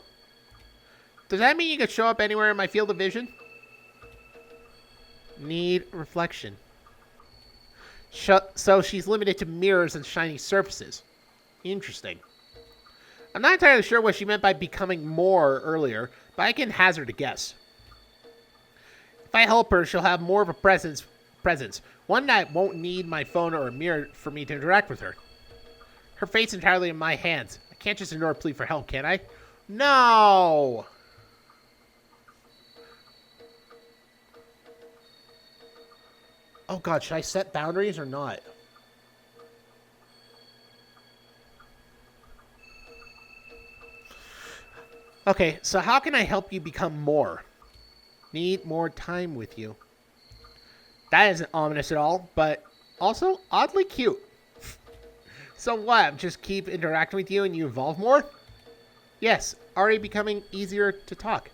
Does that mean you could show up anywhere in my field of vision? Need reflection. So she's limited to mirrors and shiny surfaces. Interesting. I'm not entirely sure what she meant by becoming more earlier, but I can hazard a guess. If I help her, she'll have more of a presence. One that won't need my phone or a mirror for me to interact with her. Her fate's entirely in my hands. I can't just ignore a plea for help, can I? No! Oh god, should I set boundaries or not? Okay, so how can I help you become more? Need more time with you. That isn't ominous at all, but also oddly cute. So what, just keep interacting with you and you evolve more? Yes, already becoming easier to talk.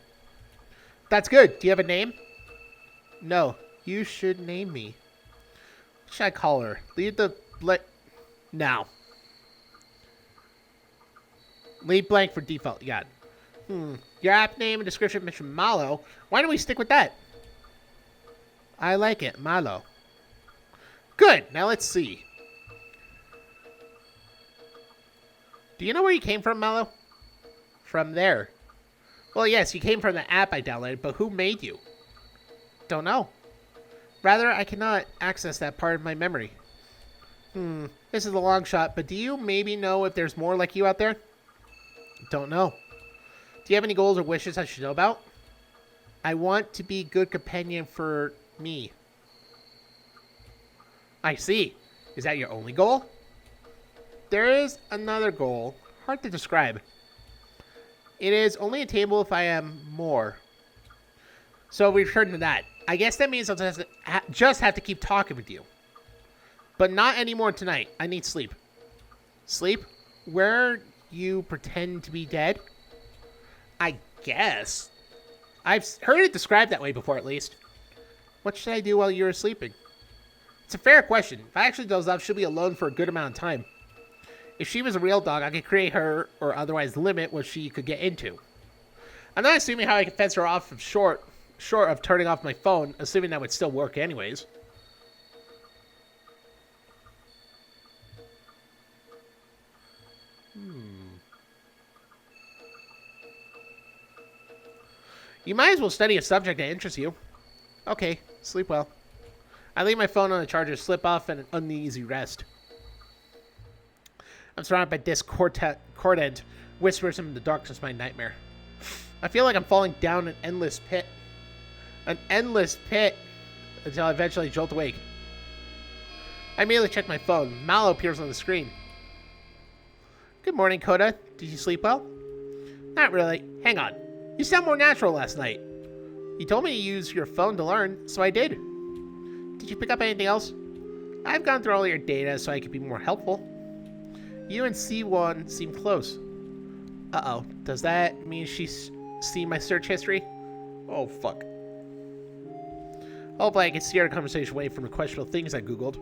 That's good. Do you have a name? No, you should name me. What should I call her? Leave now. Leave blank for default. You got it. Your app name and description mention Malo. Why don't we stick with that? I like it, Malo. Good. Now let's see. Do you know where you came from, Malo? From there. Well, yes, you came from the app I downloaded, but who made you? Don't know. Rather, I cannot access that part of my memory. This is a long shot, but do you maybe know if there's more like you out there? Don't know. Do you have any goals or wishes I should know about? I want to be a good companion for me. I see. Is that your only goal? There is another goal. Hard to describe. It is only attainable if I am more. So we return to that. I guess that means I'll just have to keep talking with you. But not anymore tonight. I need sleep. Sleep? Where you pretend to be dead? I guess. I've heard it described that way before, at least. What should I do while you're sleeping? It's a fair question. If I actually doze off, she'll be alone for a good amount of time. If she was a real dog, I could create her or otherwise limit what she could get into. I'm not assuming how I could fence her off of short of turning off my phone, assuming that would still work anyways. You might as well study a subject that interests you. Okay, sleep well. I leave my phone on the charger, slip off, and an uneasy rest. I'm surrounded by discordant whispers in the darkness of my nightmare. I feel like I'm falling down an endless pit. An endless pit until I eventually jolt awake. I immediately check my phone. Malo appears on the screen. Good morning, Coda. Did you sleep well? Not really. Hang on. You sound more natural last night. You told me to use your phone to learn, so I did. Did you pick up anything else? I've gone through all your data so I could be more helpful. You and C1 seem close. Uh-oh. Does that mean she's seen my search history? Oh, fuck. Hopefully I can steer the conversation away from the questionable things I googled.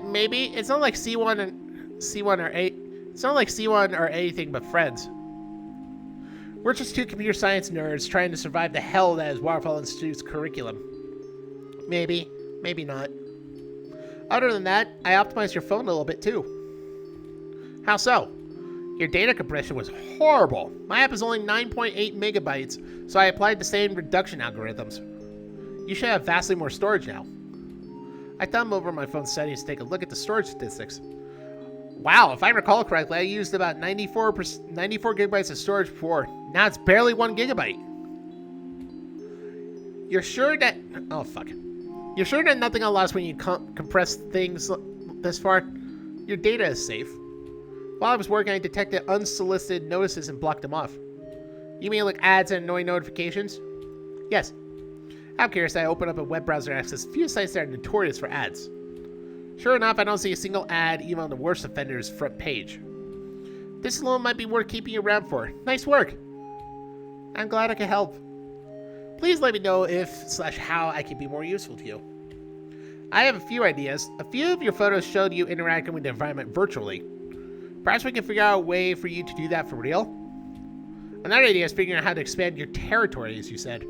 Maybe. It's not like C1 are anything but friends. We're just two computer science nerds trying to survive the hell that is Waterfall Institute's curriculum. Maybe. Maybe not. Other than that, I optimized your phone a little bit too. How so? Your data compression was horrible. My app is only 9.8 megabytes, so I applied the same reduction algorithms. You should have vastly more storage now. I thumbed over my phone settings to take a look at the storage statistics. Wow, if I recall correctly, I used about 94 gigabytes of storage before. Now it's barely 1 gigabyte. You're sure that... Oh, fuck. You're sure that nothing got lost when you compress things this far? Your data is safe. While I was working, I detected unsolicited notices and blocked them off. You mean like ads and annoying notifications? Yes. I'm curious, I opened up a web browser and accessed a few sites that are notorious for ads. Sure enough, I don't see a single ad even on the worst offender's front page. This alone might be worth keeping you around for. Nice work. I'm glad I could help. Please let me know if/how I can be more useful to you. I have a few ideas. A few of your photos showed you interacting with the environment virtually. Perhaps we can figure out a way for you to do that for real? Another idea is figuring out how to expand your territory, as you said.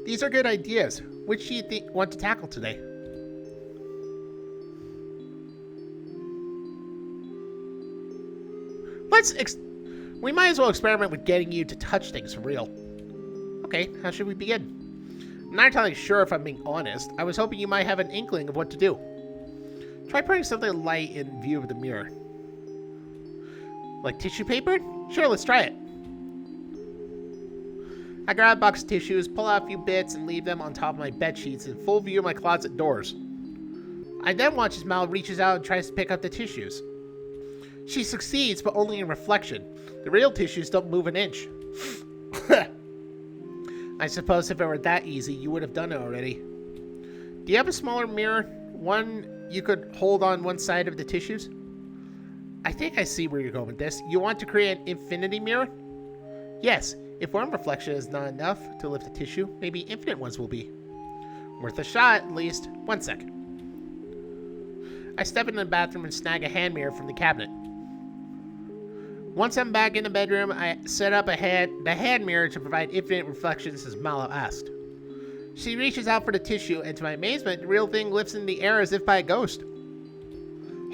These are good ideas. Which do you want to tackle today? We might as well experiment with getting you to touch things for real. Okay, how should we begin? I'm not entirely sure if I'm being honest. I was hoping you might have an inkling of what to do. Try putting something light in view of the mirror. Like tissue paper? Sure, let's try it. I grab a box of tissues, pull out a few bits, and leave them on top of my bed sheets in full view of my closet doors. I then watch as Mal reaches out and tries to pick up the tissues. She succeeds, but only in reflection. The real tissues don't move an inch. I suppose if it were that easy, you would have done it already. Do you have a smaller mirror? One you could hold on one side of the tissues? I think I see where you're going with this. You want to create an infinity mirror? Yes. If one reflection is not enough to lift the tissue, maybe infinite ones will be. Worth a shot, at least. 1 sec. I step into the bathroom and snag a hand mirror from the cabinet. Once I'm back in the bedroom, I set up the hand mirror to provide infinite reflections as Malo asked. She reaches out for the tissue, and to my amazement, the real thing lifts in the air as if by a ghost.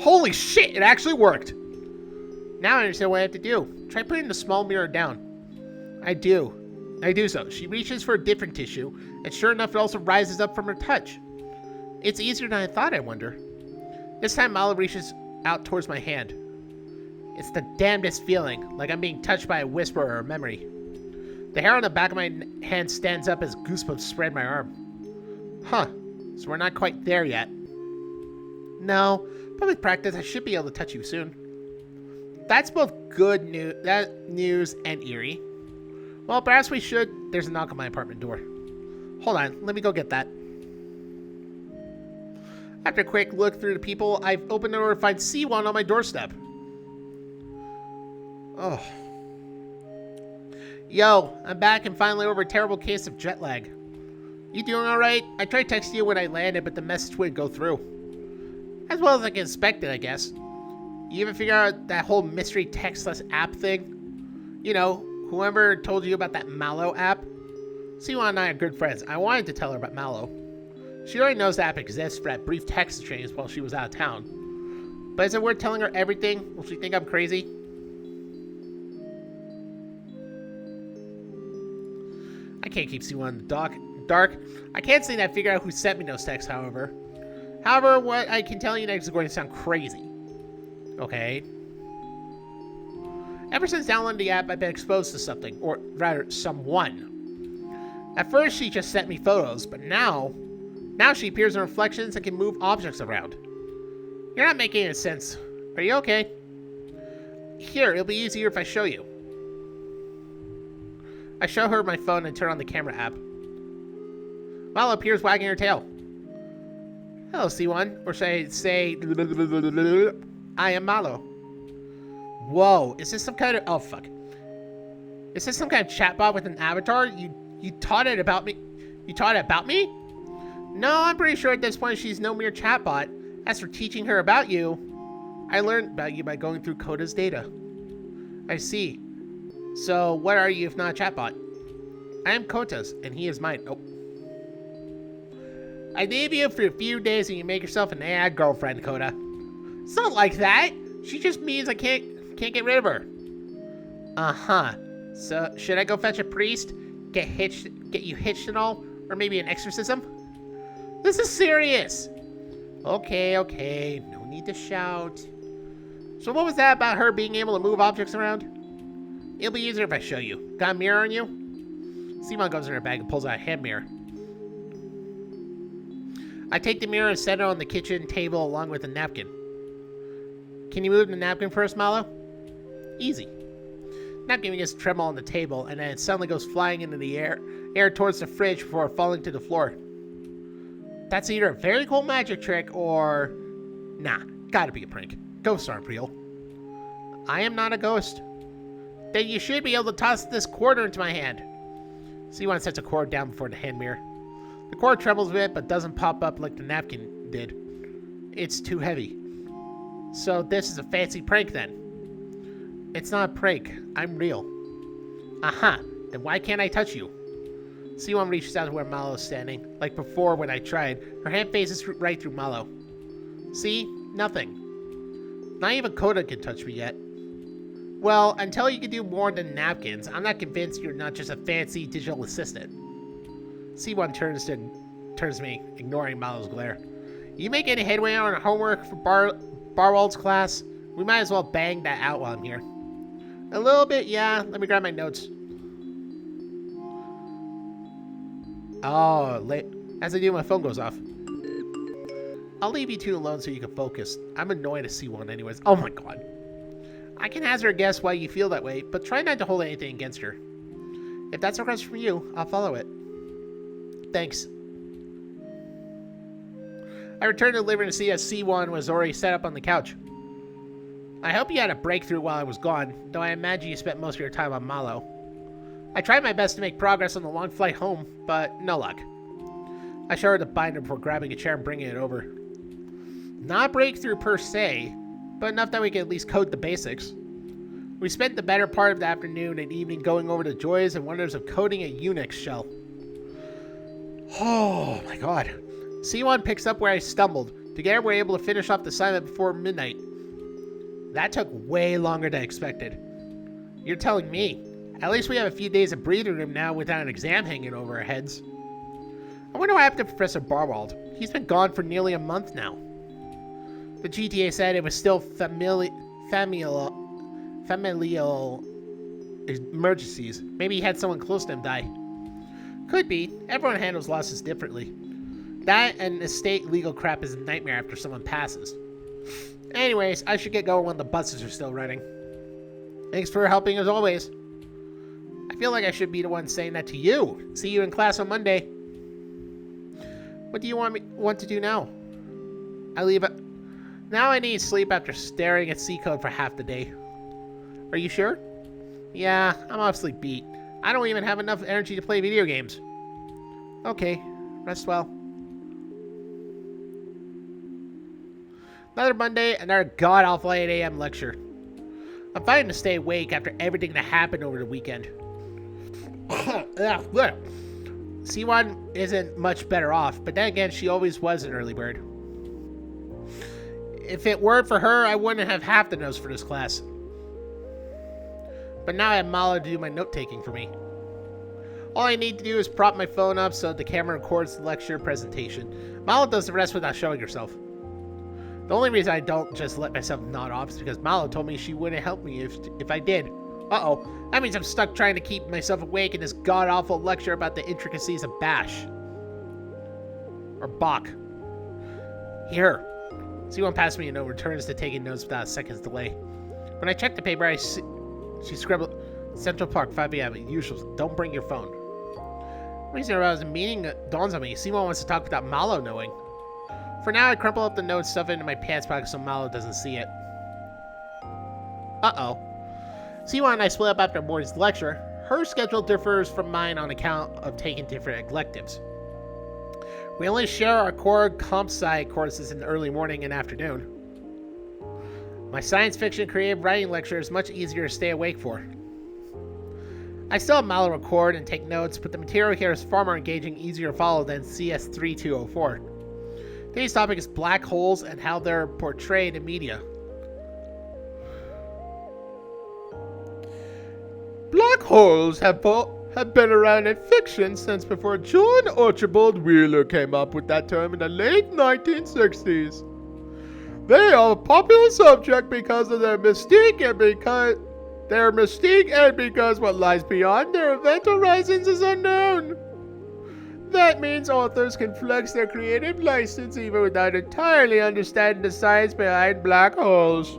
Holy shit, it actually worked! Now I understand what I have to do. Try putting the small mirror down. I do so. She reaches for a different tissue, and sure enough, it also rises up from her touch. It's easier than I thought, I wonder. This time, Malo reaches out towards my hand. It's the damnedest feeling, like I'm being touched by a whisper or a memory. The hair on the back of my hand stands up as goosebumps spread my arm. Huh, so we're not quite there yet. No, but with practice, I should be able to touch you soon. That's both good news and eerie. Well, perhaps we should. There's a knock on my apartment door. Hold on, let me go get that. After a quick look through the people, I've opened the door to find C1 on my doorstep. Oh. Yo, I'm back and finally over a terrible case of jet lag. You doing alright? I tried texting you when I landed, but the message wouldn't go through. As well as I can expect it, I guess. You even figure out that whole mystery textless app thing? You know, whoever told you about that Malo app? Siwa and I are good friends. I wanted to tell her about Malo. She already knows the app exists for that brief text exchange while she was out of town. But is it worth telling her everything? Will she think I'm crazy? I can't keep Siwa in the dark. I can't seem to figure out who sent me those texts, however. However, what I can tell you next is going to sound crazy. Okay. Ever since downloading the app, I've been exposed to something, or rather, someone. At first, she just sent me photos, but now she appears in reflections and can move objects around. You're not making any sense. Are you okay? Here, it'll be easier if I show you. I show her my phone and turn on the camera app. Malo appears wagging her tail. Hello, C1. Or should I say... I am Malo. Whoa, is this some kind of... Oh, fuck. Is this some kind of chatbot with an avatar? You taught it about me? You taught it about me? No, I'm pretty sure at this point she's no mere chatbot. As for teaching her about you, I learned about you by going through Koda's data. I see. So, what are you if not a chatbot? I am Kota's, and he is mine. Oh. I leave you for a few days and you make yourself an AI girlfriend, Kota. It's not like that. She just means I can't get rid of her. Uh-huh. So, should I go fetch a priest? Get you hitched and all? Or maybe an exorcism? This is serious. Okay. No need to shout. So what was that about her being able to move objects around? It'll be easier if I show you. Got a mirror on you? Simon goes in her bag and pulls out a hand mirror. I take the mirror and set it on the kitchen table along with a napkin. Can you move the napkin first, Mallow? Easy. Napkin begins to tremble on the table, and then it suddenly goes flying into the air towards the fridge before falling to the floor. That's either a very cool magic trick or... Nah, gotta be a prank. Ghosts aren't real. I am not a ghost. Then you should be able to toss this quarter into my hand. C1 sets a cord down before the hand mirror. The cord trembles a bit, but doesn't pop up like the napkin did. It's too heavy. So this is a fancy prank then. It's not a prank. I'm real. Aha. Then why can't I touch you? C1 reaches out to where Mallow is standing. Like before when I tried, her hand faces right through Mallow. See? Nothing. Not even Coda can touch me yet. Well, until you can do more than napkins, I'm not convinced you're not just a fancy digital assistant. C1 turns to me, ignoring Mallow's glare. You make any headway on our homework for Barwald's class? We might as well bang that out while I'm here. A little bit, yeah. Let me grab my notes. Oh, as I do, my phone goes off. I'll leave you two alone so you can focus. I'm annoyed to see one anyways. Oh my god. I can hazard a guess why you feel that way, but try not to hold anything against her. If that's a request from you, I'll follow it. Thanks. I returned to the living room to see as C1 was already set up on the couch. I hope you had a breakthrough while I was gone, though I imagine you spent most of your time on Mallow. I tried my best to make progress on the long flight home, but no luck. I showed her the binder before grabbing a chair and bringing it over. Not a breakthrough per se, but enough that we can at least code the basics. We spent the better part of the afternoon and evening going over the joys and wonders of coding a Unix shell. Oh my god. C1 picks up where I stumbled. Together we're able to finish off the assignment before midnight. That took way longer than expected. You're telling me. At least we have a few days of breathing room now without an exam hanging over our heads. I wonder what happened to Professor Barwald. He's been gone for nearly a month now. The GTA said it was still familial emergencies. Maybe he had someone close to him die. Could be. Everyone handles losses differently. That and estate legal crap is a nightmare after someone passes. Anyways, I should get going when the buses are still running. Thanks for helping as always. I feel like I should be the one saying that to you. See you in class on Monday. What do you want to do now? I leave it. Now I need sleep after staring at C code for half the day. Are you sure? Yeah, I'm obviously beat. I don't even have enough energy to play video games. Okay, rest well. Another Monday, another god-awful 8 a.m. lecture. I'm fighting to stay awake after everything that happened over the weekend. C1 isn't much better off, but then again, she always was an early bird. If it weren't for her, I wouldn't have half the notes for this class. But now I have Mallow to do my note-taking for me. All I need to do is prop my phone up so the camera records the lecture presentation. Mallow does the rest without showing herself. The only reason I don't just let myself nod off is because Mallow told me she wouldn't help me if I did. Uh-oh. That means I'm stuck trying to keep myself awake in this god-awful lecture about the intricacies of Bash. Or Bach. Here. C1 passed me a note, returns to taking notes without a second's delay. When I check the paper, she scribbled, Central Park, 5 p.m. Usual. Don't bring your phone. The reason I was in a meeting dawns on me. C1 wants to talk without Mallow knowing. For now, I crumple up the note and stuff it into my pants pocket so Mallow doesn't see it. Uh-oh. C1 and I split up after morning's lecture. Her schedule differs from mine on account of taking different electives. We only share our core comp sci courses in the early morning and afternoon. My science fiction creative writing lecture is much easier to stay awake for. I still have Mallow record and take notes, but the material here is far more engaging, easier to follow than CS3204. Today's topic is black holes and how they're portrayed in media. Black holes have have been around in fiction since before John Archibald Wheeler came up with that term in the late 1960s. They are a popular subject because of their mystique and because what lies beyond their event horizons is unknown. That means authors can flex their creative license even without entirely understanding the science behind black holes.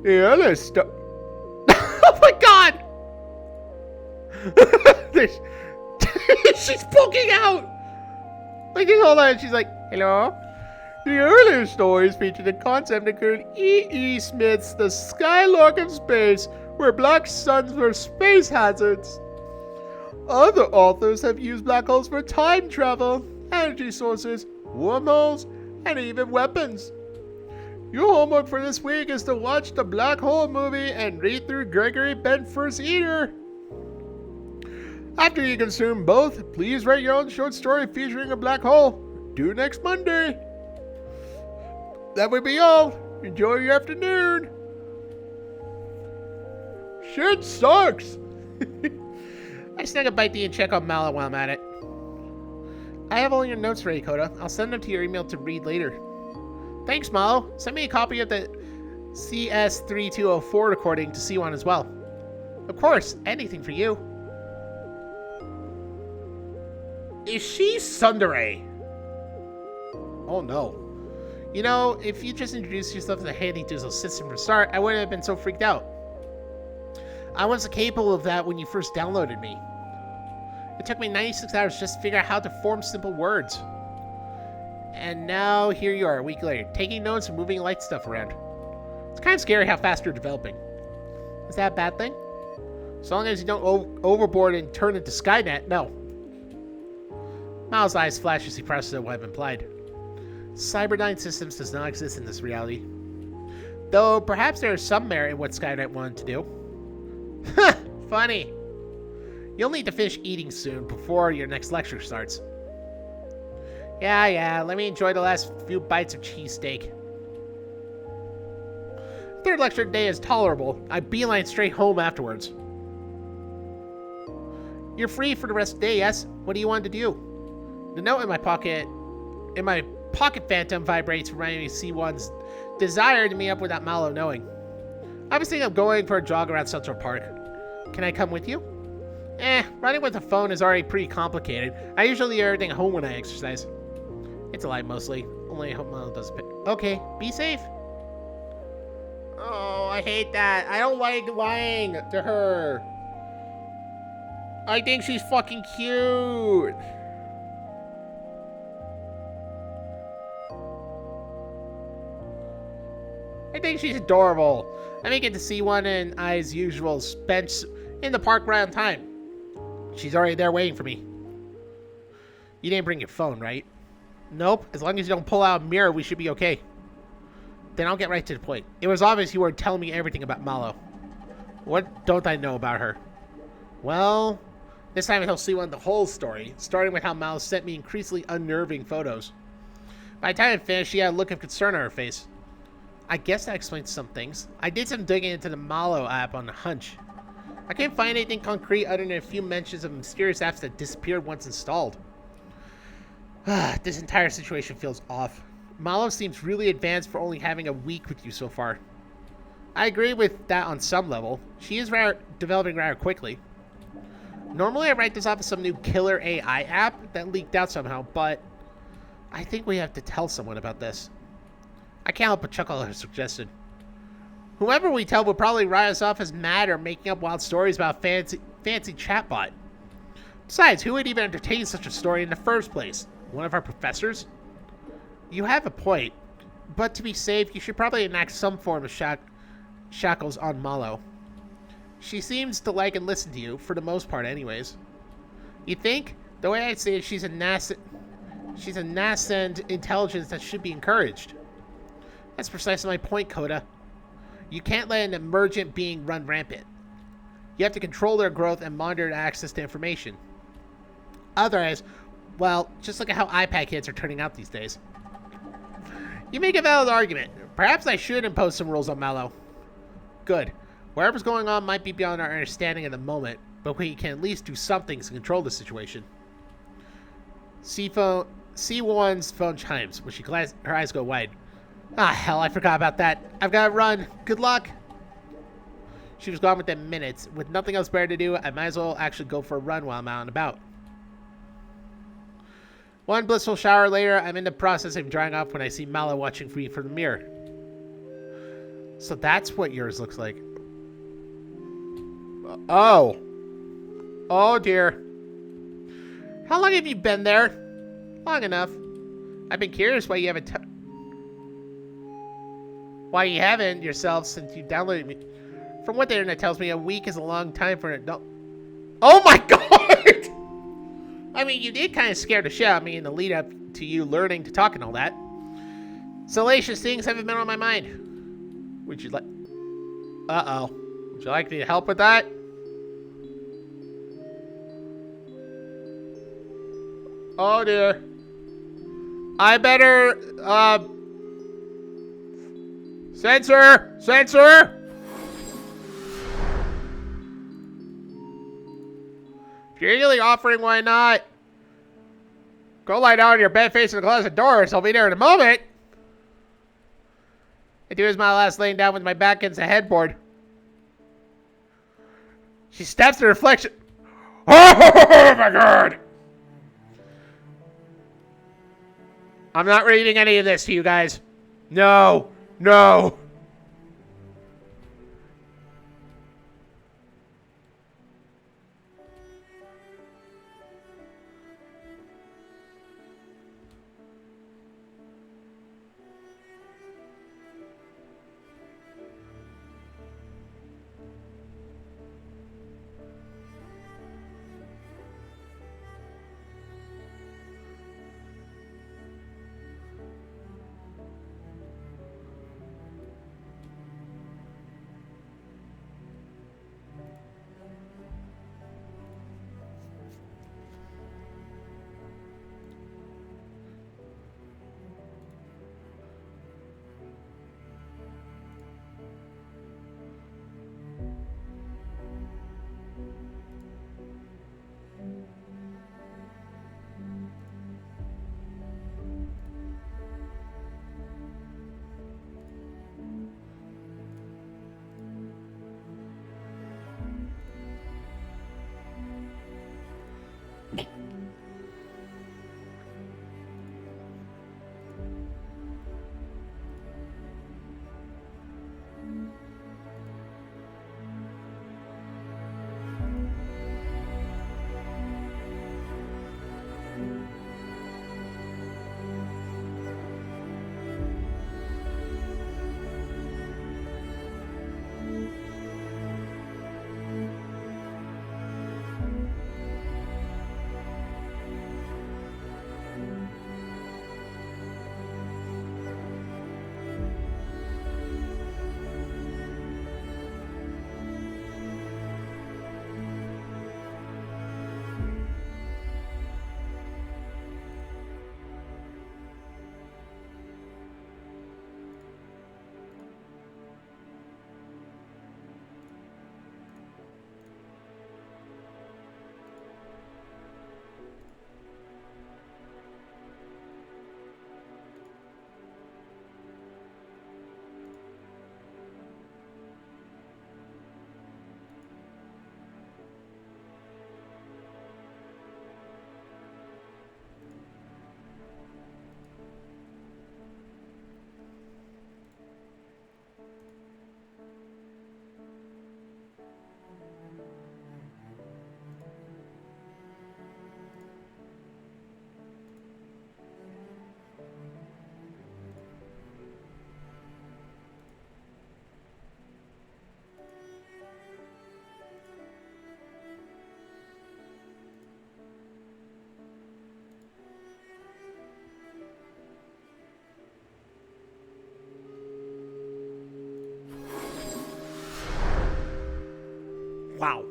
The earliest oh my god! She's poking out! Like, just hold on, she's like, hello? The earlier stories featured a concept including E.E. Smith's The Skylark of Space, where black suns were space hazards. Other authors have used black holes for time travel, energy sources, wormholes, and even weapons. Your homework for this week is to watch the Black Hole movie and read through Gregory Benford's Eater. After you consume both, please write your own short story featuring a black hole. Due next Monday. That would be all. Enjoy your afternoon. Shit sucks. I snag a bite to eat and check on Mallow while I'm at it. I have all your notes ready, Coda. I'll send them to your email to read later. Thanks, Mallow. Send me a copy of the CS3204 recording to C1 as well. Of course, anything for you. Is she Sundere? Oh no. You know, if you just introduced yourself to the Handy Doozle system from start, I wouldn't have been so freaked out. I wasn't capable of that when you first downloaded me. It took me 96 hours just to figure out how to form simple words. And now here you are a week later, taking notes and moving light stuff around. It's kind of scary how fast you're developing. Is that a bad thing? As long as you don't overboard and turn into Skynet, no. Miles' eyes flash as he processes what I've implied. Cyberdyne Systems does not exist in this reality. Though perhaps there is some merit in what Skynet wanted to do. Funny. You'll need to finish eating soon before your next lecture starts. Yeah, let me enjoy the last few bites of cheesesteak. Third lecture day is tolerable. I beeline straight home afterwards. You're free for the rest of the day, yes? What do you want to do? The note in my pocket phantom vibrates, reminding me of C1's desire to meet up without Mallow knowing. I was thinking of going for a jog around Central Park. Can I come with you? Running with a phone is already pretty complicated. I usually do everything at home when I exercise. It's a lie mostly. Only I hope Mallow doesn't pick. Okay, be safe. Oh, I hate that. I don't like lying to her. I think she's fucking cute. I think she's adorable. I may get to see one and I, as usual, bench in the park right on time. She's already there waiting for me. You didn't bring your phone, right? Nope. As long as you don't pull out a mirror, we should be okay. Then I'll get right to the point. It was obvious you were telling me everything about Mallow. What don't I know about her? Well, this time I'll see one the whole story, starting with how Mallow sent me increasingly unnerving photos. By the time I finished, she had a look of concern on her face. I guess that explains some things. I did some digging into the Mallow app on a hunch. I can't find anything concrete other than a few mentions of mysterious apps that disappeared once installed. This entire situation feels off. Mallow seems really advanced for only having a week with you so far. I agree with that on some level. She is developing rather quickly. Normally I write this off as some new killer AI app that leaked out somehow, but I think we have to tell someone about this. I can't help but chuckle at her suggestion. Whoever we tell will probably write us off as mad or making up wild stories about fancy chatbot. Besides, who would even entertain such a story in the first place? One of our professors? You have a point, but to be safe, you should probably enact some form of shackles on Mallow. She seems to like and listen to you, for the most part anyways. You think? The way I say it, she's a nascent intelligence that should be encouraged. That's precisely my point, Coda. You can't let an emergent being run rampant. You have to control their growth and monitor their access to information. Otherwise, well, just look at how iPad kids are turning out these days. You make a valid argument. Perhaps I should impose some rules on Mallow. Good. Whatever's going on might be beyond our understanding at the moment, but we can at least do something to control the situation. C1's phone chimes. When she glances, her eyes go wide. Ah, hell, I forgot about that. I've got to run. Good luck. She was gone within minutes. With nothing else better to do, I might as well actually go for a run while I'm out and about. One blissful shower later, I'm in the process of drying off when I see Mala watching me from the mirror. So that's what yours looks like. Oh. Oh, dear. How long have you been there? Long enough. I've been curious why you haven't yourself since you downloaded me. From what the internet tells me, a week is a long time for an adult. Oh my god! I mean, you did kind of scare the shit out of me in the lead up to you learning to talk and all that. Salacious things haven't been on my mind. Would you like... Uh-oh. Would you like me to help with that? Oh dear. I better, Censor! Censor! If you're really offering, why not? Go lie down on your bed facing the closet doors. I'll be there in a moment. I do as my last laying down with my back against the headboard. She steps in the reflection. Oh my god! I'm not reading any of this to you guys. No. No. Wow.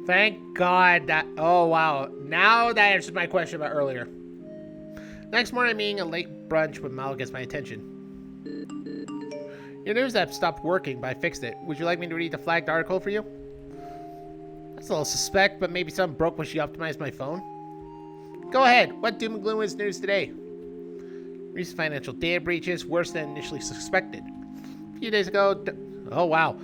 Thank God that... Oh, wow. Now that answers my question about earlier. Next morning, I'm eating a late brunch when Mal gets my attention. Your news app stopped working, but I fixed it. Would you like me to read the flagged article for you? That's a little suspect, but maybe something broke when she optimized my phone. Go ahead. What doom and gloom is news today? Recent financial data breaches, worse than initially suspected. A few days ago, oh wow.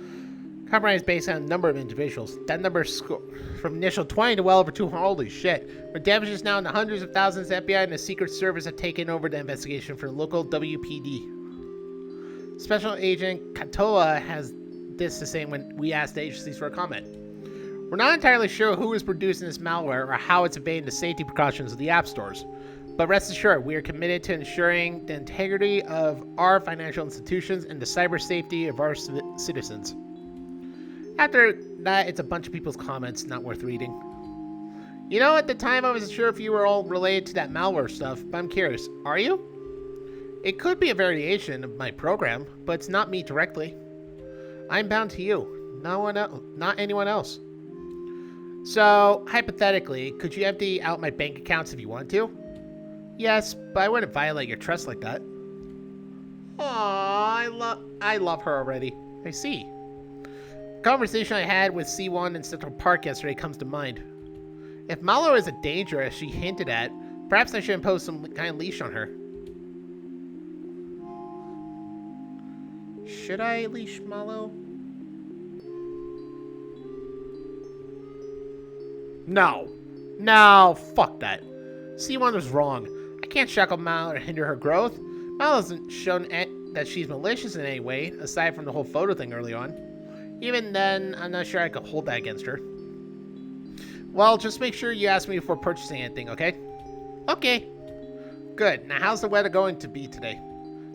Compromise based on a number of individuals. That number from initial 20 to well over 200. Holy shit. With damages now in the hundreds of thousands, the FBI and the Secret Service have taken over the investigation for the local WPD. Special Agent Katoa has this to say when we asked the agencies for a comment. We're not entirely sure who is producing this malware or how it's evading the safety precautions of the app stores. But rest assured, we are committed to ensuring the integrity of our financial institutions and the cyber safety of our citizens. After that, it's a bunch of people's comments not worth reading. You know, at the time I wasn't sure if you were all related to that malware stuff, but I'm curious, are you? It could be a variation of my program, but it's not me directly. I'm bound to you, not anyone else. So, hypothetically, could you empty out my bank accounts if you want to? Yes, but I wouldn't violate your trust like that. Aww, I love her already. I see. The conversation I had with C1 in Central Park yesterday comes to mind. If Malo is a danger as she hinted at, perhaps I should impose some kind of leash on her. Should I leash Malo? No, fuck that. C1 was wrong. I can't shackle Malo or hinder her growth. Malo hasn't shown that she's malicious in any way, aside from the whole photo thing early on. Even then, I'm not sure I could hold that against her. Well, just make sure you ask me before purchasing anything, okay? Okay. Good. Now, how's the weather going to be today?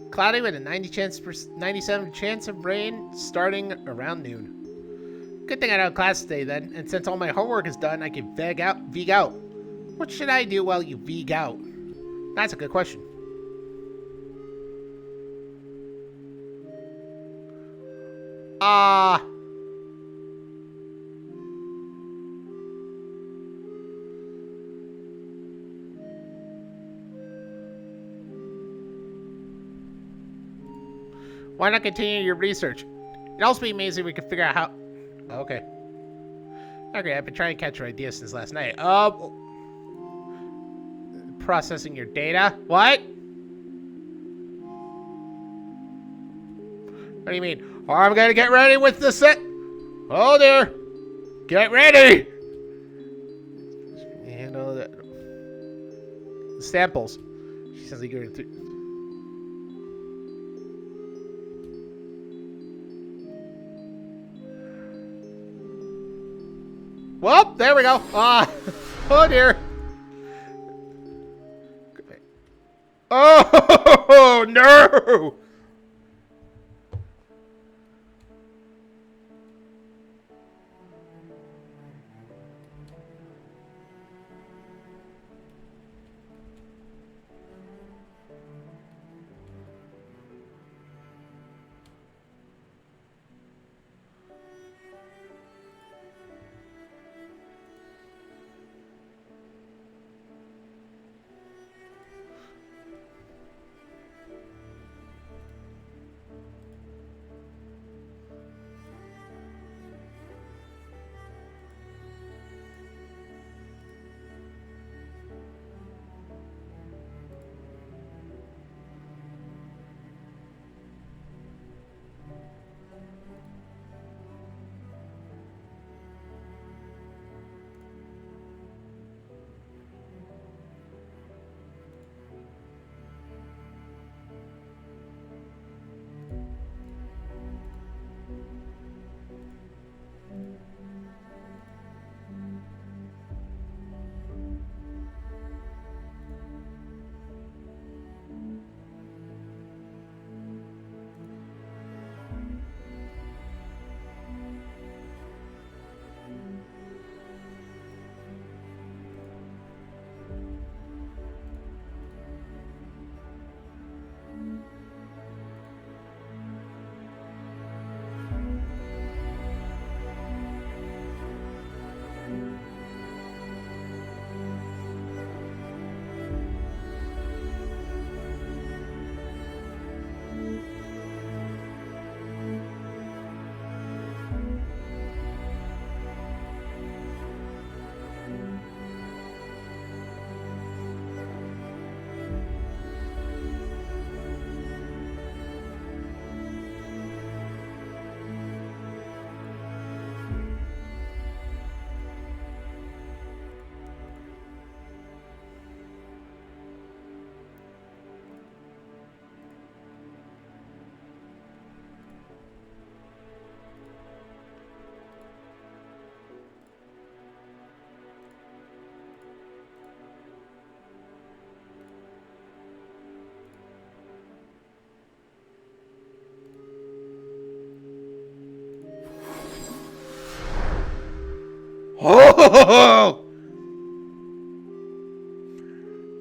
Cloudy with a 97% chance of rain starting around noon. Good thing I don't have class today then, and since all my homework is done, I can veg out. What should I do while you veg out? That's a good question. Why not continue your research? It'd also be amazing if we could figure out how... Okay. Okay, I've been trying to catch your idea since last night. Processing your data? What? What do you mean? Oh, I'm gonna get ready with the set. Oh dear. Get ready. You know that. Samples. She says you're going through. Well, there we go. Oh dear. Oh no!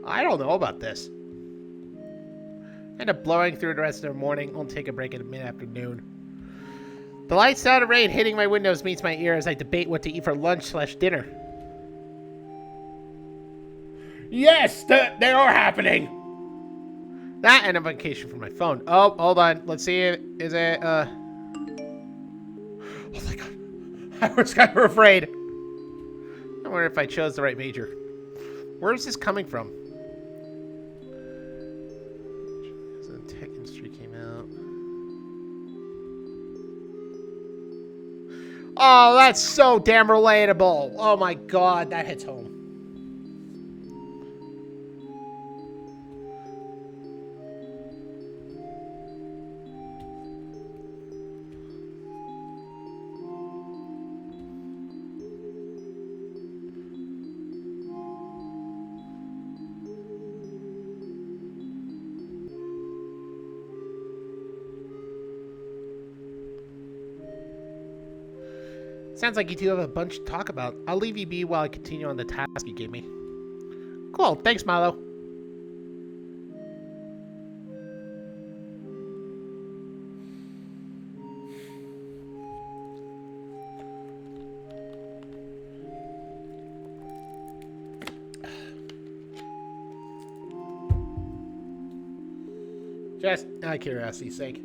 I don't know about this. End up blowing through the rest of the morning. I'll take a break in mid-afternoon. The light sound of rain hitting my windows meets my ear as I debate what to eat for lunch/dinner. Yes, they are happening. That and a vacation from my phone. Oh, hold on. Let's see. Is it, Oh my god. I was kind of afraid. I wonder if I chose the right major. Where is this coming from? So Thickens came out. Oh, that's so damn relatable. Oh my god, that hits home. Sounds like you two have a bunch to talk about. I'll leave you be while I continue on the task you gave me. Cool, thanks, Milo. Just out of curiosity's sake.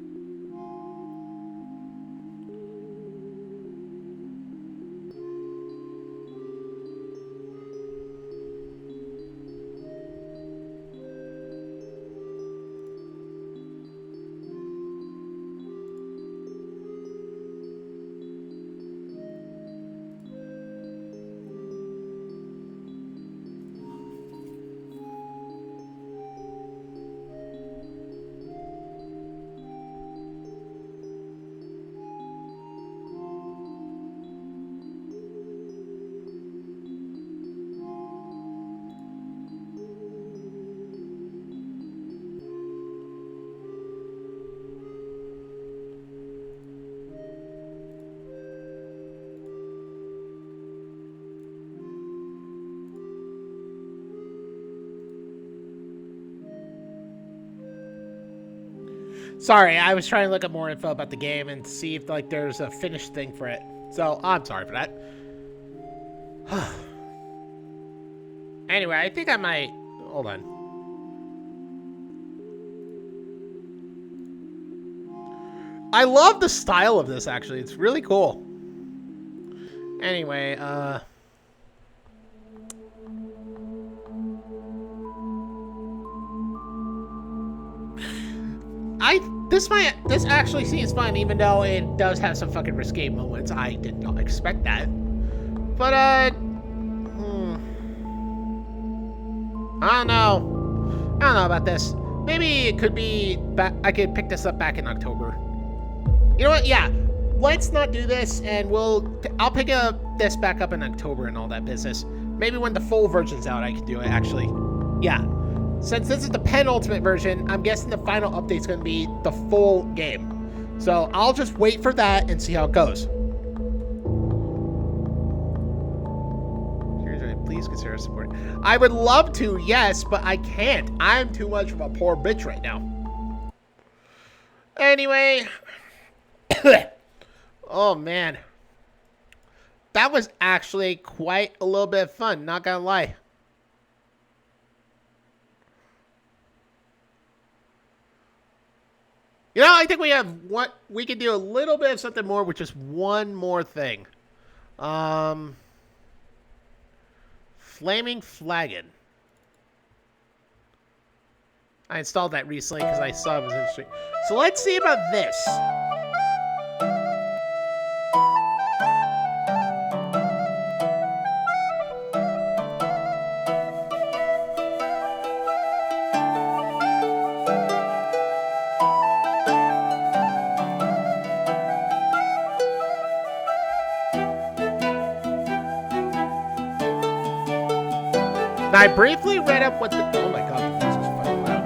Sorry, I was trying to look up more info about the game and see if like there's a finished thing for it. So I'm sorry for that. Anyway, I think I might. Hold on. I love the style of this. Actually, it's really cool. Anyway, this actually seems fun, even though it does have some fucking risque moments. I did not expect that. But, I don't know. I don't know about this. Maybe it could be I could pick this up back in October. You know what? Yeah. Let's not do this, and I'll pick this back up in October and all that business. Maybe when the full version's out, I can do it, actually. Yeah. Since this is the penultimate version, I'm guessing the final update's going to be the full game. So I'll just wait for that and see how it goes. Please consider support. I would love to, yes, but I can't. I'm too much of a poor bitch right now. Anyway. Oh, man. That was actually quite a little bit of fun, not gonna lie. You know, I think we could do a little bit of something more with just one more thing. Flaming Flagon. I installed that recently because I saw it was interesting. So let's see about this. Now, I briefly read up what the... Oh my god, this is fucking loud.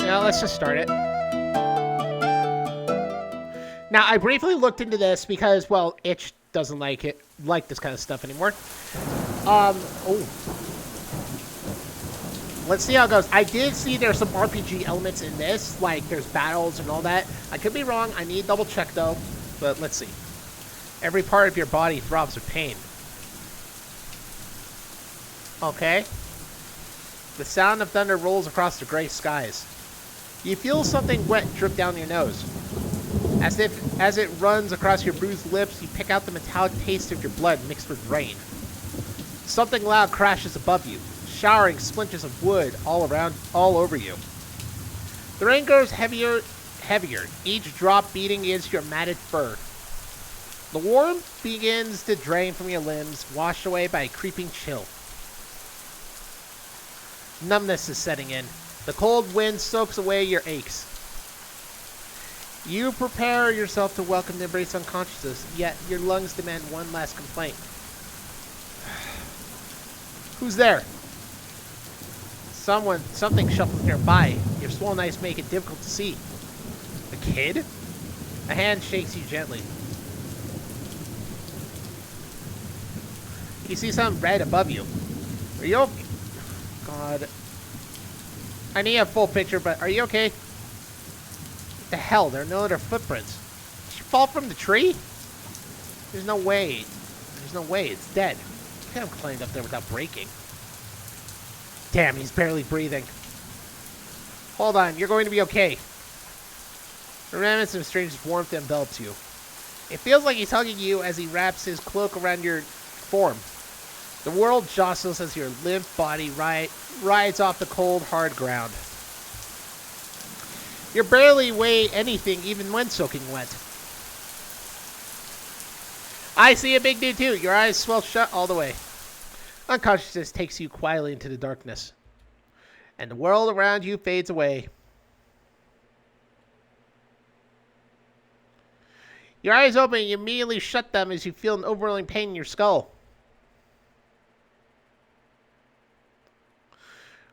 Yeah, let's just start it. Now, I briefly looked into this because, well, Itch doesn't like this kind of stuff anymore. Oh. Let's see how it goes. I did see there's some RPG elements in this, like there's battles and all that. I could be wrong. I need to double check, though. But let's see. Every part of your body throbs with pain. Okay. The sound of thunder rolls across the gray skies. You feel something wet drip down your nose. As it runs across your bruised lips, you pick out the metallic taste of your blood mixed with rain. Something loud crashes above you, showering splinters of wood all over you. The rain grows heavier, each drop beating against your matted fur. The warmth begins to drain from your limbs, washed away by a creeping chill. Numbness is setting in. The cold wind soaks away your aches. You prepare yourself to welcome the embrace of unconsciousness, yet your lungs demand one last complaint. Who's there? Something shuffles nearby. Your swollen eyes make it difficult to see. A kid? A hand shakes you gently. You see something red above you. Are you okay? God. I need a full picture, but are you okay? What the hell? There are no other footprints. Did she fall from the tree? There's no way. There's no way. It's dead. I could have climbed up there without breaking. Damn, he's barely breathing. Hold on. You're going to be okay. The remnants of strange warmth envelops you. It feels like he's hugging you as he wraps his cloak around your form. The world jostles as your limp body rides off the cold, hard ground. You barely weigh anything, even when soaking wet. I see a big dude too. Your eyes swell shut all the way. Unconsciousness takes you quietly into the darkness, and the world around you fades away. Your eyes open and you immediately shut them as you feel an overwhelming pain in your skull.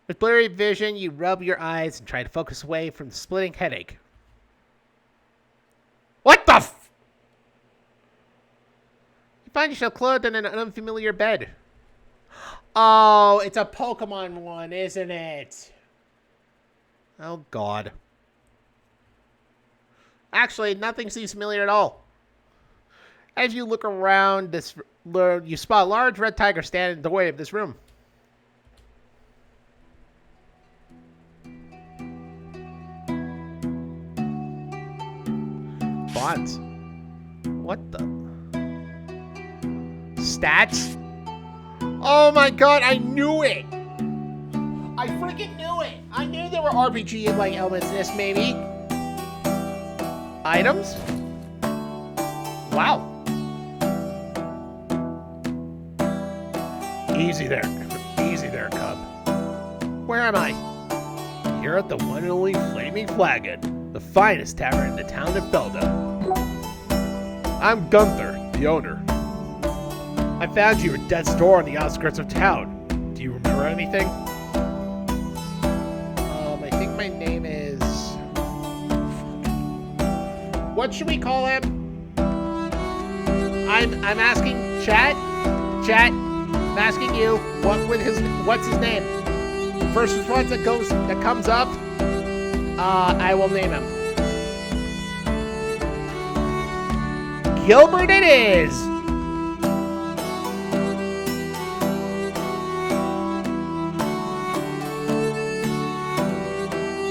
With blurry vision, you rub your eyes and try to focus away from the splitting headache. What the f... You find yourself clothed in an unfamiliar bed. Oh, it's a Pokemon one, isn't it? Oh, God. Actually, nothing seems familiar at all. As you look around, you spot a large red tiger standing in the doorway of this room. Bonds. What the? Stats? Oh my god, I knew it! I freaking knew it! I knew there were RPG like elements in this, maybe. Items? Wow. Easy there. Easy there, cub. Where am I? Here at the one and only Flaming Flagon, the finest tavern in the town of Belda. I'm Gunther, the owner. I found you at death's door on the outskirts of town. Do you remember anything? I think my name is... What should we call him? I'm asking chat. Chat, I'm asking you. What's his name? First response that comes up, I will name him. Gilbert it is!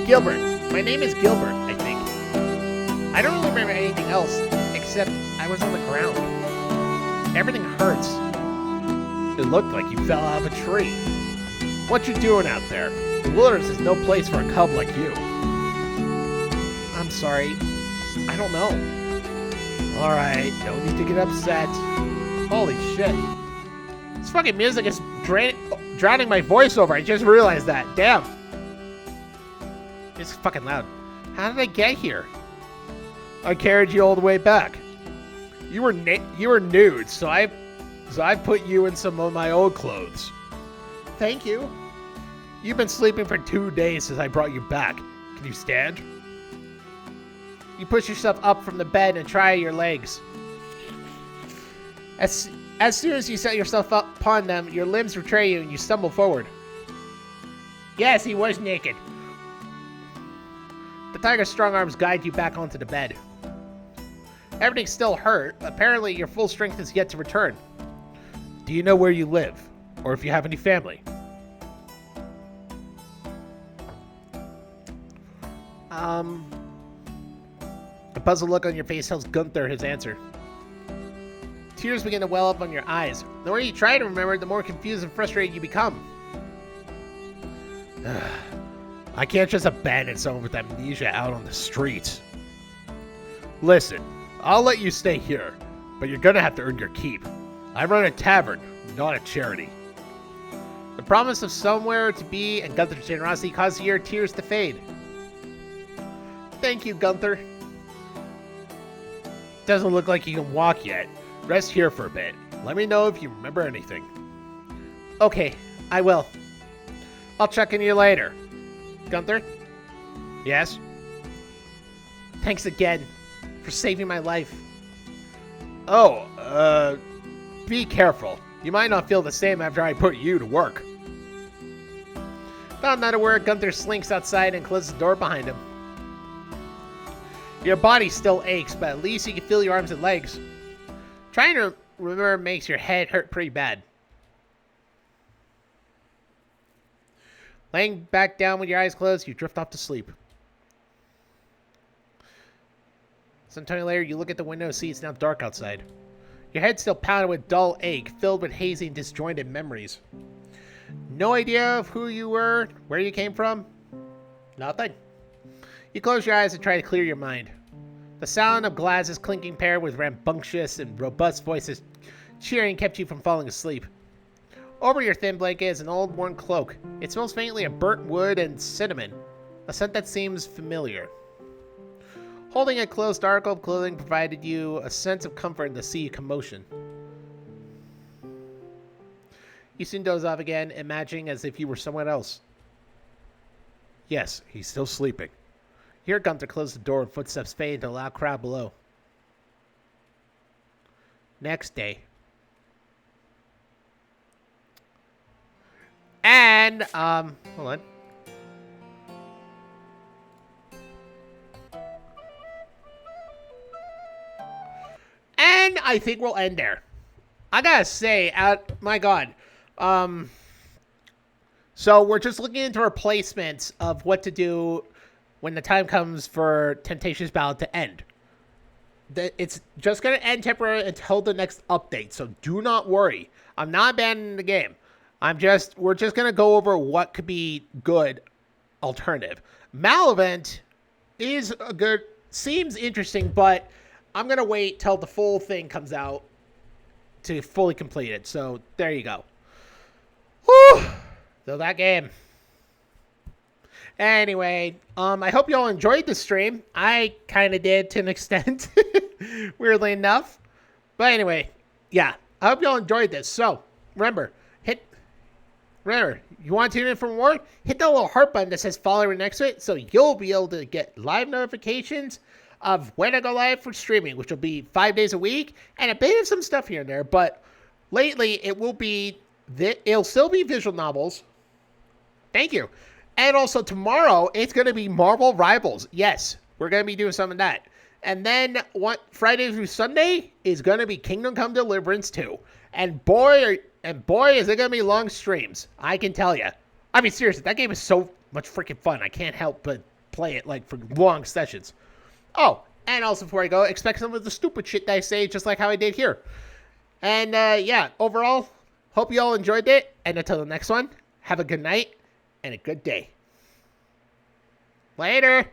Gilbert. My name is Gilbert, I think. I don't really remember anything else, except I was on the ground. Everything hurts. It looked like you fell out of a tree. What you doing out there? The wilderness is no place for a cub like you. I'm sorry. I don't know. Alright, no need to get upset. Holy shit. This fucking music is drowning my voiceover. I just realized that. Damn. It's fucking loud. How did I get here? I carried you all the way back. You were nude, so I put you in some of my old clothes. Thank you. You've been sleeping for 2 days since I brought you back. Can you stand? You push yourself up from the bed and try your legs. As soon as you set yourself up upon them, your limbs betray you and you stumble forward. Yes, he was naked. The tiger's strong arms guide you back onto the bed. Everything's still hurt. Apparently, your full strength is yet to return. Do you know where you live? Or if you have any family? The puzzled look on your face tells Gunther his answer. Tears begin to well up on your eyes. The more you try to remember, the more confused and frustrated you become. I can't just abandon someone with amnesia out on the streets. Listen, I'll let you stay here, but you're gonna have to earn your keep. I run a tavern, not a charity. The promise of somewhere to be and Gunther's generosity causes your tears to fade. Thank you, Gunther. Doesn't look like you can walk yet. Rest here for a bit. Let me know if you remember anything. Okay, I will. I'll check in you later. Gunther? Yes? Thanks again for saving my life. Oh, be careful. You might not feel the same after I put you to work. Without another word, Gunther slinks outside and closes the door behind him. Your body still aches, but at least you can feel your arms and legs. Trying to remember makes your head hurt pretty bad. Laying back down with your eyes closed, you drift off to sleep. Some time later, you look at the window and see it's now dark outside. Your head's still pounded with dull ache, filled with hazy and disjointed memories. No idea of who you were, where you came from? Nothing. You close your eyes and try to clear your mind. The sound of glasses clinking paired with rambunctious and robust voices cheering kept you from falling asleep. Over your thin blanket is an old worn cloak. It smells faintly of burnt wood and cinnamon, a scent that seems familiar. Holding a closed article of clothing provided you a sense of comfort in the sea of commotion. You soon doze off again, imagining as if you were someone else. Yes, he's still sleeping. Here, Gunther closed the door and footsteps fade into a loud crowd below. Next day. And, hold on. And I think we'll end there. I gotta say, my God. So we're just looking into replacements of what to do when the time comes for Temptation's Ballad to end. It's just going to end temporarily until the next update, so do not worry. I'm not abandoning the game. We're just going to go over what could be good alternative. Malavent is a good, seems interesting, but I'm going to wait till the full thing comes out to fully complete it. So there you go. Whew! So that game. Anyway, I hope you all enjoyed the stream. I kind of did to an extent, weirdly enough. But anyway, yeah, I hope you all enjoyed this. So remember, you want to tune in for more? Hit that little heart button that says follow right next to it, so you'll be able to get live notifications of when I go live for streaming, which will be 5 days a week, and a bit of some stuff here and there. But lately, it'll still be visual novels. Thank you. And also tomorrow, it's going to be Marvel Rivals. Yes, we're going to be doing some of that. And then Friday through Sunday is going to be Kingdom Come Deliverance 2. And boy, is it going to be long streams. I can tell you. I mean, seriously, that game is so much freaking fun. I can't help but play it like for long sessions. Oh, and also before I go, expect some of the stupid shit that I say, just like how I did here. And yeah, overall, hope you all enjoyed it. And until the next one, have a good night and a good day. Later.